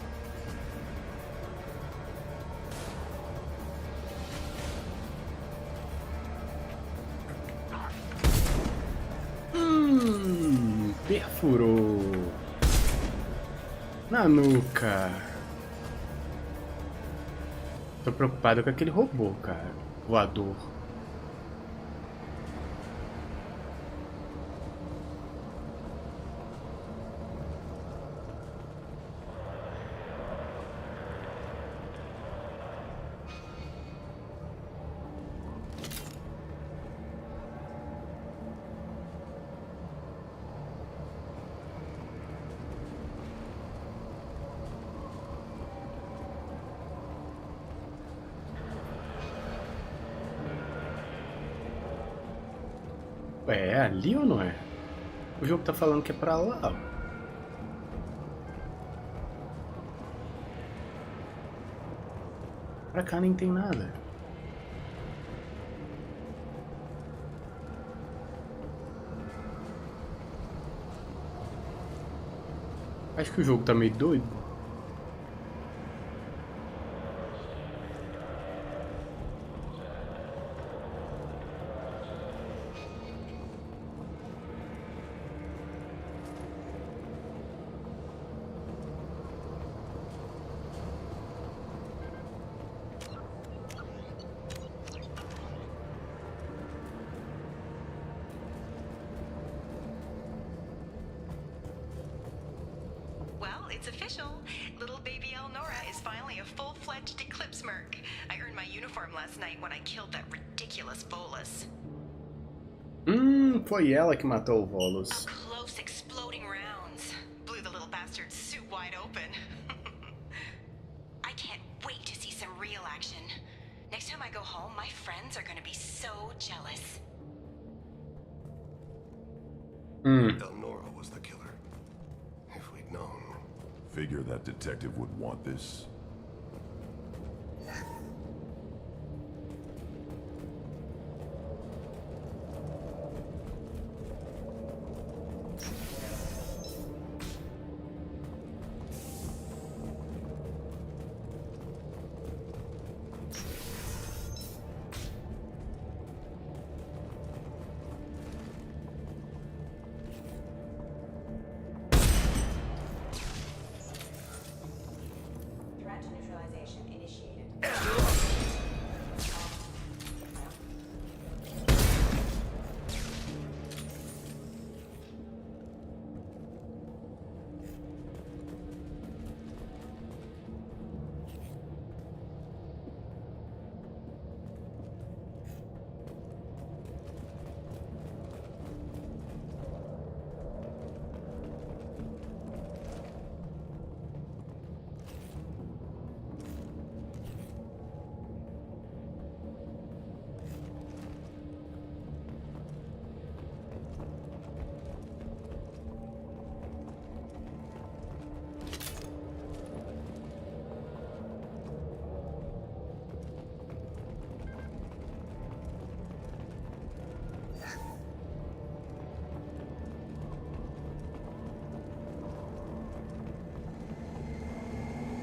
Perfurou na nuca. Tô preocupado com aquele robô, cara. Voador. É ali ou não é? O jogo tá falando que é pra lá, ó. Pra cá nem tem nada. Acho que o jogo tá meio doido. Well, it's official. Little baby Elnora is finally a full-fledged Eclipse merc. I earned my uniform last night when I killed that ridiculous Volus. Foi ela que matou o Volus. Close exploding rounds. Blew the little bastard's suit wide open. I can't wait to see some real action. Next time I go home, my friends are gonna be so jealous. Elnora was the killer. If we'd known. Figure that detective would want this. Threat neutralization initiated.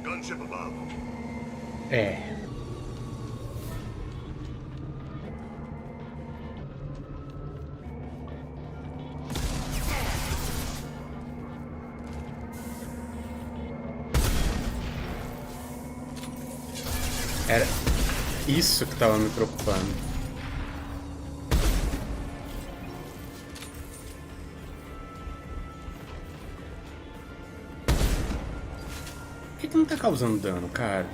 Gunship above. É. Era isso que tava me preocupando. Por que não tá causando dano, cara?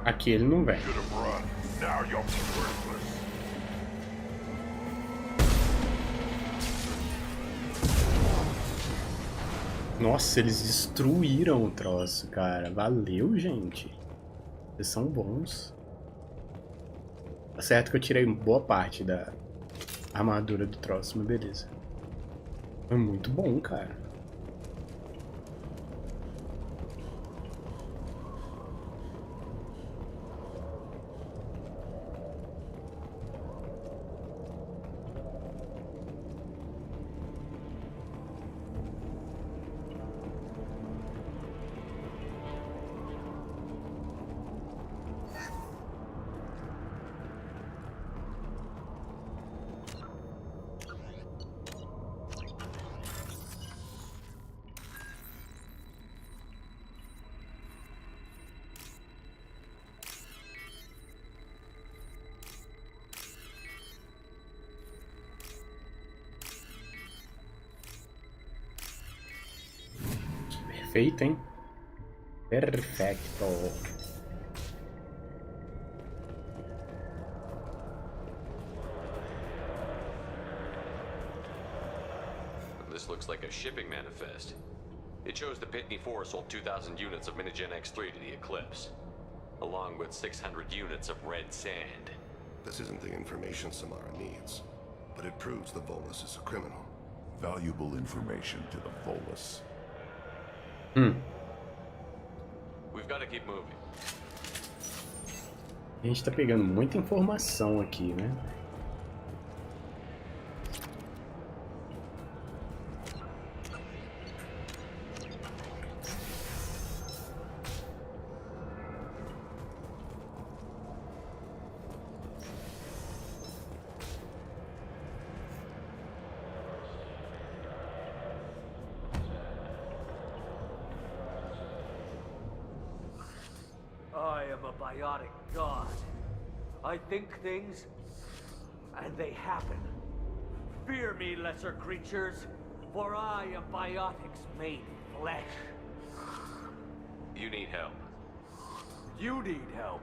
Aqui ele não vem. Nossa, eles destruíram o troço, cara. Valeu, gente. Eles são bons. Tá certo que eu tirei boa parte da armadura do troço, mas beleza. Foi muito bom, cara. Perfeito, hein? Perfeito. looks like a shipping manifest. It shows the Pitney 4 sold 2,000 units of Minigen X3 to the Eclipse, along with 600 units of red sand. This isn't the information Samara needs, but it proves the Volus is a criminal. Valuable information to the Volus. We've got to keep moving. A gente tá pegando muita informação aqui, né? I am a biotic god. I think things, and they happen. Fear me, lesser creatures, for I am biotics made flesh. You need help. You need help,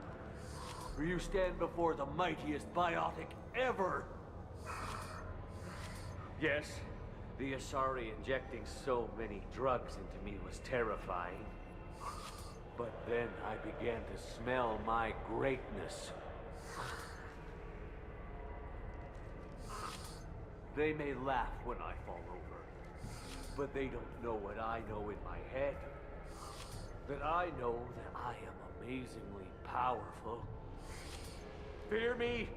for you stand before the mightiest biotic ever. Yes, the Asari injecting so many drugs into me was terrifying. But then I began to smell my greatness. They may laugh when I fall over, but they don't know what I know in my head. That I know that I am amazingly powerful. Fear me?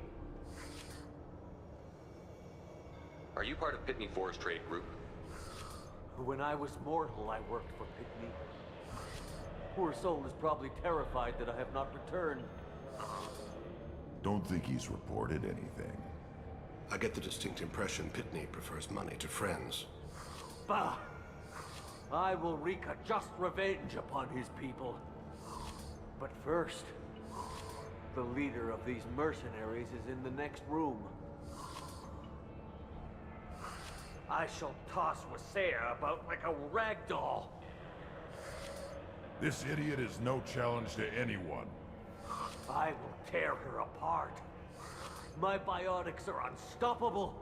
Are you part of Pitney 4's trade group? When I was mortal, I worked for Pitney. Poor soul is probably terrified that I have not returned. Don't think he's reported anything. I get the distinct impression Pitney prefers money to friends. Bah! I will wreak a just revenge upon his people. But first, the leader of these mercenaries is in the next room. I shall toss Wasea about like a rag doll. This idiot is no challenge to anyone. I will tear her apart. My biotics are unstoppable.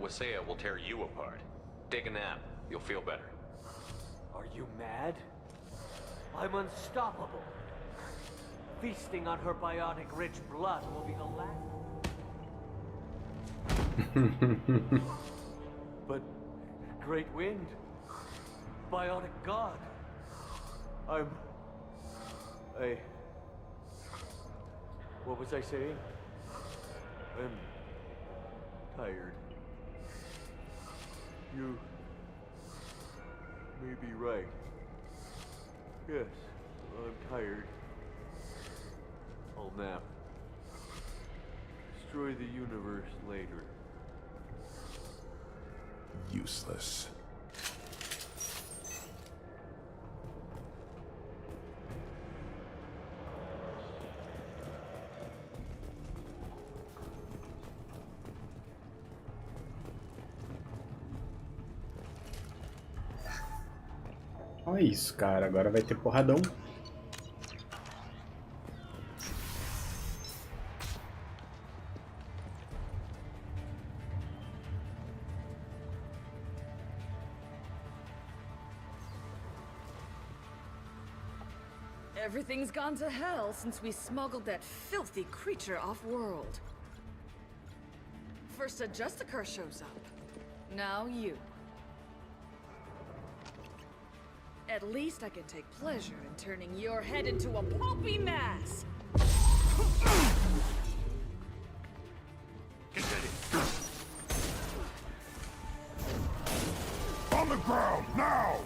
Wasea will tear you apart. Take a nap. You'll feel better. Are you mad? I'm unstoppable. Feasting on her biotic-rich blood will be the last. But Great Wind, biotic god. What was I saying? I'm tired. You may be right. Yes, I'm tired. I'll nap. Destroy the universe later. Useless. Olha isso, cara. Agora vai ter porradão. Everything's gone to hell since we smuggled that filthy creature off-world. First a Justicar shows up. Now you. At least I can take pleasure in turning your head into a pulpy mass! Get ready. On the ground, now!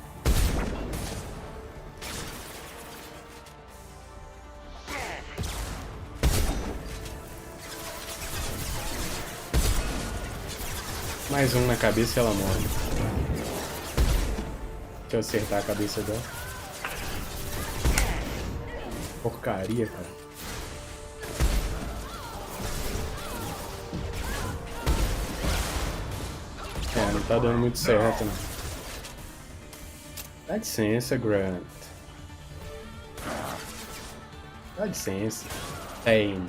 Mais um na cabeça e ela morre. Deixa eu acertar a cabeça dela. Porcaria, cara. É, não tá dando muito certo, não. Dá licença, Grant. Dá licença. Tem.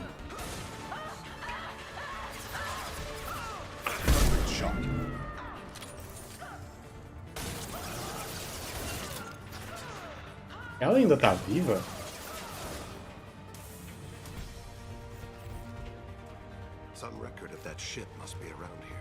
Ela ainda tá viva? Some record of that ship must be around here.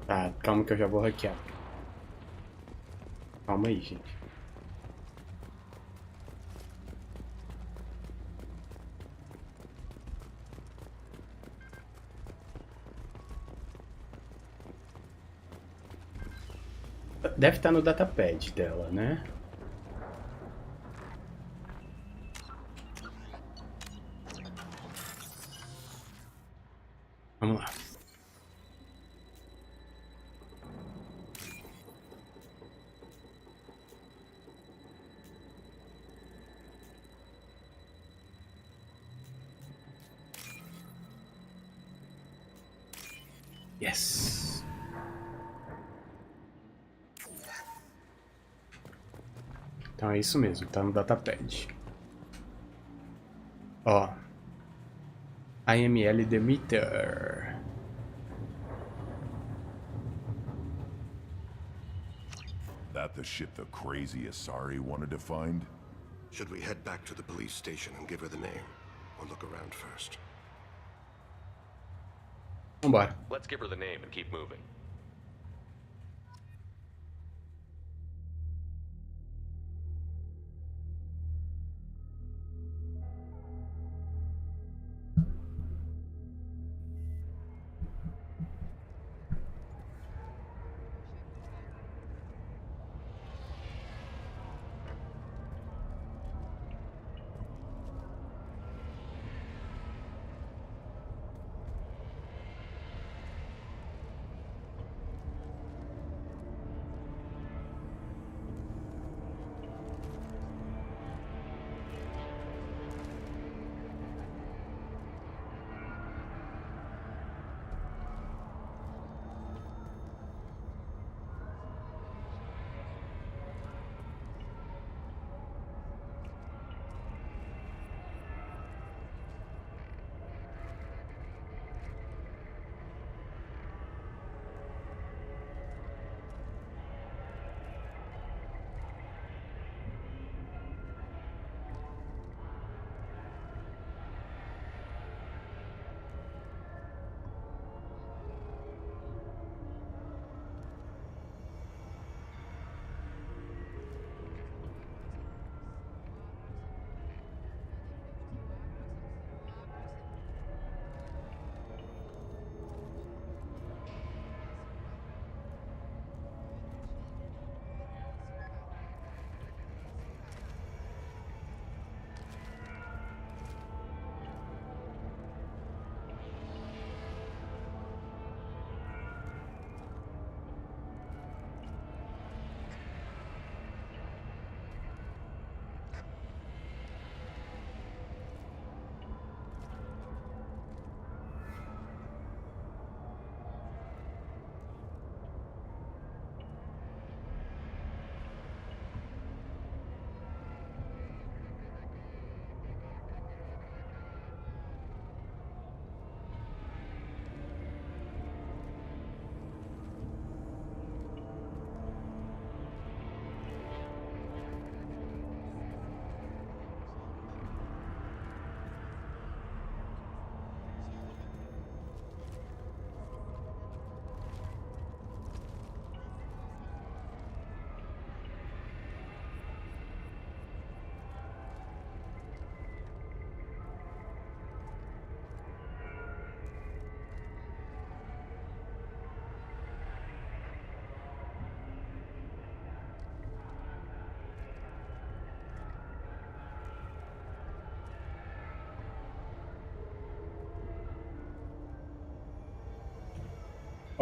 Tá, calma que eu já vou hackear. Calma aí, gente. Deve estar no datapad dela, né? Vamos lá. Yes. Então é isso mesmo, tá no datapad. Ó. IML Demeter. That the ship the crazy Asari wanted to find? Should we head back to the police station and give her the name? Or look around first? Vambora. Let's give her the name and keep moving.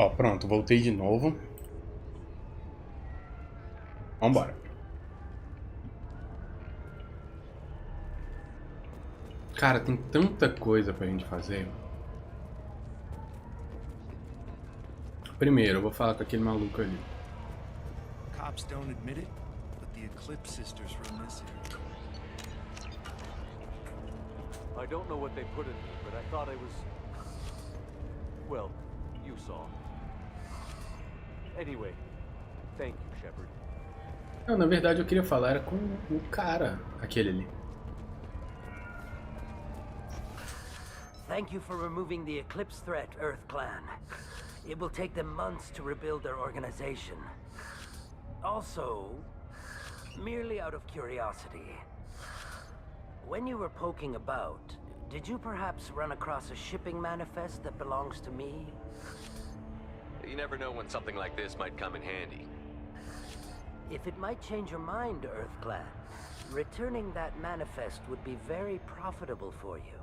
Ó, pronto, voltei de novo. Vambora. Cara, tem tanta coisa pra gente fazer. Primeiro, eu vou falar com aquele maluco ali. Cops don't admit it, but The Eclipse sisters run this area. I don't know what they put in me, but I thought I was... Well, you saw. Anyway, thank you, Shepard. Não, na verdade eu queria falar com o cara, aquele ali. Thank you for removing the Eclipse threat, Earth Clan. It will take them months to rebuild their organization. Also, merely out of curiosity, when you were poking about, did you perhaps run across a shipping manifest that belongs to me? You never know when something like this might come in handy. If it might change your mind, Earth Clan, returning that manifest would be very profitable for you.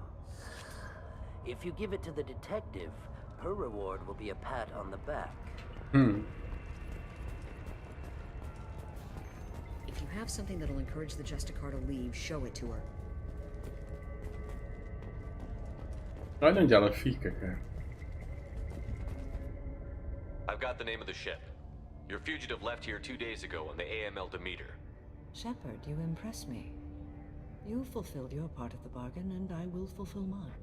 If you give it to the detective, her reward will be a pat on the back. If you have something that'll encourage the Justicar to leave, show it to her. Olha onde ela fica, cara. I've got the name of the ship. Your fugitive left here 2 days ago on the AML Demeter. Shepard, you impress me. You fulfilled your part of the bargain, and I will fulfill mine.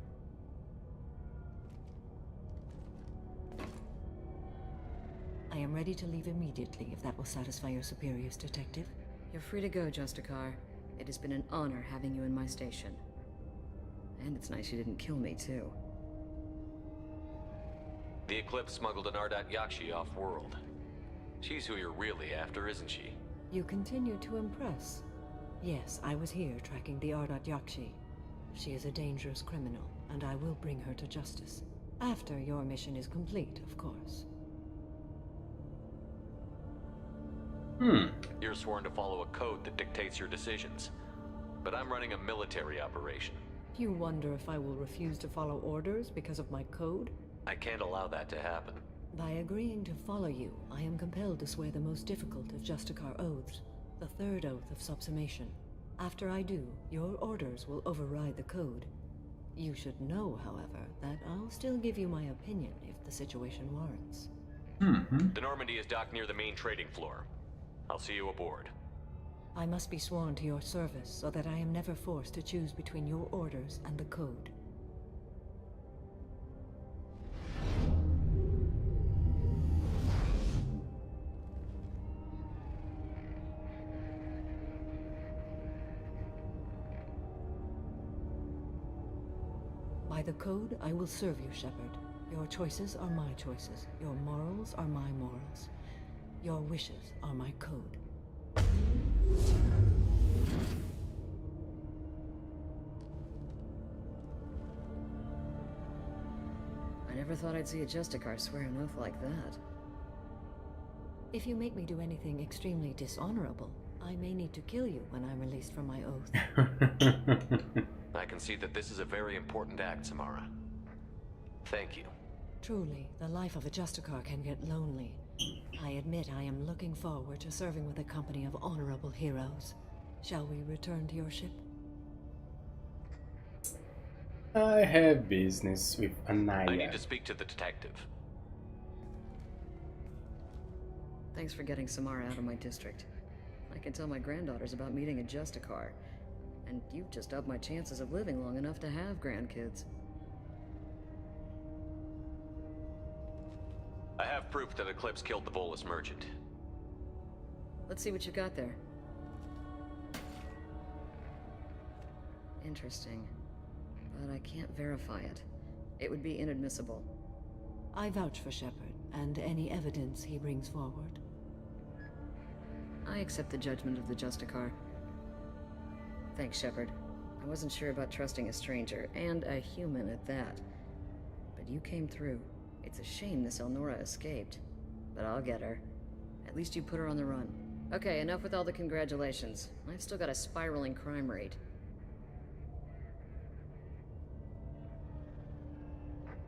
I am ready to leave immediately, if that will satisfy your superiors, Detective. You're free to go, Justicar. It has been an honor having you in my station. And it's nice you didn't kill me, too. The Eclipse smuggled an Ardat Yakshi off-world. She's who you're really after, isn't she? You continue to impress. Yes, I was here tracking the Ardat Yakshi. She is a dangerous criminal, and I will bring her to justice. After your mission is complete, of course. You're sworn to follow a code that dictates your decisions. But I'm running a military operation. You wonder if I will refuse to follow orders because of my code? I can't allow that to happen. By agreeing to follow you, I am compelled to swear the most difficult of Justicar oaths, the third oath of subsumation. After I do, your orders will override the code. You should know, however, that I'll still give you my opinion if the situation warrants. The Normandy is docked near the main trading floor. I'll see you aboard. I must be sworn to your service so that I am never forced to choose between your orders and the code. By the code, I will serve you, Shepard. Your choices are my choices. Your morals are my morals. Your wishes are my code. I never thought I'd see a Justicar swear an oath like that. If you make me do anything extremely dishonorable, I may need to kill you when I'm released from my oath. I can see that this is a very important act, Samara. Thank you. Truly, the life of a Justicar can get lonely. I admit I am looking forward to serving with a company of honorable heroes. Shall we return to your ship? I have business with Anaya. I need to speak to the detective. Thanks for getting Samara out of my district. I can tell my granddaughters about meeting a Justicar. And you've just upped my chances of living long enough to have grandkids. I have proof that Eclipse killed the Volus merchant. Let's see what you got there. Interesting. But I can't verify it. It would be inadmissible. I vouch for Shepard, and any evidence he brings forward. I accept the judgment of the Justicar. Thanks, Shepard. I wasn't sure about trusting a stranger, and a human at that. But you came through. It's a shame this Elnora escaped. But I'll get her. At least you put her on the run. Okay, enough with all the congratulations. I've still got a spiraling crime rate.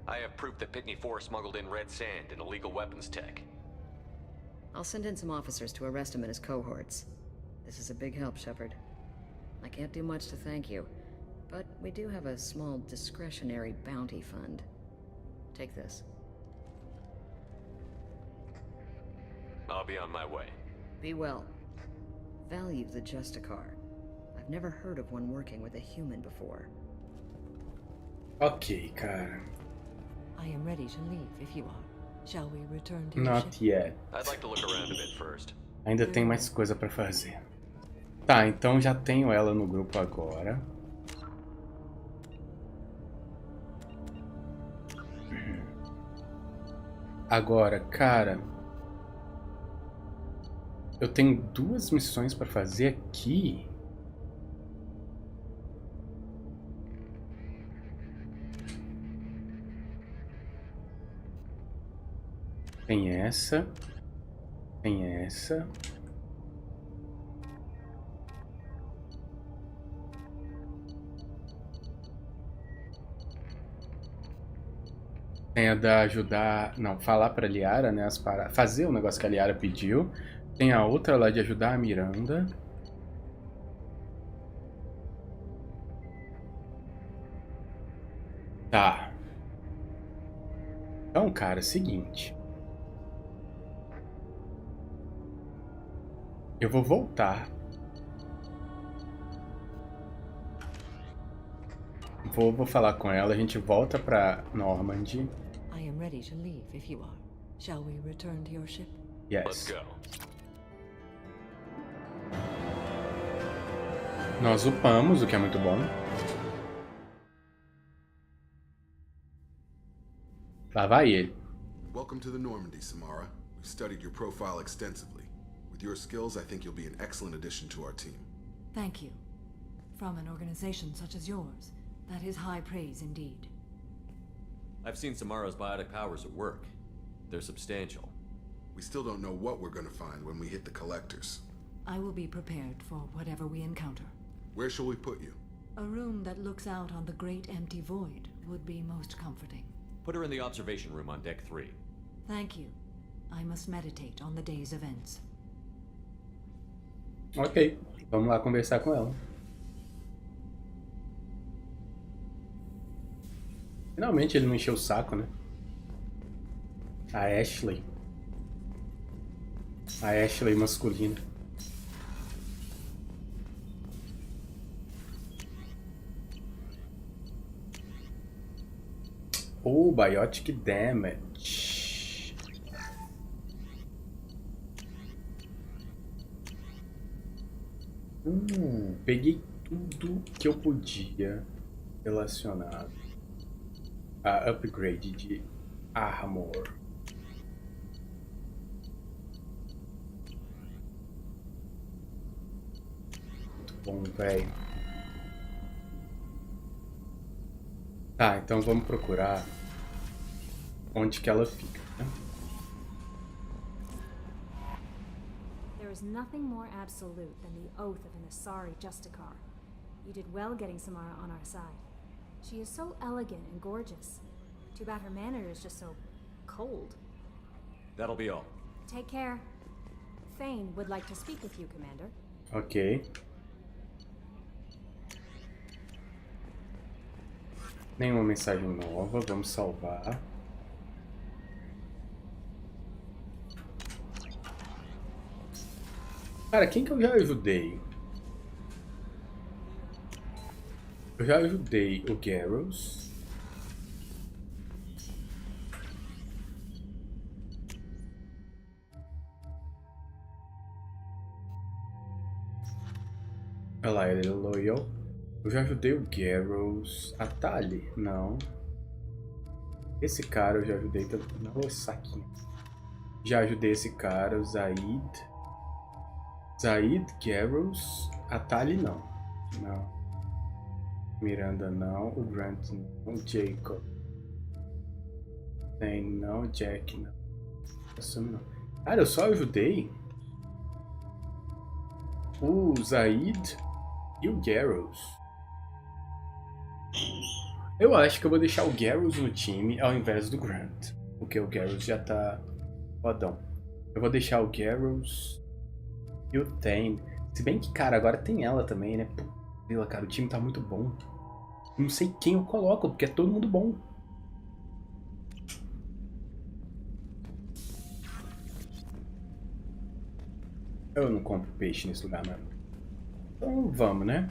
I have proof that Pitney 4 smuggled in red sand and illegal weapons tech. I'll send in some officers to arrest him and his cohorts. This is a big help, Shepard. I can't do much to thank you, but we do have a small discretionary bounty fund. Take this. I'll be on my way. Be well. value the Justicar. I've never heard of one working with a human before. Ok, cara. I am ready to leave if you are. Shall we return to your Not ship? yet. I'd like to look around a bit first. Ainda tem mais coisa pra fazer. Tá, então já tenho ela no grupo agora. Agora, cara, eu tenho 2 missões pra fazer aqui. Tem essa. Tem essa. Tem a da ajudar... Não, falar pra Liara, né? Fazer o negócio que a Liara pediu. Tem a outra lá de ajudar a Miranda. Tá. Então, cara, é o seguinte. Eu vou voltar. Vou falar com ela, a gente volta pra Normandy. I am ready to leave if you are. Shall we return to your ship? Yes. Let's go. Nós upamos, o que é muito bom. Lá vai ele. Welcome to the Normandy, Samara. We've studied your profile extensively. With your skills, I think you'll be an excellent addition to our team. Thank you. From an organization such as yours, that is high praise indeed. I've seen Samara's biotic powers at work. They're substantial. We still don't know what we're gonna find when we hit the collectors. I will be prepared for whatever we encounter. Where shall we put you? A room that looks out on the great empty void would be most comforting. Put her in the observation room on deck 3. Thank you. I must meditate on the day's events. Ok, vamos lá conversar com ela. Finalmente ele não encheu o saco, né? A Ashley. A Ashley masculina. Oh, biotic damage. Peguei tudo que eu podia relacionado a upgrade de armor. Muito bom, velho. Tá, então vamos procurar onde que ela fica, né? There is nothing more absolute than the oath of an Asari Justicar. You did well getting Samara on our side. She is so elegant and gorgeous. Too bad her manner is just so cold. That'll be all. Take care. Thane would like to speak with you, Commander. Ok. Nenhuma mensagem nova, vamos salvar. Cara, quem que eu já ajudei? Eu já ajudei o Garros. Olha lá, ele é loyal. Eu já ajudei o Garros. A Tali? Não. Esse cara eu já ajudei também. Não, saquinho. Já ajudei esse cara, o Zaid. Zaid, Garros. A Tali não. Não. Miranda não. O Grant não. O Jacob. Tem não. Jack não. Assumi não. Cara, eu só ajudei o Zaid e o Garros. Eu acho que eu vou deixar o Garros no time ao invés do Grant, porque o Garros já tá fodão. Eu vou deixar o Garros e o Thane. Se bem que, cara, agora tem ela também, né? Pô, cara, o time tá muito bom. Não sei quem eu coloco, porque é todo mundo bom. Eu não compro peixe nesse lugar mesmo. Então vamos, né?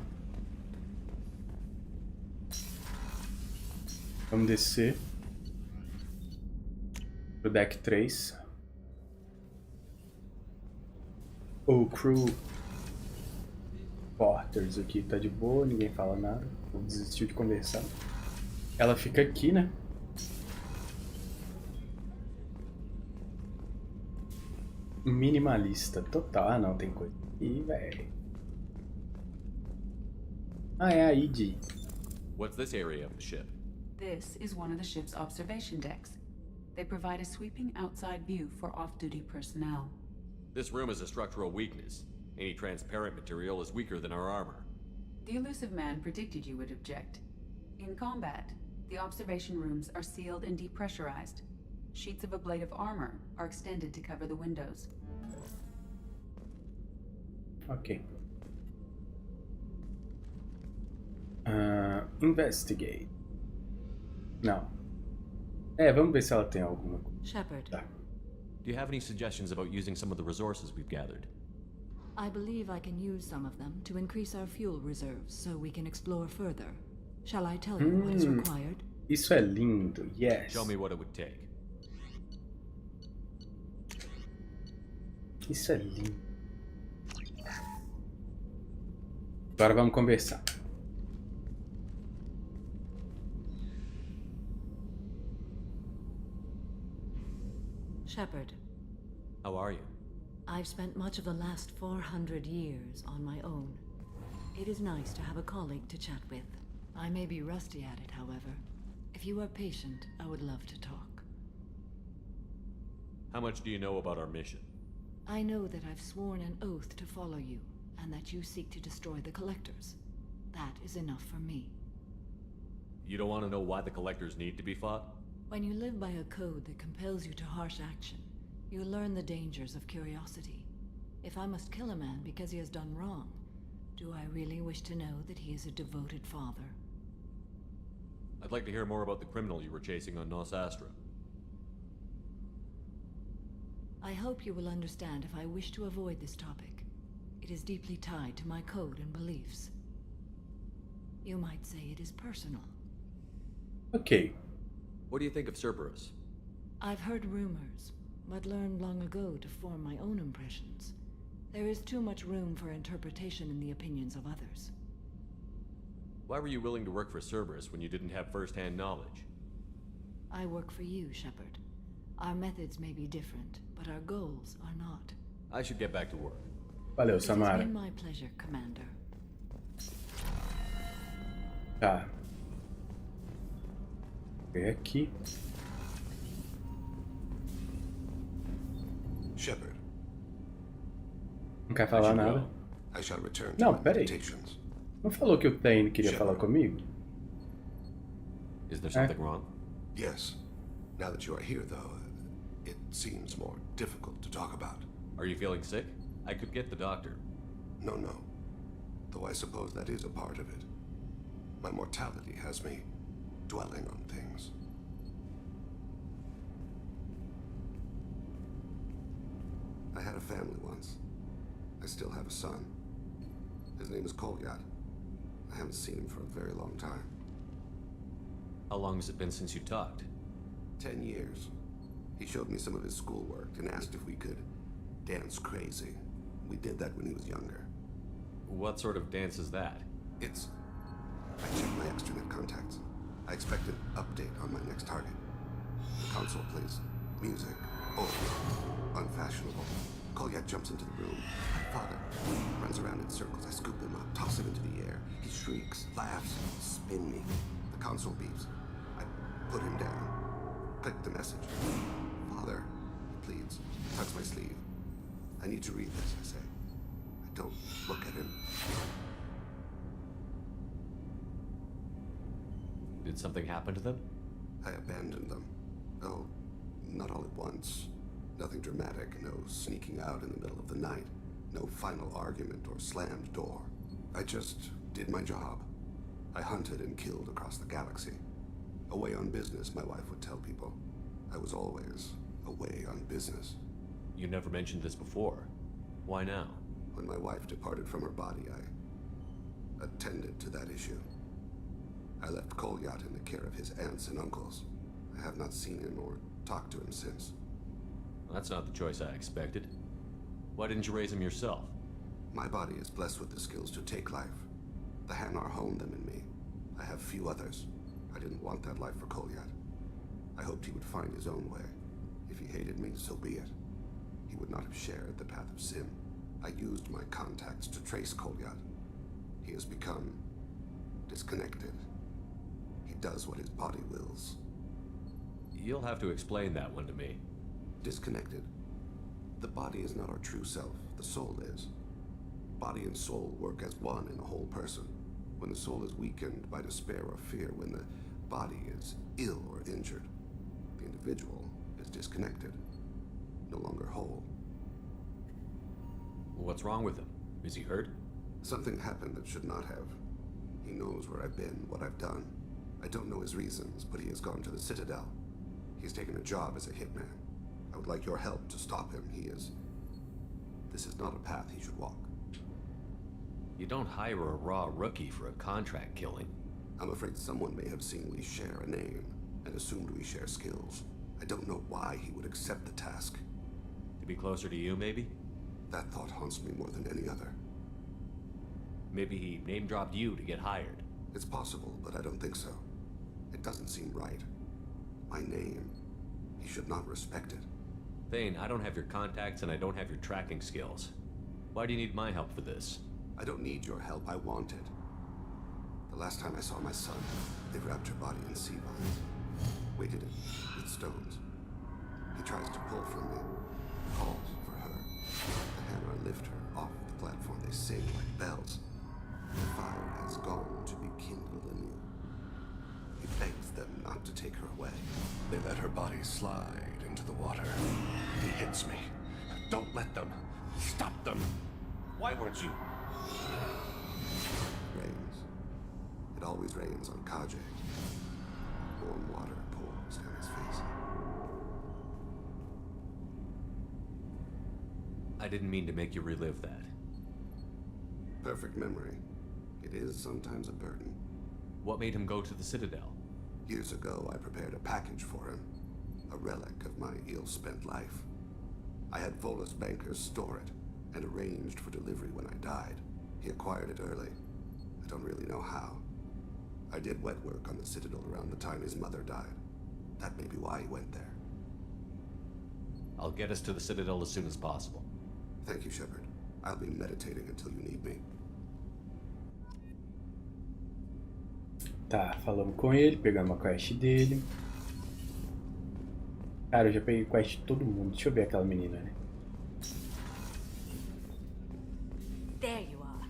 Vamos descer pro deck 3. O crew Porters aqui tá de boa, ninguém fala nada. Desistiu de conversar. Ela fica aqui, né? Minimalista total. Ah, não, tem coisa. Ih, velho. Ah, é a ID. What's this area of the ship? This is one of the ship's observation decks. They provide a sweeping outside view for off-duty personnel. This room is a structural weakness. Any transparent material is weaker than our armor. The elusive man predicted you would object. In combat, the observation rooms are sealed and depressurized. Sheets of ablative armor are extended to cover the windows. Ok. Investigate. Não. Vamos ver se ela tem alguma coisa. Shepard. Tá. Do you have any suggestions about using some of the resources we've gathered? I believe I can use some of them to increase our fuel reserves so we can explore further. Shall I tell you what is required? Isso é lindo, yes. Show me what it would take. Isso é lindo. Agora vamos conversar. Shepard. How are you? I've spent much of the last 400 years on my own. It is nice to have a colleague to chat with. I may be rusty at it, however. If you are patient, I would love to talk. How much do you know about our mission? I know that I've sworn an oath to follow you, and that you seek to destroy the Collectors. That is enough for me. You don't want to know why the Collectors need to be fought? When you live by a code that compels you to harsh action, you learn the dangers of curiosity. If I must kill a man because he has done wrong, do I really wish to know that he is a devoted father? I'd like to hear more about the criminal you were chasing on Nos Astra. I hope you will understand if I wish to avoid this topic. It is deeply tied to my code and beliefs. You might say it is personal. Ok. What do you think of Cerberus? I've heard rumors, but learned long ago to form my own impressions. There is too much room for interpretation in the opinions of others. Why were you willing to work for Cerberus when you didn't have first-hand knowledge? I work for you, Shepard. Our methods may be different, but our goals are not. I should get back to work. Valeu, It Samara. has been my pleasure, Commander. Tá. É aqui. Shepard. Não quer falar nada? I shall return to Não, my peraí. meditations. Não falou que o Thane queria falar comigo? Is there something wrong? Yes. Now that you are here, though, it seems more difficult to talk about. Are you feeling sick? I could get the doctor. No. Though I suppose that is a part of it. My mortality has me dwelling on things. I had a family once. I still have a son. His name is Kolyat. I haven't seen him for a very long time. How long has it been since you talked? 10 years. He showed me some of his schoolwork and asked if we could dance crazy. We did that when he was younger. What sort of dance is that? It's... I checked my extranet contacts. I expect an update on my next target. The console plays music. Old. Unfashionable. Kolyat jumps into the room. My father runs around in circles. I scoop him up, toss him into the air. He shrieks, laughs, spin me. The console beeps. I put him down. Click the message. Father, he pleads. Tucks my sleeve. I need to read this, I say. I don't look at him. Did something happen to them? I abandoned them. Oh, not all at once. Nothing dramatic, no sneaking out in the middle of the night. No final argument or slammed door. I just did my job. I hunted and killed across the galaxy. Away on business, my wife would tell people. I was always away on business. You never mentioned this before. Why now? When my wife departed from her body, I attended to that issue. I left Kolyat in the care of his aunts and uncles. I have not seen him or talked to him since. Well, that's not the choice I expected. Why didn't you raise him yourself? My body is blessed with the skills to take life. The Hanar honed them in me. I have few others. I didn't want that life for Kolyat. I hoped he would find his own way. If he hated me, so be it. He would not have shared the path of sin. I used my contacts to trace Kolyat. He has become disconnected. He does what his body wills. You'll have to explain that one to me. Disconnected. The body is not our true self, the soul is. Body and soul work as one in a whole person. When the soul is weakened by despair or fear, when the body is ill or injured, the individual is disconnected, no longer whole. What's wrong with him? Is he hurt? Something happened that should not have. He knows where I've been, what I've done. I don't know his reasons, but he has gone to the Citadel. He's taken a job as a hitman. I would like your help to stop him. This is not a path he should walk. You don't hire a raw rookie for a contract killing. I'm afraid someone may have seen we share a name and assumed we share skills. I don't know why he would accept the task. To be closer to you, maybe? That thought haunts me more than any other. Maybe he name-dropped you to get hired. It's possible, but I don't think so. It doesn't seem right. My name. He should not respect it. Thane, I don't have your contacts and I don't have your tracking skills. Why do you need my help for this? I don't need your help. I want it. The last time I saw my son, they wrapped her body in sea vines, weighted it with stones. He tries to pull from me, calls for her. The Hanar lift her off the platform. They sing like bells. The fire has gone to be kindled anew. He begs them not to take her away. They let her body slide into the water. He hits me. Don't let them. Stop them. Why weren't you? Rains. It always rains on Kaje. Warm water pours down his face. I didn't mean to make you relive that. Perfect memory. It is sometimes a burden. What made him go to the Citadel? Years ago, I prepared a package for him. A relic of my ill-spent life. I had Volus bankers store it, and arranged for delivery when I died. He acquired it early. I don't really know how. I did wet work on the Citadel around the time his mother died. That may be why he went there. I'll get us to the Citadel as soon as possible. Thank you, Shepard. I'll be meditating until you need me. Tá, falamos com ele, pegamos a quest dele. Cara, eu já peguei quest de todo mundo. Deixa eu ver aquela menina, né? There you are.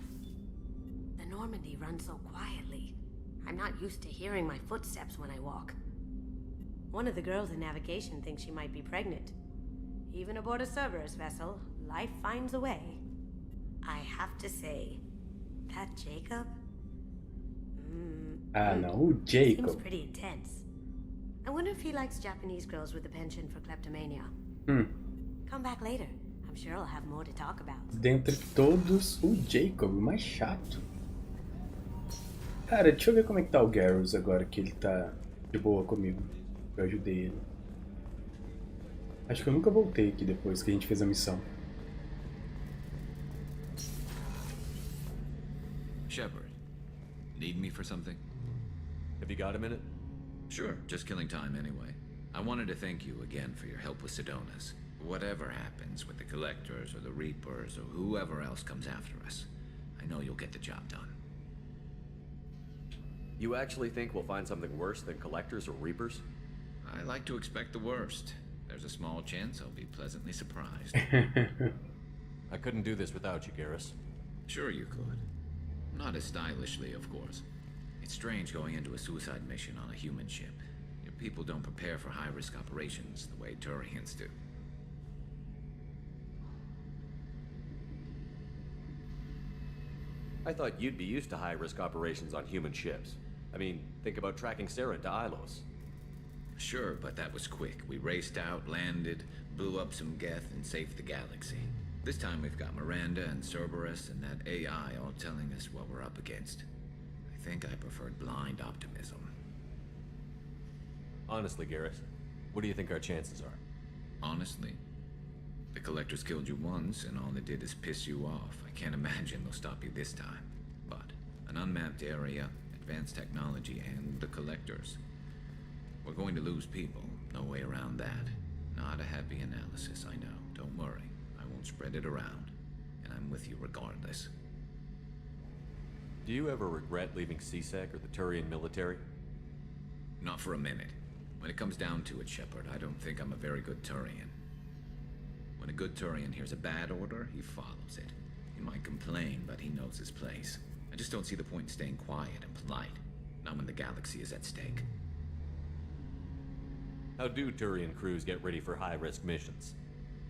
The Normandy runs so quietly. I'm not used to hearing my footsteps when I walk. One of the girls in navigation thinks she might be pregnant. Even aboard a Cerberus vessel, life finds a way. I have to say, that Jacob? No, o Jacob. Seems pretty intense. I wonder if he likes Japanese girls with a penchant for kleptomania. Come back later. I'm sure I'll have more to talk about. Dentre todos, o Jacob, o mais chato. Cara, deixa eu ver como é que tá o Garrus agora que ele tá de boa comigo. Eu ajudei ele. Acho que eu nunca voltei aqui depois que a gente fez a missão. Shepard, need me for something? Have you got a minute? Sure, just killing time anyway. I wanted to thank you again for your help with Sidonis. Whatever happens with the Collectors or the Reapers or whoever else comes after us, I know you'll get the job done. You actually think we'll find something worse than Collectors or Reapers? I like to expect the worst. There's a small chance I'll be pleasantly surprised. I couldn't do this without you, Garrus. Sure you could. Not as stylishly, of course. It's strange going into a suicide mission on a human ship. Your people don't prepare for high-risk operations the way Turians do. I thought you'd be used to high-risk operations on human ships. I mean, think about tracking Sarah to Ilos. Sure, but that was quick. We raced out, landed, blew up some Geth, and saved the galaxy. This time we've got Miranda and Cerberus and that AI all telling us what we're up against. I think I preferred blind optimism. Honestly, Garrus, what do you think our chances are? Honestly? The Collectors killed you once, and all they did is piss you off. I can't imagine they'll stop you this time. But an unmapped area, advanced technology, and the Collectors. We're going to lose people. No way around that. Not a happy analysis, I know. Don't worry. I won't spread it around. And I'm with you regardless. Do you ever regret leaving CSEC or the Turian military? Not for a minute. When it comes down to it, Shepard, I don't think I'm a very good Turian. When a good Turian hears a bad order, he follows it. He might complain, but he knows his place. I just don't see the point in staying quiet and polite. Not when the galaxy is at stake. How do Turian crews get ready for high-risk missions?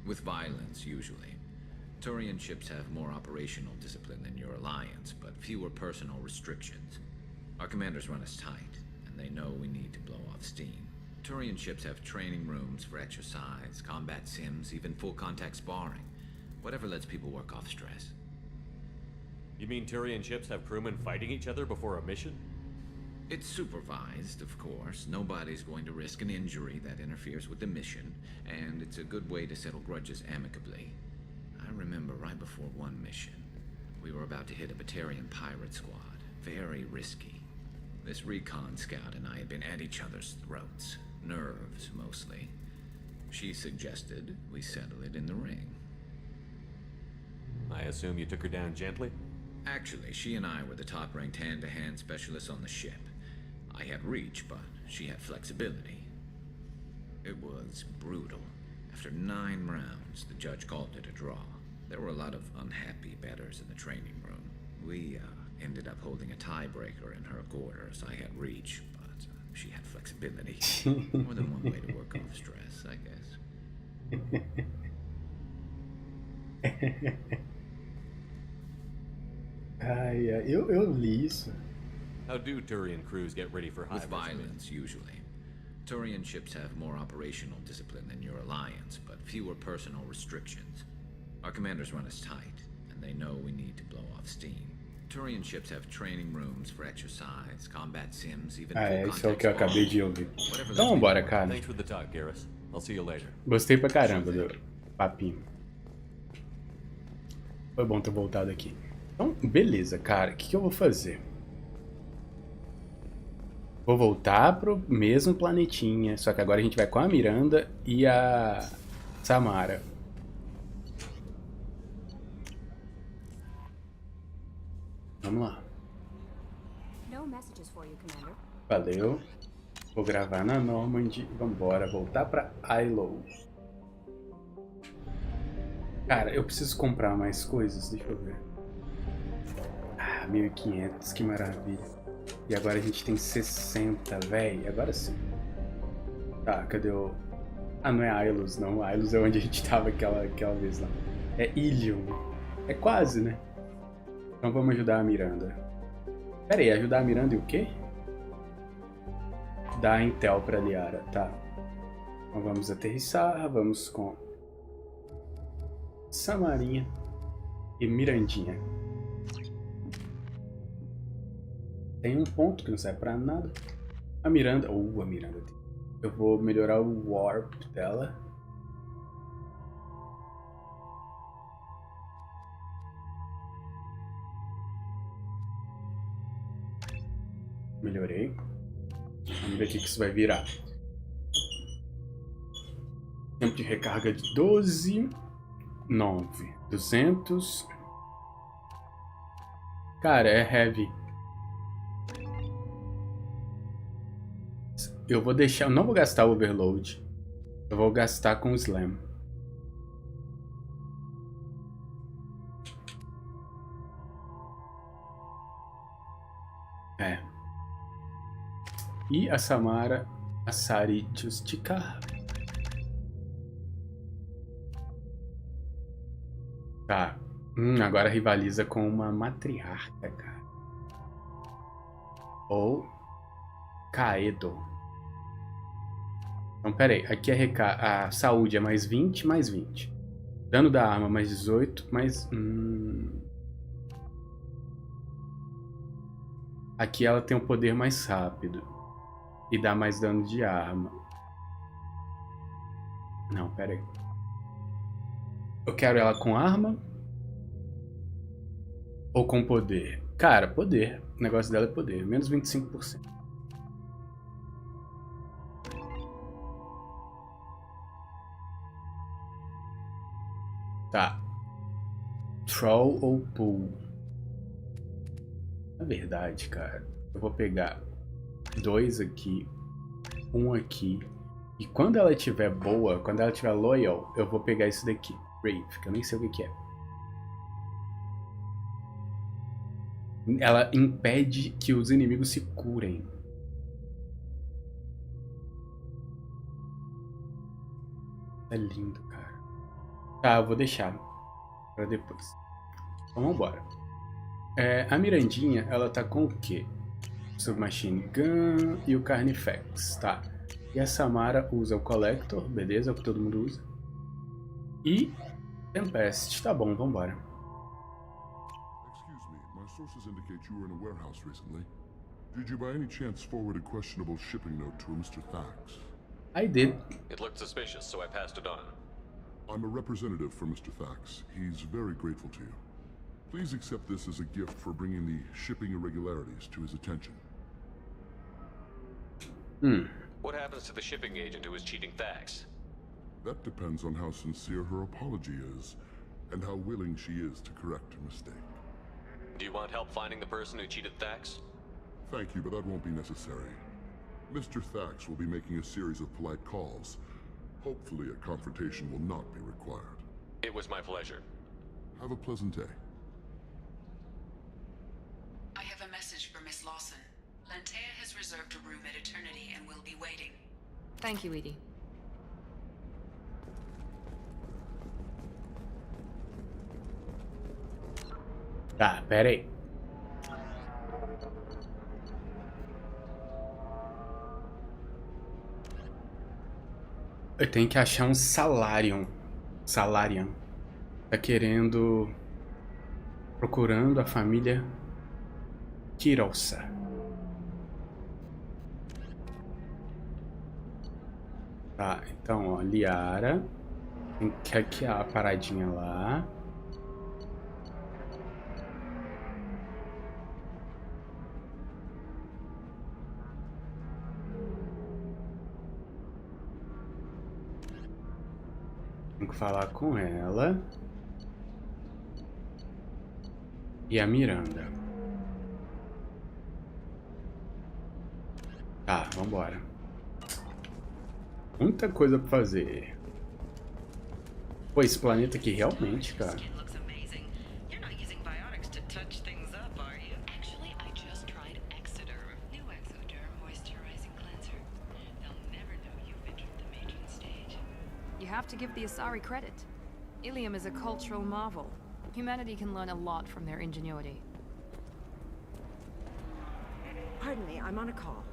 With violence, usually. Turian ships have more operational discipline than your alliance, but fewer personal restrictions. Our commanders run us tight, and they know we need to blow off steam. Turian ships have training rooms for exercise, combat sims, even full-contact sparring. Whatever lets people work off stress. You mean Turian ships have crewmen fighting each other before a mission? It's supervised, of course. Nobody's going to risk an injury that interferes with the mission, and it's a good way to settle grudges amicably. I remember right before one mission, we were about to hit a Batarian pirate squad. Very risky. This recon scout and I had been at each other's throats. Nerves, mostly. She suggested we settle it in the ring. I assume you took her down gently? Actually, she and I were the top-ranked hand-to-hand specialists on the ship. I had reach, but she had flexibility. It was brutal. After 9 rounds, the judge called it a draw. There were a lot of unhappy bettors in the training room. We ended up holding a tiebreaker in her quarters. I had reach, but she had flexibility. More than one way to work off stress, I guess. Eu li isso. How do Turian crews get ready for high-risk With violence, usually. Turian ships have more operational discipline than your alliance, but fewer personal restrictions. Our commanders run us tight, and they know we need to blow off steam. Turian ships have training rooms for exercise, combat sims, even Esse é o que eu acabei de ouvir. Então vambora, cara. Thanks for the talk, Garrus. I'll see you later. Gostei pra caramba do papinho. Foi bom ter voltado aqui. Então, beleza, cara. O que eu vou fazer? Vou voltar pro mesmo planetinha, só que agora a gente vai com a Miranda e a Samara. Vamos lá. Valeu. Vou gravar na Normandy. Vambora, voltar pra Illium. Cara, eu preciso comprar mais coisas, deixa eu ver. 1500, que maravilha. E agora a gente tem 60, véi. Agora sim. Tá, cadê o... Ah, não é Ilus, não. Ilus é onde a gente tava aquela vez lá. É Illium. É quase, né? Então vamos ajudar a Miranda. Pera aí, ajudar a Miranda e o quê? Dar intel pra Liara, tá. Então vamos aterrissar, vamos com Samarinha e Mirandinha. Tem um ponto que não serve pra nada. A Miranda... a Miranda. Eu vou melhorar o warp dela. Melhorei. Vamos ver o que isso vai virar. Tempo de recarga de 12. 9. 200. Cara, é heavy. Eu vou deixar... Eu não vou gastar o overload. Eu vou gastar com o slam. É. E a Samara, a Sari Justica. Tá. Agora rivaliza com uma matriarca, cara. Ou Caedo. Então, pera aí. Aqui a saúde é mais 20, mais 20. Dano da arma mais 18, mais... Aqui ela tem um poder mais rápido. E dá mais dano de arma. Não, pera aí. Eu quero ela com arma? Ou com poder? Cara, poder. O negócio dela é poder. Menos 25%. Tá. Troll ou pool? Na verdade, cara, eu vou pegar 2 aqui, 1 aqui. E quando ela estiver boa, quando ela estiver loyal, eu vou pegar esse daqui. Brave, que eu nem sei o que é. Ela impede que os inimigos se curem. É lindo, cara. Tá, eu vou deixar pra depois. Então vambora. A Mirandinha, ela tá com o quê? Submachine Gun e o Carnifex, tá. E a Samara usa o Collector, beleza, é o que todo mundo usa. E Tempest, tá bom, vambora. Excuse me, my sources indicate you were in a warehouse recently. Did you by any chance forward a questionable shipping note to a Mr. Thax? I did. It looked suspicious, so I passed it on. I'm a representative for Mr. Thax. He's very grateful to you. Please accept this as a gift for bringing the shipping irregularities to his attention. What happens to the shipping agent who was cheating Thax? That depends on how sincere her apology is, and how willing she is to correct her mistake. Do you want help finding the person who cheated Thax? Thank you, but that won't be necessary. Mr. Thax will be making a series of polite calls. Hopefully a confrontation will not be required. It was my pleasure. Have a pleasant day. I have a message for Miss Lawson. Lantea has reserved a room at Eternity and will be waiting. Thank you, Edie. Tá, pera aí. Eu tenho que achar um Salarian. Salarian. Tá querendo... Procurando a família Kirosa. Tá, então, ó, Liara. Tem que hackear a paradinha lá. Tem que falar com ela. E a Miranda. Tá, vambora. Muita coisa pra fazer. Pô, esse planeta aqui realmente, cara. You have to give the Asari credit. Illium is a cultural marvel. Humanity can learn a lot from their ingenuity. Pardon me, I'm on a call.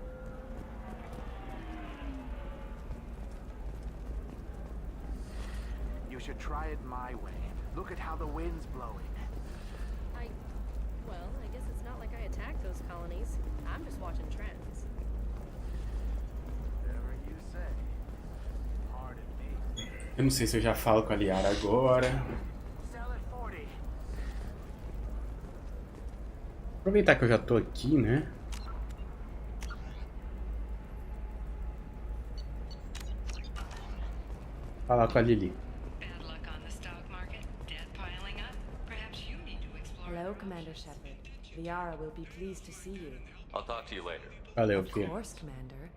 You should try it my way. Look at how the wind's blowing. Well, I guess it's not like I attacked those colonies. I'm just watching trends. Whatever you say. Pardon me. Eu não sei se eu já falo com a Liara agora. Aproveitar que eu já tô aqui, né? Falar com a Lily. Hello, Commander Shepard. Liara will be pleased to see you. I'll talk to you later. Valeu, Of filho. course, Commander.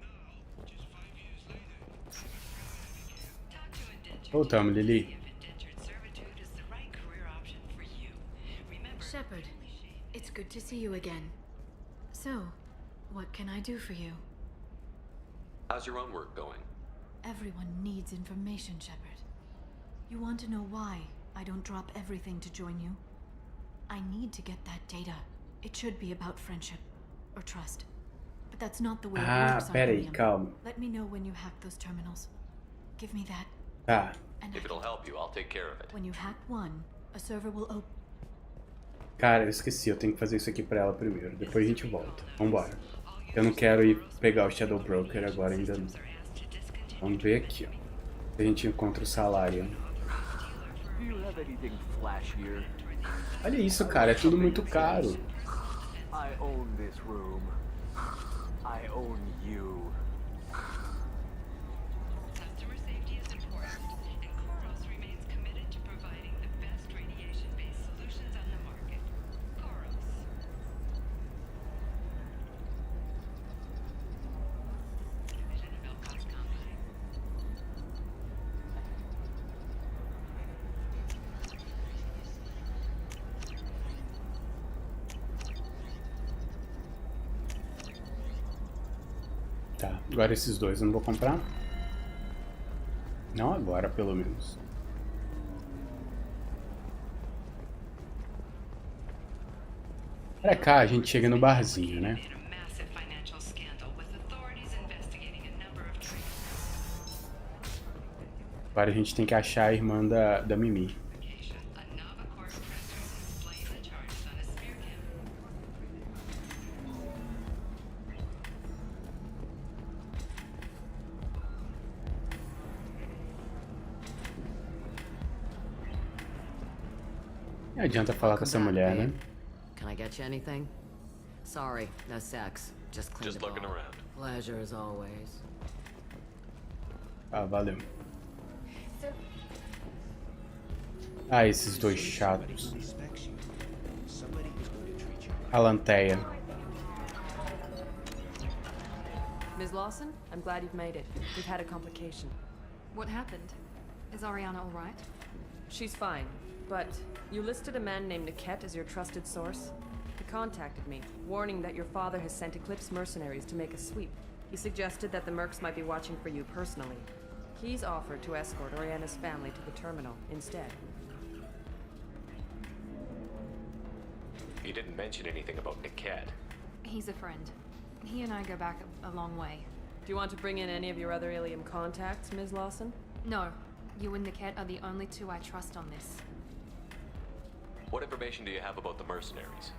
Voltamos, Lily. Shepard, it's good to see you again. So, what can I do for you? How's your own work going? Everyone needs information, Shepard. You want to know why I don't drop everything to join you? I need to get that data. It should be about friendship or trust. But that's not the way it works on pera aí, Illium. calma. Let me know when you hack those terminals. Give me that. Tá, If it'll help you, I'll take care of it. When you hack one, a server will open. Cara, eu esqueci, eu tenho que fazer isso aqui pra ela primeiro, depois a gente volta. Vambora. Eu não quero ir pegar o Shadow Broker agora ainda não. Vamos ver aqui, ó. Se a gente encontra o salário. Olha isso, cara, é tudo muito caro. I own this room. I own you. Customer safety is important, and Koros remains committed to providing the best radiation-based solutions on the market. Koros. Division of Elco's Company. Tá, agora esses dois eu não vou comprar. Não agora, pelo menos. Pra cá a gente chega no barzinho, né? Agora a gente tem que achar a irmã da Mimi. Não adianta falar com essa mulher, né? Can I get you anything? Sorry, no sex. Just clean Just the looking bar. around. Pleasure as always. Ah, valeu. Ah, esses dois chatos. A Lanteia. Ms. Lawson, I'm glad you've made it. We've had a complication. What happened? Is Ariana all right? She's fine, but you listed a man named Niket as your trusted source. He contacted me, warning that your father has sent Eclipse mercenaries to make a sweep. He suggested that the Mercs might be watching for you personally. He's offered to escort Ariana's family to the terminal instead. He didn't mention anything about Niket. He's a friend. He and I go back a long way. Do you want to bring in any of your other Illium contacts, Ms. Lawson? No. You and Niket are the only two I trust on this. What information do you have about the mercenaries?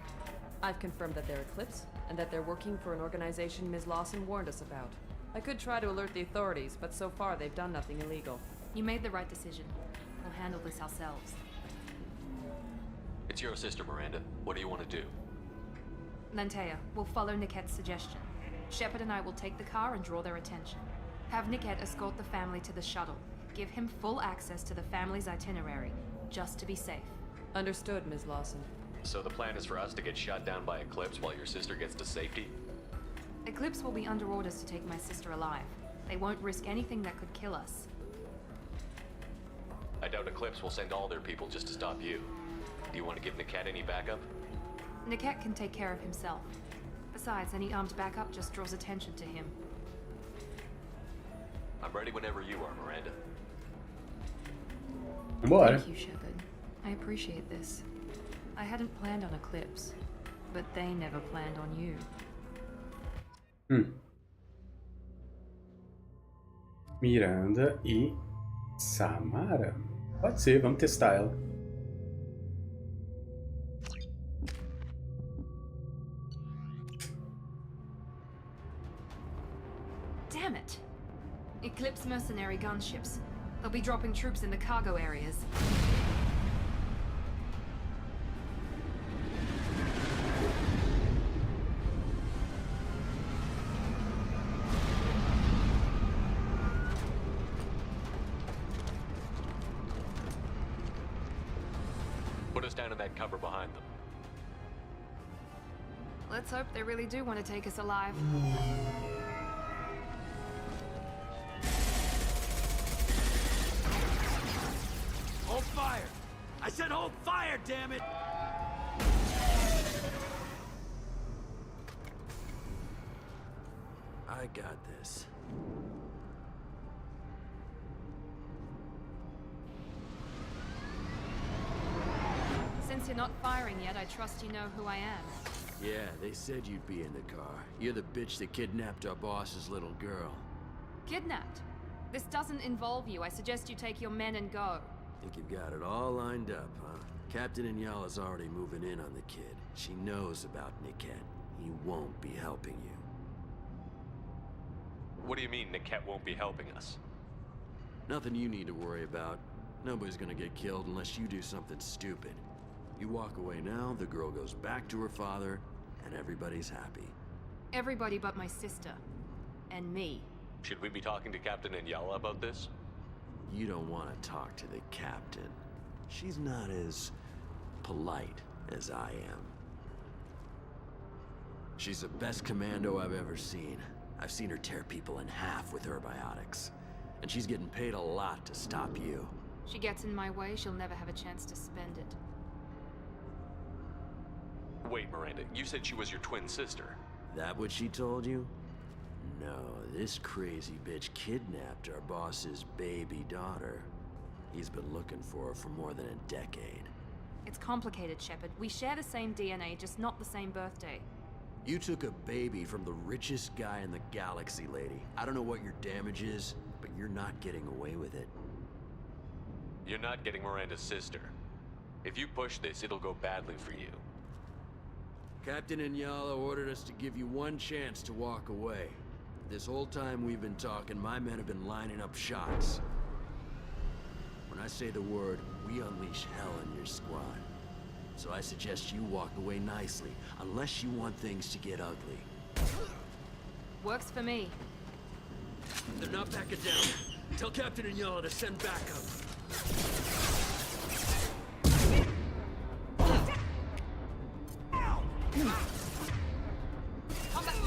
I've confirmed that they're Eclipse, and that they're working for an organization Ms. Lawson warned us about. I could try to alert the authorities, but so far they've done nothing illegal. You made the right decision. We'll handle this ourselves. It's your sister, Miranda. What do you want to do? Lantea, we'll follow Niket's suggestion. Shepard and I will take the car and draw their attention. Have Niket escort the family to the shuttle. Give him full access to the family's itinerary, just to be safe. Understood, Ms. Lawson. So the plan is for us to get shot down by Eclipse while your sister gets to safety? Eclipse will be under orders to take my sister alive. They won't risk anything that could kill us. I doubt Eclipse will send all their people just to stop you. Do you want to give Niket any backup? Niket can take care of himself. Besides, any armed backup just draws attention to him. I'm ready whenever you are, Miranda. Bora. Thank you, Shepard. I appreciate this. I hadn't planned on Eclipse, but they never planned on you. Miranda e Samara. Pode ser, vamos testar ela. Damn it! Eclipse mercenary gunships. They'll be dropping troops in the cargo areas. Put us down in that cover behind them. Let's hope they really do want to take us alive. Hold fire! I said hold fire, damn it! I got this. Since you're not firing yet, I trust you know who I am. Yeah, they said you'd be in the car. You're the bitch that kidnapped our boss's little girl. Kidnapped? This doesn't involve you. I suggest you take your men and go. Think you've got it all lined up, huh? Captain Inyala's already moving in on the kid. She knows about Niket. He won't be helping you. What do you mean Niket won't be helping us? Nothing you need to worry about. Nobody's gonna get killed unless you do something stupid. You walk away now, the girl goes back to her father, and everybody's happy. Everybody but my sister. And me. Should we be talking to Captain Inyala about this? You don't want to talk to the captain. She's not as polite as I am. She's the best commando I've ever seen. I've seen her tear people in half with her biotics. And she's getting paid a lot to stop you. She gets in my way, she'll never have a chance to spend it. Wait, Miranda, you said she was your twin sister. That what she told you? No, this crazy bitch kidnapped our boss's baby daughter. He's been looking for her for more than a decade. It's complicated, Shepard. We share the same DNA, just not the same birthday. You took a baby from the richest guy in the galaxy, lady. I don't know what your damage is, but you're not getting away with it. You're not getting Miranda's sister. If you push this, it'll go badly for you. Captain Inyala ordered us to give you one chance to walk away. This whole time we've been talking, my men have been lining up shots. When I say the word, we unleash hell in your squad. So I suggest you walk away nicely, unless you want things to get ugly. Works for me. They're not backing down. Tell Captain Inyala to send backup.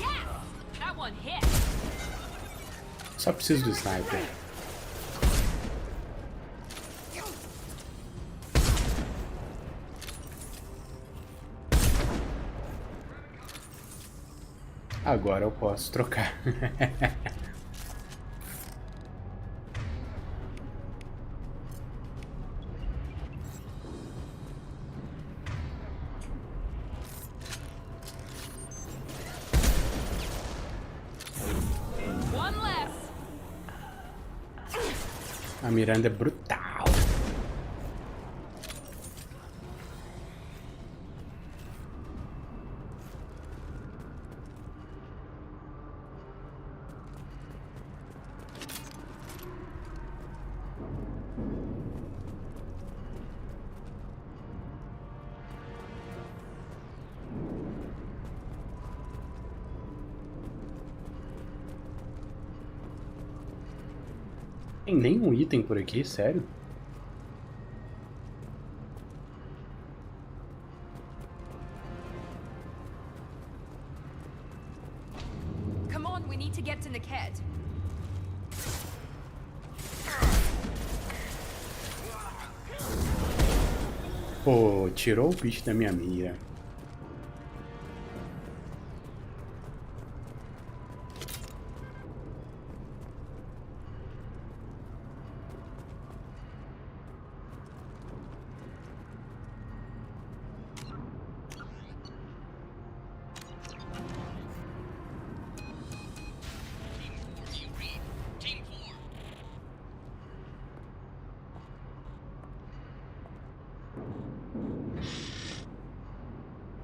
Yes! That one hit! Só preciso do sniper. Agora eu posso trocar. A Miranda é brutal. Tem nenhum item por aqui, sério? Come on, we need to get to Niket. Pô, tirou o bicho da minha mira.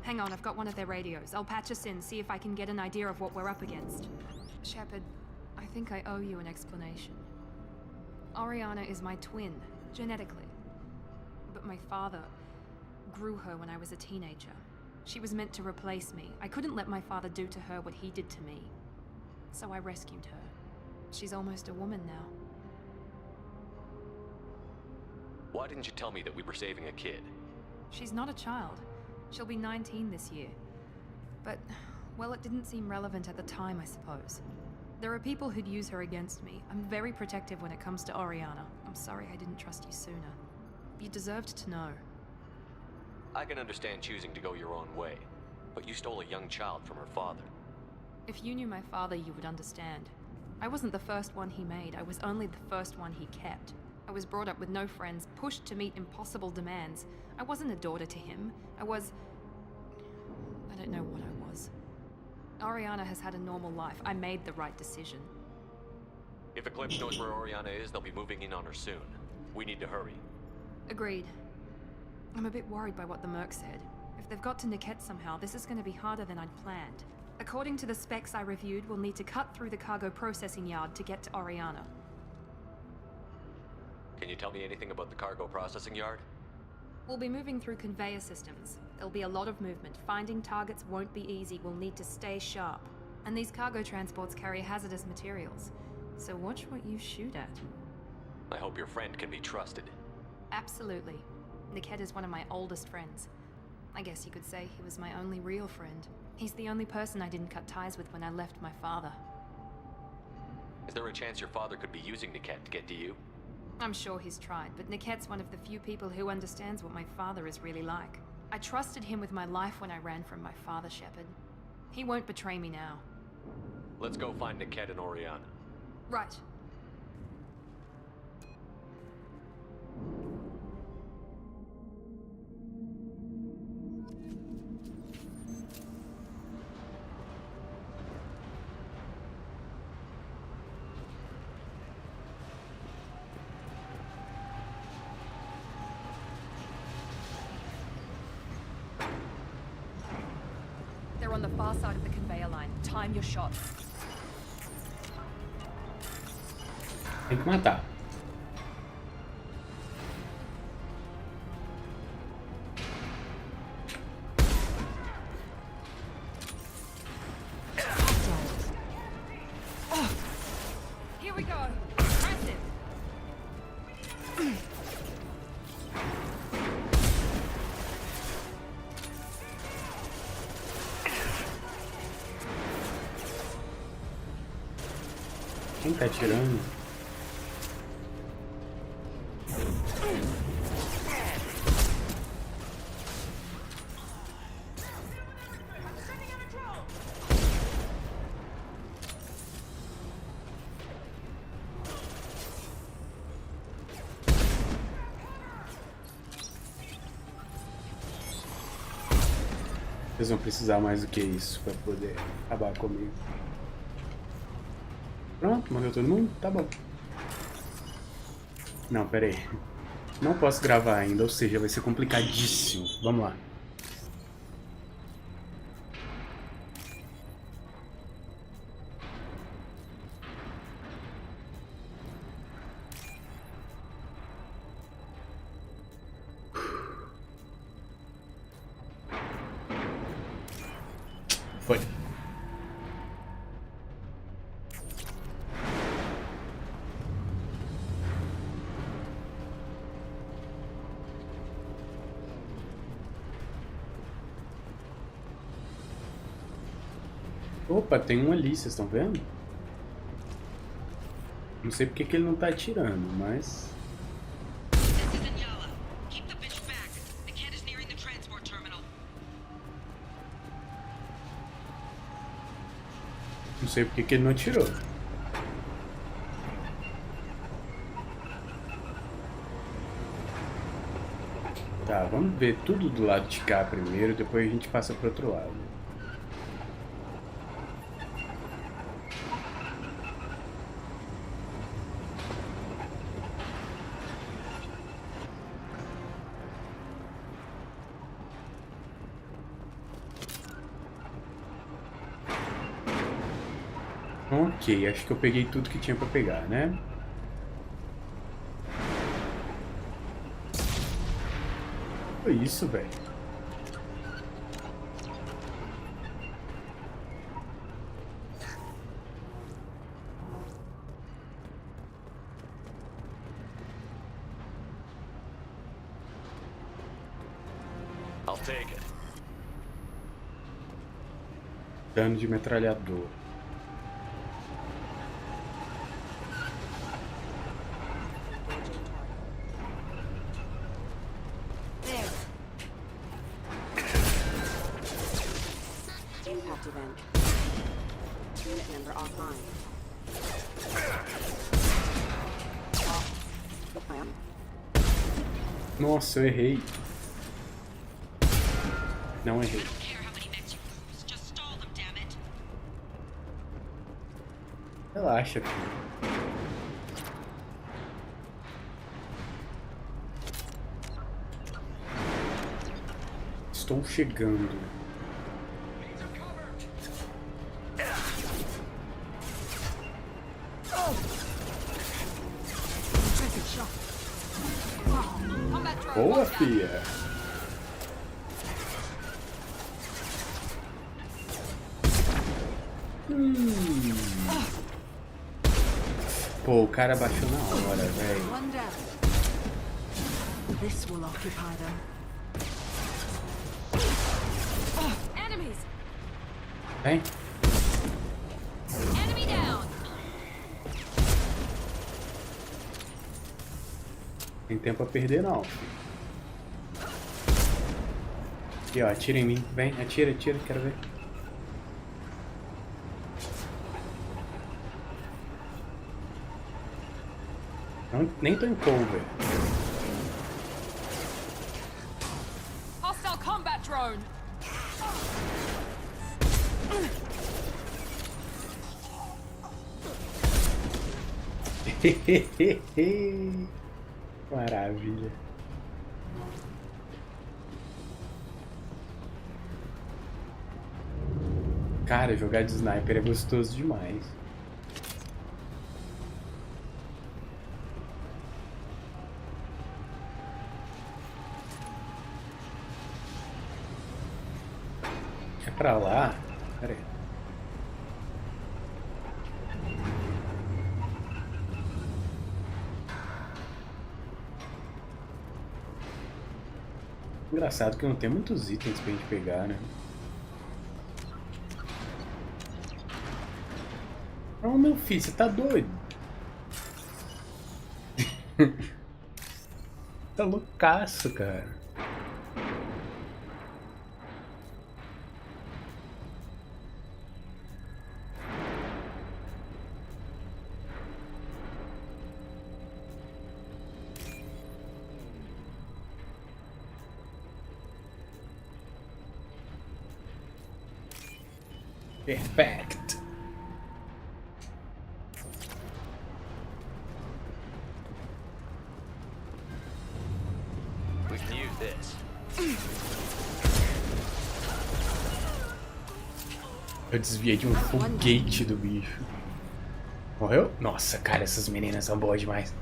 Hang on, I've got one of their radios. I'll patch us in, see if I can get an idea of what we're up against. Shepard, I think I owe you an explanation. Oriana is my twin, genetically. But my father grew her when I was a teenager. She was meant to replace me. I couldn't let my father do to her what he did to me. So I rescued her. She's almost a woman now. Why didn't you tell me that we were saving a kid? She's not a child. She'll be 19 this year. But, well, it didn't seem relevant at the time, I suppose. There are people who'd use her against me. I'm very protective when it comes to Oriana. I'm sorry I didn't trust you sooner. You deserved to know. I can understand choosing to go your own way, but you stole a young child from her father. If you knew my father, you would understand. I wasn't the first one he made. I was only the first one he kept. I was brought up with no friends, pushed to meet impossible demands. I wasn't a daughter to him. I don't know what I was. Oriana has had a normal life. I made the right decision. If Eclipse knows where Oriana is, they'll be moving in on her soon. We need to hurry. Agreed. I'm a bit worried by what the Merc said. If they've got to Niket somehow, this is going to be harder than I'd planned. According to the specs I reviewed, we'll need to cut through the cargo processing yard to get to Oriana. Can you tell me anything about the cargo processing yard? We'll be moving through conveyor systems. There'll be a lot of movement. Finding targets won't be easy. We'll need to stay sharp. And these cargo transports carry hazardous materials. So watch what you shoot at. I hope your friend can be trusted. Absolutely. Niket is one of my oldest friends. I guess you could say he was my only real friend. He's the only person I didn't cut ties with when I left my father. Is there a chance your father could be using Niket to get to you? I'm sure he's tried, but Niket's one of the few people who understands what my father is really like. I trusted him with my life when I ran from my father, Shepard. He won't betray me now. Let's go find Niket and Oriana. Right. They're on the far side of the conveyor line. Time your shot. Tem que matar. Here we go. Impressive. Quem tá atirando? Vocês vão precisar mais do que isso para poder acabar comigo. Pronto, morreu todo mundo? Tá bom. Não, pera aí. Não posso gravar ainda, ou seja, vai ser complicadíssimo. Vamos lá. Foi. Opa, tem um ali, vocês estão vendo? Não sei porque que ele não tá atirando, mas... Não sei porque que ele não atirou. Tá, vamos ver tudo do lado de cá primeiro, depois a gente passa pro outro lado. Ok, acho que eu peguei tudo que tinha pra pegar, né? Foi isso, velho. I'll take it. Dano de metralhador. Nossa, eu errei. Não errei. Relaxa, filho. Estou chegando. Boa, filha. Pô, o cara baixou na hora, velho. This will occupy them. Enemies! Vem. Enemy down! Tem tempo a perder, não. Aqui, ó, atira em mim. Vem, atira, atira, quero ver. Não, nem tô em cover. Hostile combat drone! Maravilha. Cara, jogar de sniper é gostoso demais. É pra lá? Pera aí. Engraçado que não tem muitos itens pra gente pegar, né? Não, meu filho, você tá doido? Tá loucaço, cara. Perfect. We can use this. Eu desviei de um foguete do bicho. Morreu? Nossa, cara, essas meninas são boas demais.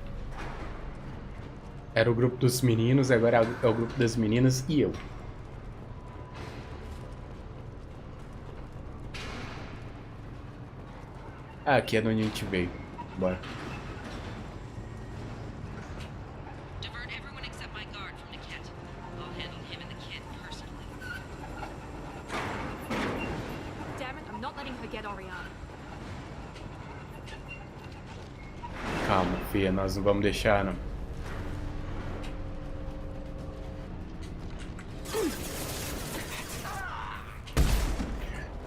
Era o grupo dos meninos, agora é o grupo das meninas e eu. Ah, aqui é de onde a gente veio. Bora. Damn it, I'm not letting her get Oriana. Calma, filha, nós não vamos deixar, não.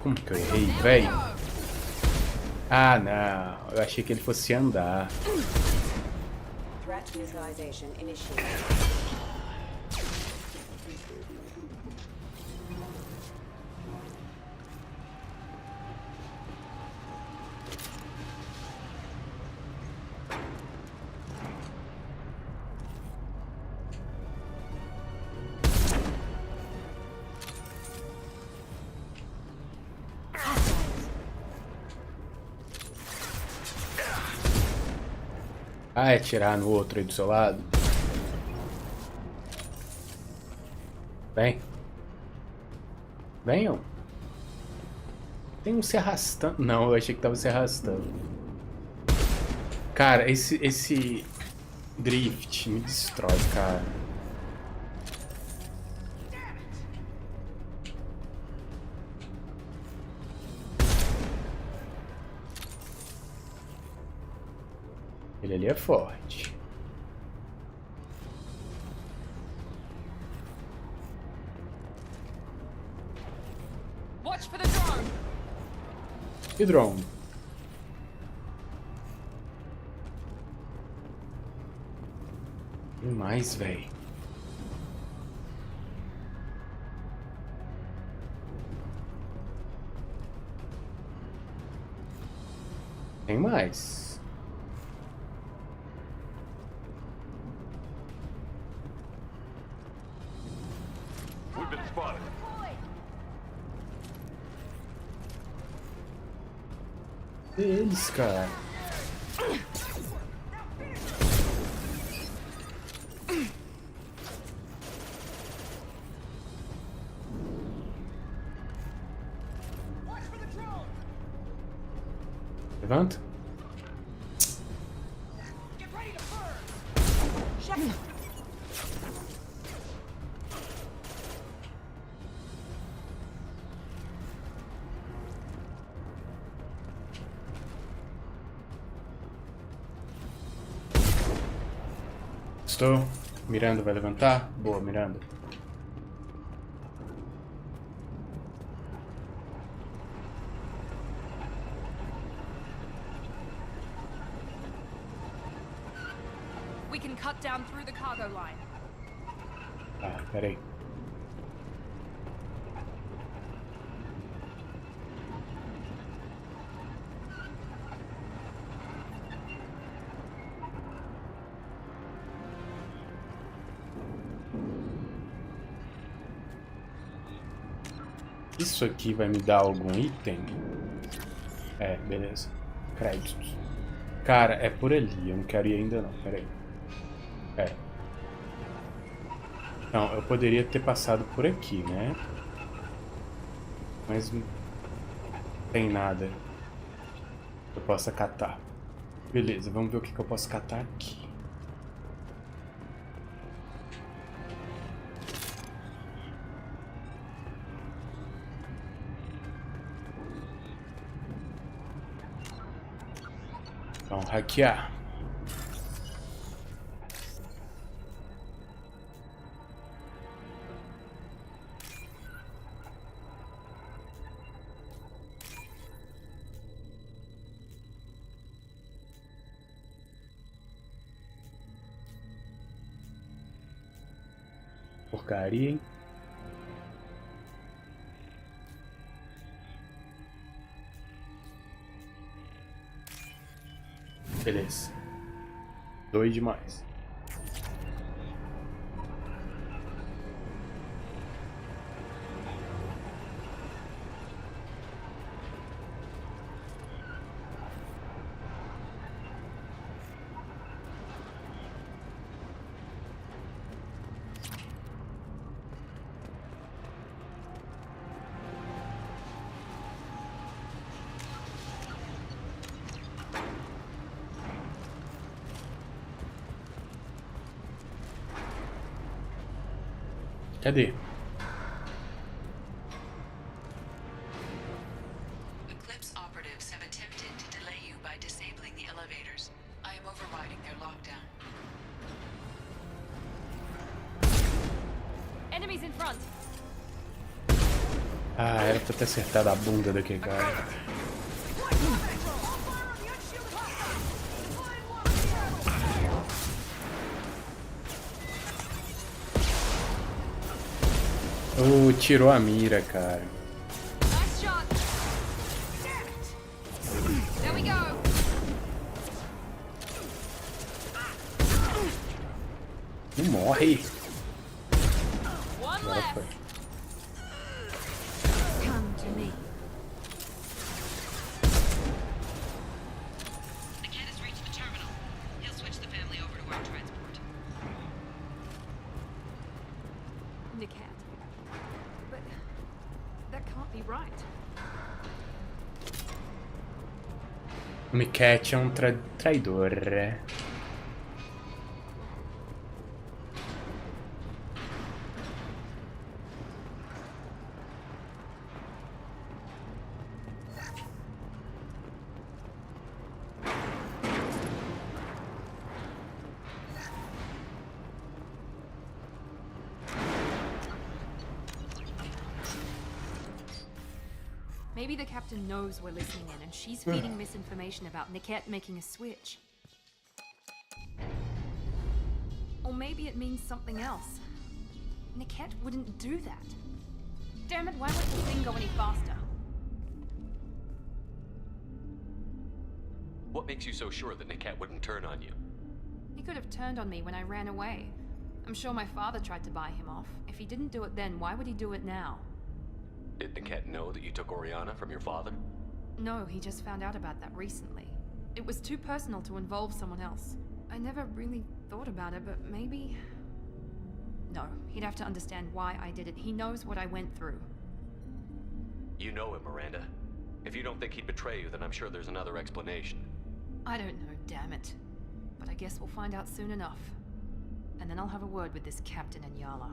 Como que eu errei, velho? Ah, não. Eu achei que ele fosse andar. Threat neutralization initiated. Ah, é tirar no outro aí do seu lado? Vem. Venham. Tem um se arrastando. Não, eu achei que tava se arrastando. Cara, esse drift me destrói, cara. Ele ali é forte. Watch for the drone. E drone? Tem mais, velho. Tem mais. We've been spotted. Eles, cara. Levanta. Gostou? Miranda vai levantar? Boa, Miranda. We can cut down through the cargo line. Ah, peraí. Isso aqui vai me dar algum item? É, beleza. Créditos. Cara, é por ali. Eu não quero ir ainda não. Pera aí. É. Não, eu poderia ter passado por aqui, né? Mas não tem nada que eu possa catar. Beleza, vamos ver o que eu posso catar aqui. Vamos hackear. Porcaria, hein? Beleza. Dois demais. Cadê? Eclipse operatives have attempted to delay you by disabling the elevators. I am overriding their lockdown. Enemies in front. Ah, era pra ter acertado a bunda daquele cara. Oh, tirou a mira, cara. Nice shot. There we go. Não morre. One Agora left. foi. Come to me. The cat has reached the terminal. He'll switch the family over to our transport. The cat. But that can't be right. O Micat é um traidor. Maybe the captain knows we're listening in and she's feeding misinformation about Niket making a switch. Or maybe it means something else. Niket wouldn't do that. Damn it, why won't the thing go any faster? What makes you so sure that Niket wouldn't turn on you? He could have turned on me when I ran away. I'm sure my father tried to buy him off. If he didn't do it then, why would he do it now? Did Niket know that you took Oriana from your father? No, he just found out about that recently. It was too personal to involve someone else. I never really thought about it, but maybe... No, he'd have to understand why I did it. He knows what I went through. You know him, Miranda. If you don't think he'd betray you, then I'm sure there's another explanation. I don't know, damn it. But I guess we'll find out soon enough. And then I'll have a word with this Captain and Yala.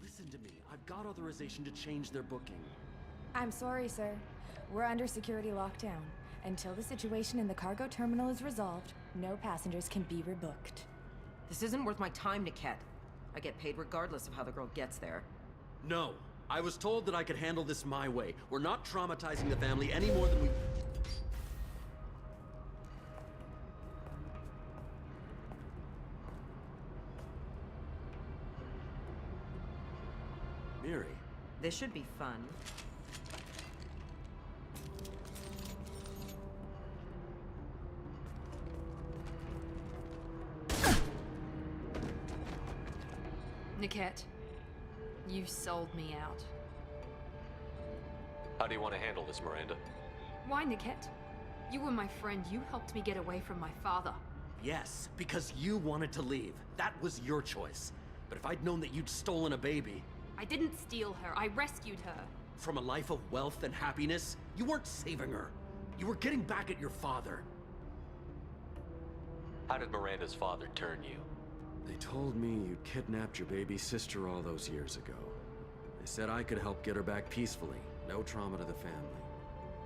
Listen to me. I've got authorization to change their booking. I'm sorry, sir. We're under security lockdown. Until the situation in the cargo terminal is resolved, no passengers can be rebooked. This isn't worth my time, Niket. I get paid regardless of how the girl gets there. No. I was told that I could handle this my way. We're not traumatizing the family any more than we... Miri. This should be fun. Niket, you sold me out. How do you want to handle this, Miranda? Why, Niket? You were my friend. You helped me get away from my father. Yes, because you wanted to leave. That was your choice. But if I'd known that you'd stolen a baby... I didn't steal her. I rescued her. From a life of wealth and happiness, you weren't saving her. You were getting back at your father. How did Miranda's father turn you? They told me you'd kidnapped your baby sister all those years ago. They said I could help get her back peacefully. No trauma to the family.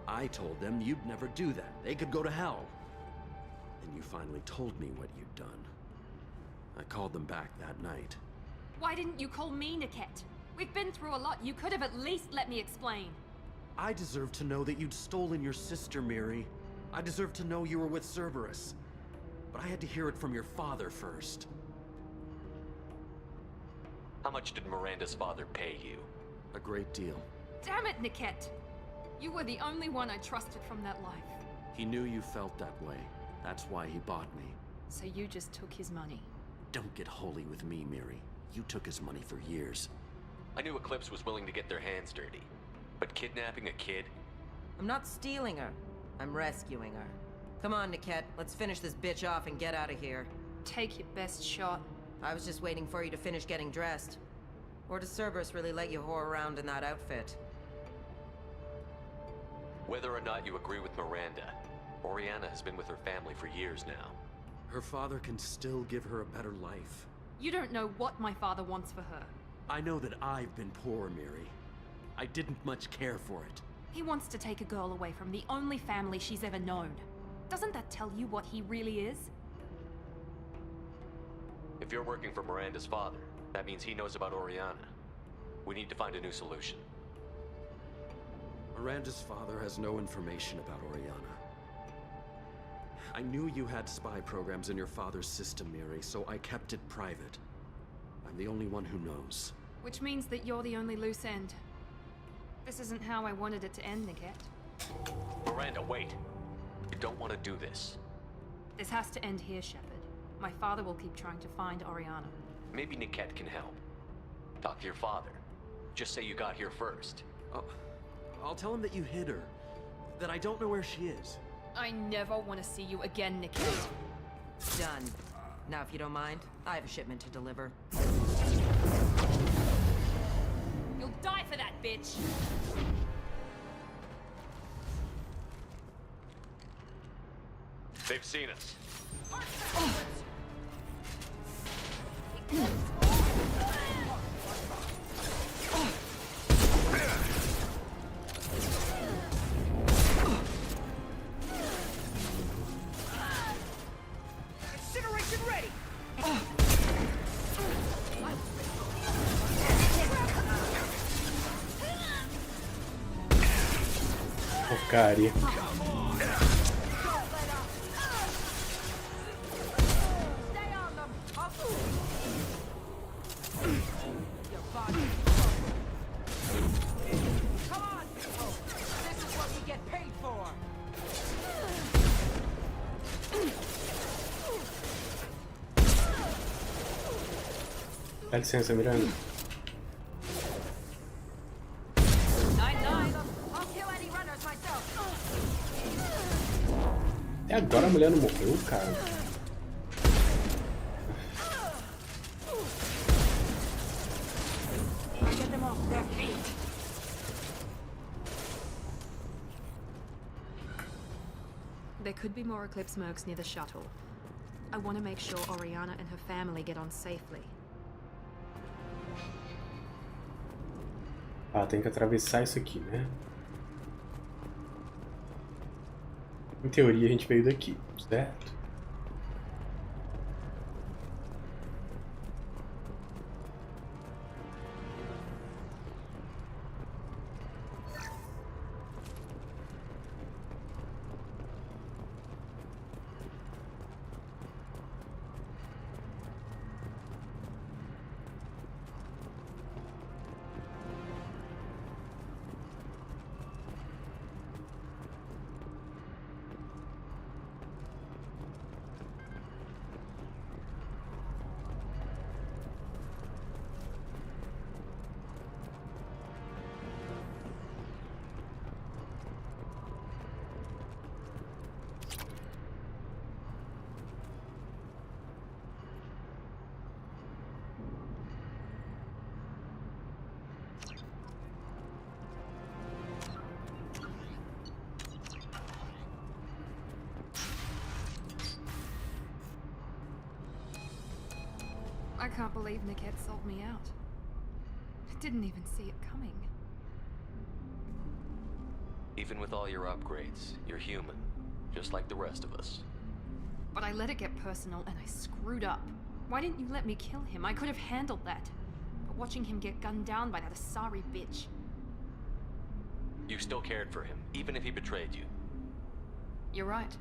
I told them you'd never do that. They could go to hell. Then you finally told me what you'd done. I called them back that night. Why didn't you call me, Niket? We've been through a lot. You could have at least let me explain. I deserve to know that you'd stolen your sister, Miri. I deserve to know you were with Cerberus. But I had to hear it from your father first. How much did Miranda's father pay you? A great deal. Damn it, Niket! You were the only one I trusted from that life. He knew you felt that way. That's why he bought me. So you just took his money? Don't get holy with me, Miri. You took his money for years. I knew Eclipse was willing to get their hands dirty. But kidnapping a kid? I'm not stealing her. I'm rescuing her. Come on, Niket. Let's finish this bitch off and get out of here. Take your best shot. I was just waiting for you to finish getting dressed. Or does Cerberus really let you whore around in that outfit? Whether or not you agree with Miranda, Oriana has been with her family for years now. Her father can still give her a better life. You don't know what my father wants for her. I know that I've been poor, Miri. I didn't much care for it. He wants to take a girl away from the only family she's ever known. Doesn't that tell you what he really is? If you're working for Miranda's father, that means he knows about Oriana. We need to find a new solution. Miranda's father has no information about Oriana. I knew you had spy programs in your father's system, Miri, so I kept it private. I'm the only one who knows. Which means that you're the only loose end. This isn't how I wanted it to end, Niket. Miranda, wait! You don't want to do this. This has to end here, Shepard. My father will keep trying to find Oriana. Maybe Niket can help. Talk to your father. Just say you got here first. I'll tell him that you hid her. That I don't know where she is. I never want to see you again, Niket. Done. Now, if you don't mind, I have a shipment to deliver. You'll die for that, bitch! They've seen us. Incineration ready! Porcaria. Dá licença, Miranda. Até agora a mulher não morreu, cara. Get them off their feet. There could be more Eclipse mercs near the shuttle. I want to make sure Oriana and her family get on safely. Ah, tem que atravessar isso aqui, né? Em teoria a gente veio daqui, certo? I can't believe Niket sold me out. I didn't even see it coming. Even with all your upgrades, you're human, just like the rest of us. But I let it get personal and I screwed up. Why didn't you let me kill him? I could have handled that. But watching him get gunned down by that Asari bitch. You still cared for him, even if he betrayed you. You're right.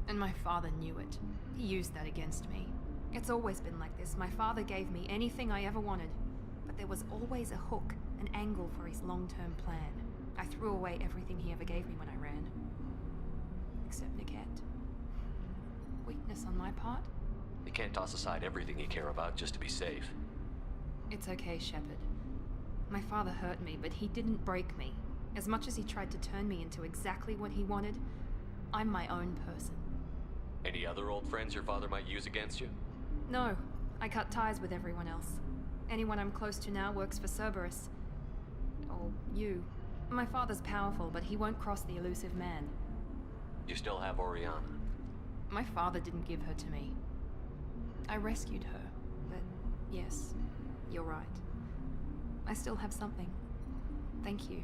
And my father knew it. He used that against me. It's always been like this. My father gave me anything I ever wanted. But there was always a hook, an angle for his long-term plan. I threw away everything he ever gave me when I ran. Except Niket. Weakness on my part? You can't toss aside everything you care about just to be safe. It's okay, Shepard. My father hurt me, but he didn't break me. As much as he tried to turn me into exactly what he wanted, I'm my own person. Any other old friends your father might use against you? No, I cut ties with everyone else. Anyone I'm close to now works for Cerberus. Or you. My father's powerful, but he won't cross the elusive man. You still have Oriana. My father didn't give her to me. I rescued her, but yes, you're right. I still have something. Thank you.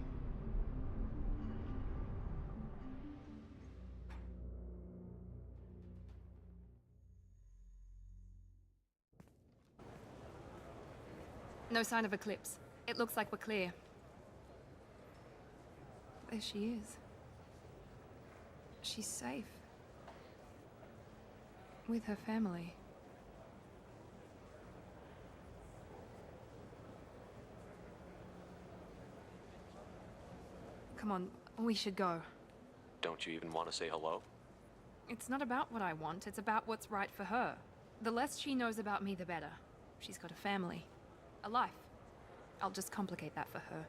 No sign of Eclipse. It looks like we're clear. There she is. She's safe. With her family. Come on, we should go. Don't you even want to say hello? It's not about what I want, it's about what's right for her. The less she knows about me, the better. She's got a family. A life. I'll just complicate that for her.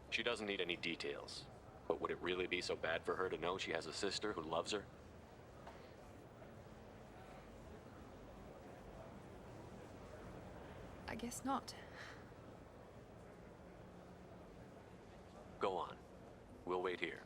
She doesn't need any details. But would it really be so bad for her to know she has a sister who loves her? I guess not. Go on. We'll wait here.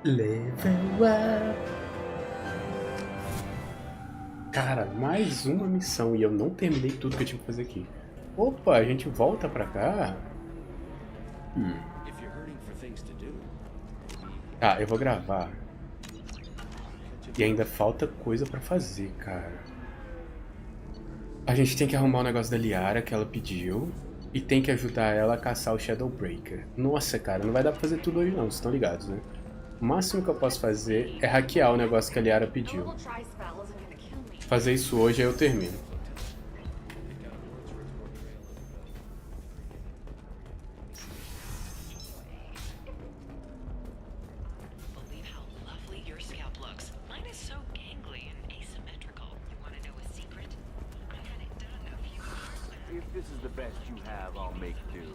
Level up. Cara, mais uma missão e eu não terminei tudo que eu tinha que fazer aqui. Opa, a gente volta pra cá. Tá, eu vou gravar. E ainda falta coisa pra fazer, cara. A gente tem que arrumar o negócio da Liara que ela pediu. E tem que ajudar ela a caçar o Shadowbreaker. Nossa, cara, não vai dar pra fazer tudo hoje não, vocês estão ligados, né? O máximo que eu posso fazer é hackear o negócio que a Liara pediu. Fazer isso hoje, aí eu termino. If this is the best you have, I'll make do.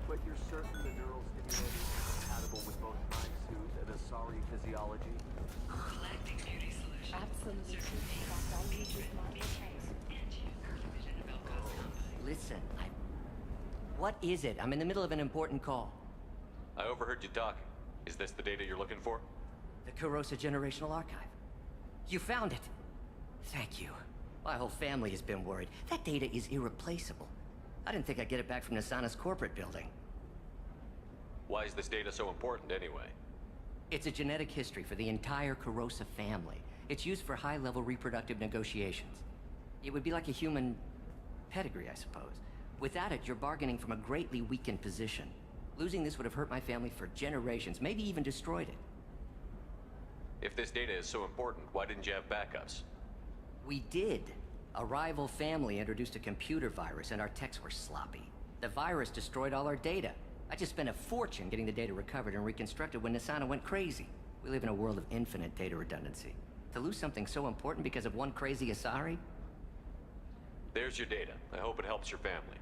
But you're certain the neural stimulator is compatible with both my suit and a sorry physiology? Collecting beauty solutions. Absolutely. Listen, what is it? I'm in the middle of an important call. I overheard you talking. Is this the data you're looking for? The Kurosa Generational Archive. You found it. Thank you. My whole family has been worried. That data is irreplaceable. I didn't think I'd get it back from Nasana's corporate building. Why is this data so important anyway? It's a genetic history for the entire Kurosa family. It's used for high-level reproductive negotiations. It would be like a human pedigree, I suppose. Without it, you're bargaining from a greatly weakened position. Losing this would have hurt my family for generations, maybe even destroyed it. If this data is so important, why didn't you have backups? We did. A rival family introduced a computer virus and our techs were sloppy. The virus destroyed all our data. I just spent a fortune getting the data recovered and reconstructed when Nasana went crazy. We live in a world of infinite data redundancy. To lose something so important because of one crazy Asari? There's your data. I hope it helps your family.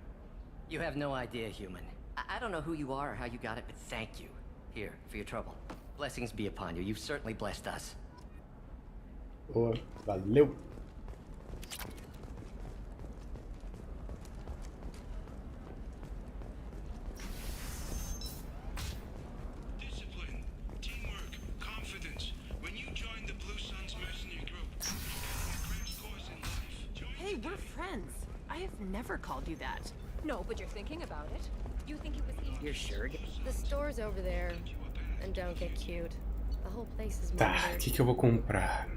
You have no idea, human. I don't know who you are or how you got it, but thank you. Here, for your trouble. Blessings be upon you. You've certainly blessed us. Boa, valeu. Discipline, teamwork, confidence. When you join the Blue Suns mercenary group, you're getting a crash course in life. Hey, we're friends. I have never called you that. No, but you're thinking about it. You think it was easy? You're sure? The store's over there. And don't get cute. The whole place is Tá, monitored. o que eu vou comprar?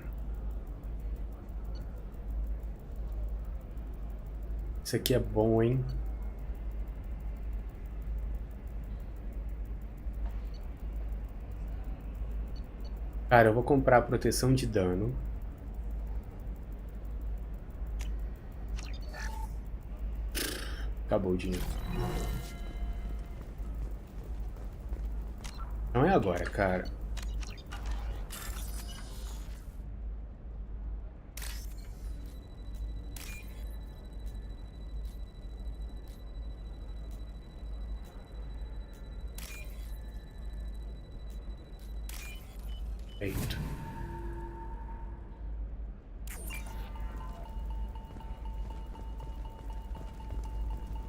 Isso aqui é bom, hein? Cara, eu vou comprar a proteção de dano. Acabou o dinheiro. Não é agora, cara. Feito.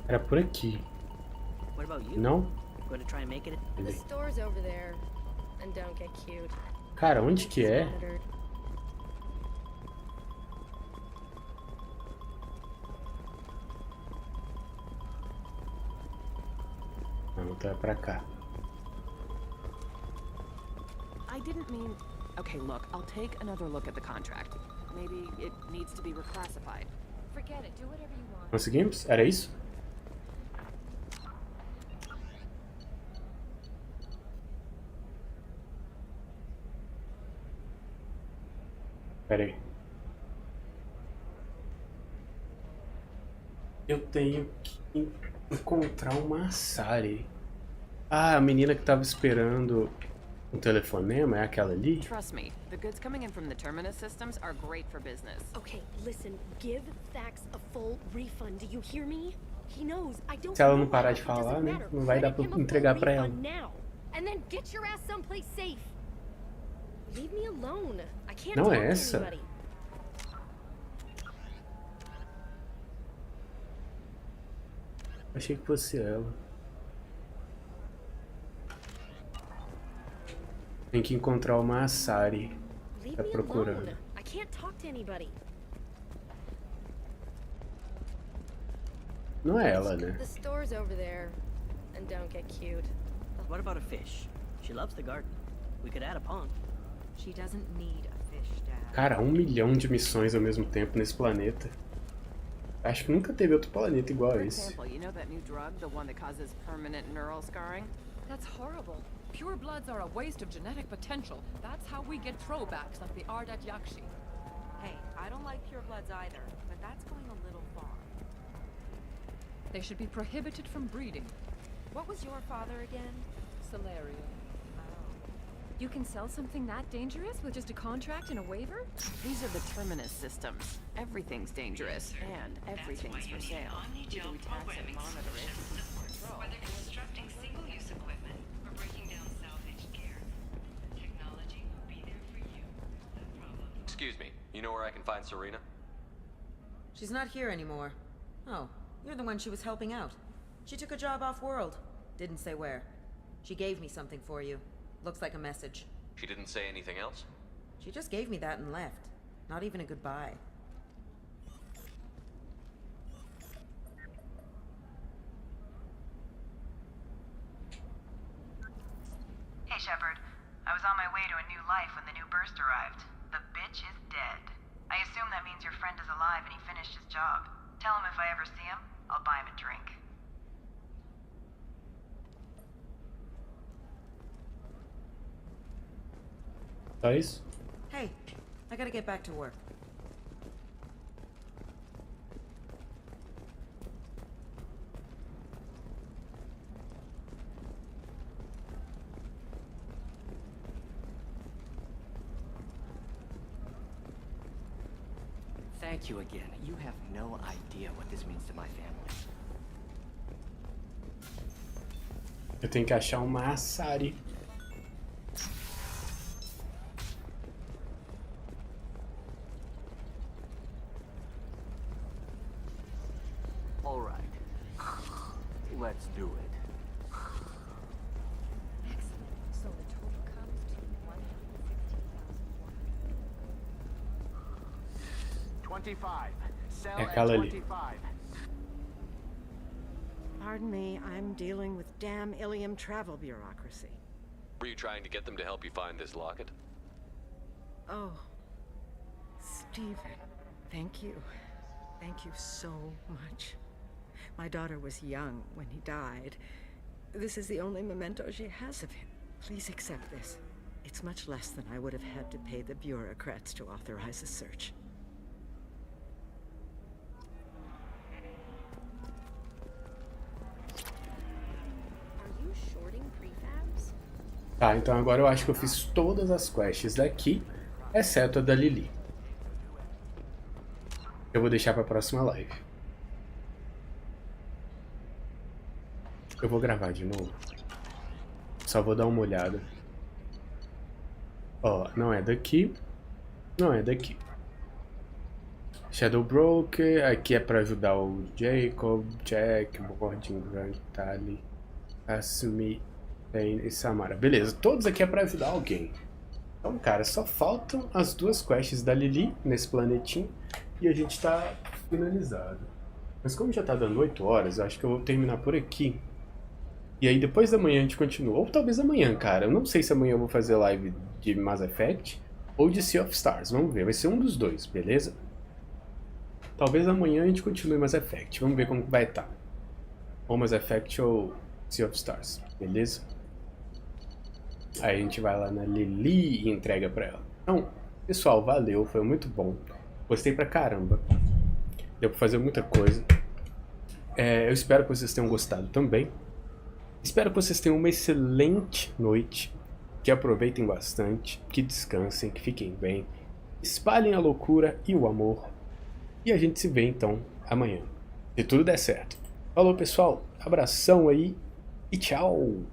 Era por aqui. What about you? Não? Going to try and make it? The store's over there. And don't get cute. Cara, onde que é? Não, tá pra cá. I didn't mean... Okay, look, I'll take another look at the contract. Maybe it needs to be reclassified. Forget it. Do whatever you want. Conseguimos? Era isso? Pera aí. Eu tenho que encontrar uma Asari. Ah, a menina que tava esperando um telefonema é aquela ali? Trust me, the goods coming in from the Terminus systems are great for business. Okay, listen, give Thax a full refund. Do you hear me? He knows I don't. Se ela não parar de falar, né? Não vai dar pra entregar pra ela. And then get your ass someplace safe. Leave me alone. I can't Não talk é to essa? anybody. Achei que fosse ela. Tem que encontrar uma Asari. Leave Tá me procurando. alone. I can't talk to anybody. Não é ela, né? The store's over there. And don't get cute. What about a fish? She loves the garden. We could add a pond. She doesn't need a fish, Dad. Cara, 1 milhão de missões ao mesmo tempo nesse planeta. Acho que nunca teve outro planeta igual a For esse. example, you know that new drug, the one that causes permanent neural scarring? That's horrible. Purebloods are a waste of genetic potential. That's how we get throwbacks like the Ardat Yakshi. Hey, I don't like purebloods either, but that's going a little far. They should be prohibited from breeding. What was your father again? Salaria. You can sell something that dangerous with just a contract and a waiver? These are the terminus systems. Everything's dangerous, and everything's for sale. Either we tax and monitor it, whether constructing single-use equipment or breaking down salvaged gear, technology will be there for you. No problem. Excuse me, you know where I can find Serena? She's not here anymore. Oh, you're the one she was helping out. She took a job off-world. Didn't say where. She gave me something for you. Looks like a message. She didn't say anything else? She just gave me that and left. Not even a goodbye. Hey, Shepard. I was on my way to a new life when the new burst arrived. The bitch is dead. I assume that means your friend is alive and he finished his job. Tell him if I ever see him, I'll buy him a drink. Guys? Hey, I gotta get back to work. Thank you again. You have no idea what this means to my family. Eu tenho que achar uma Asari. All right. Let's do it. Excellent. So the total comes to 25. Sell É at aquela ali. 25. Pardon me, I'm dealing with damn Illium travel bureaucracy. Were you trying to get them to help you find this locket? Oh, Stephen, thank you. Thank you so much. My daughter was young when he died. This is the only memento she has of him. Please accept this. It's much less than I would have had to pay the bureaucrats to authorize a search. Tá, então agora eu acho que eu fiz todas as quests daqui, exceto a da Lily. Eu vou deixar pra próxima live. Eu vou gravar de novo. Só vou dar uma olhada. Ó, não é daqui. Não é daqui. Shadow Broker, aqui é pra ajudar o Jacob, Jack, Boarding, Grant, Tali, Asmi, Payne e Samara. Beleza, todos aqui é pra ajudar alguém. Então, cara, só faltam as duas quests da Lily nesse planetinho e a gente tá finalizado. Mas como já tá dando 8 horas, eu acho que eu vou terminar por aqui. E aí depois da manhã a gente continua. Ou talvez amanhã, cara. Eu não sei se amanhã eu vou fazer live de Mass Effect ou de Sea of Stars. Vamos ver, vai ser um dos dois, beleza? Talvez amanhã a gente continue Mass Effect. Vamos ver como vai estar. Ou Mass Effect ou Sea of Stars, beleza? Aí a gente vai lá na Lily e entrega pra ela. Então, pessoal, valeu, foi muito bom. Gostei pra caramba. Deu pra fazer muita coisa. Eu espero que vocês tenham gostado também. Espero que vocês tenham uma excelente noite. Que aproveitem bastante, que descansem, que fiquem bem. Espalhem a loucura e o amor. E a gente se vê então amanhã. Se tudo der certo. Falou, pessoal. Abração aí e tchau.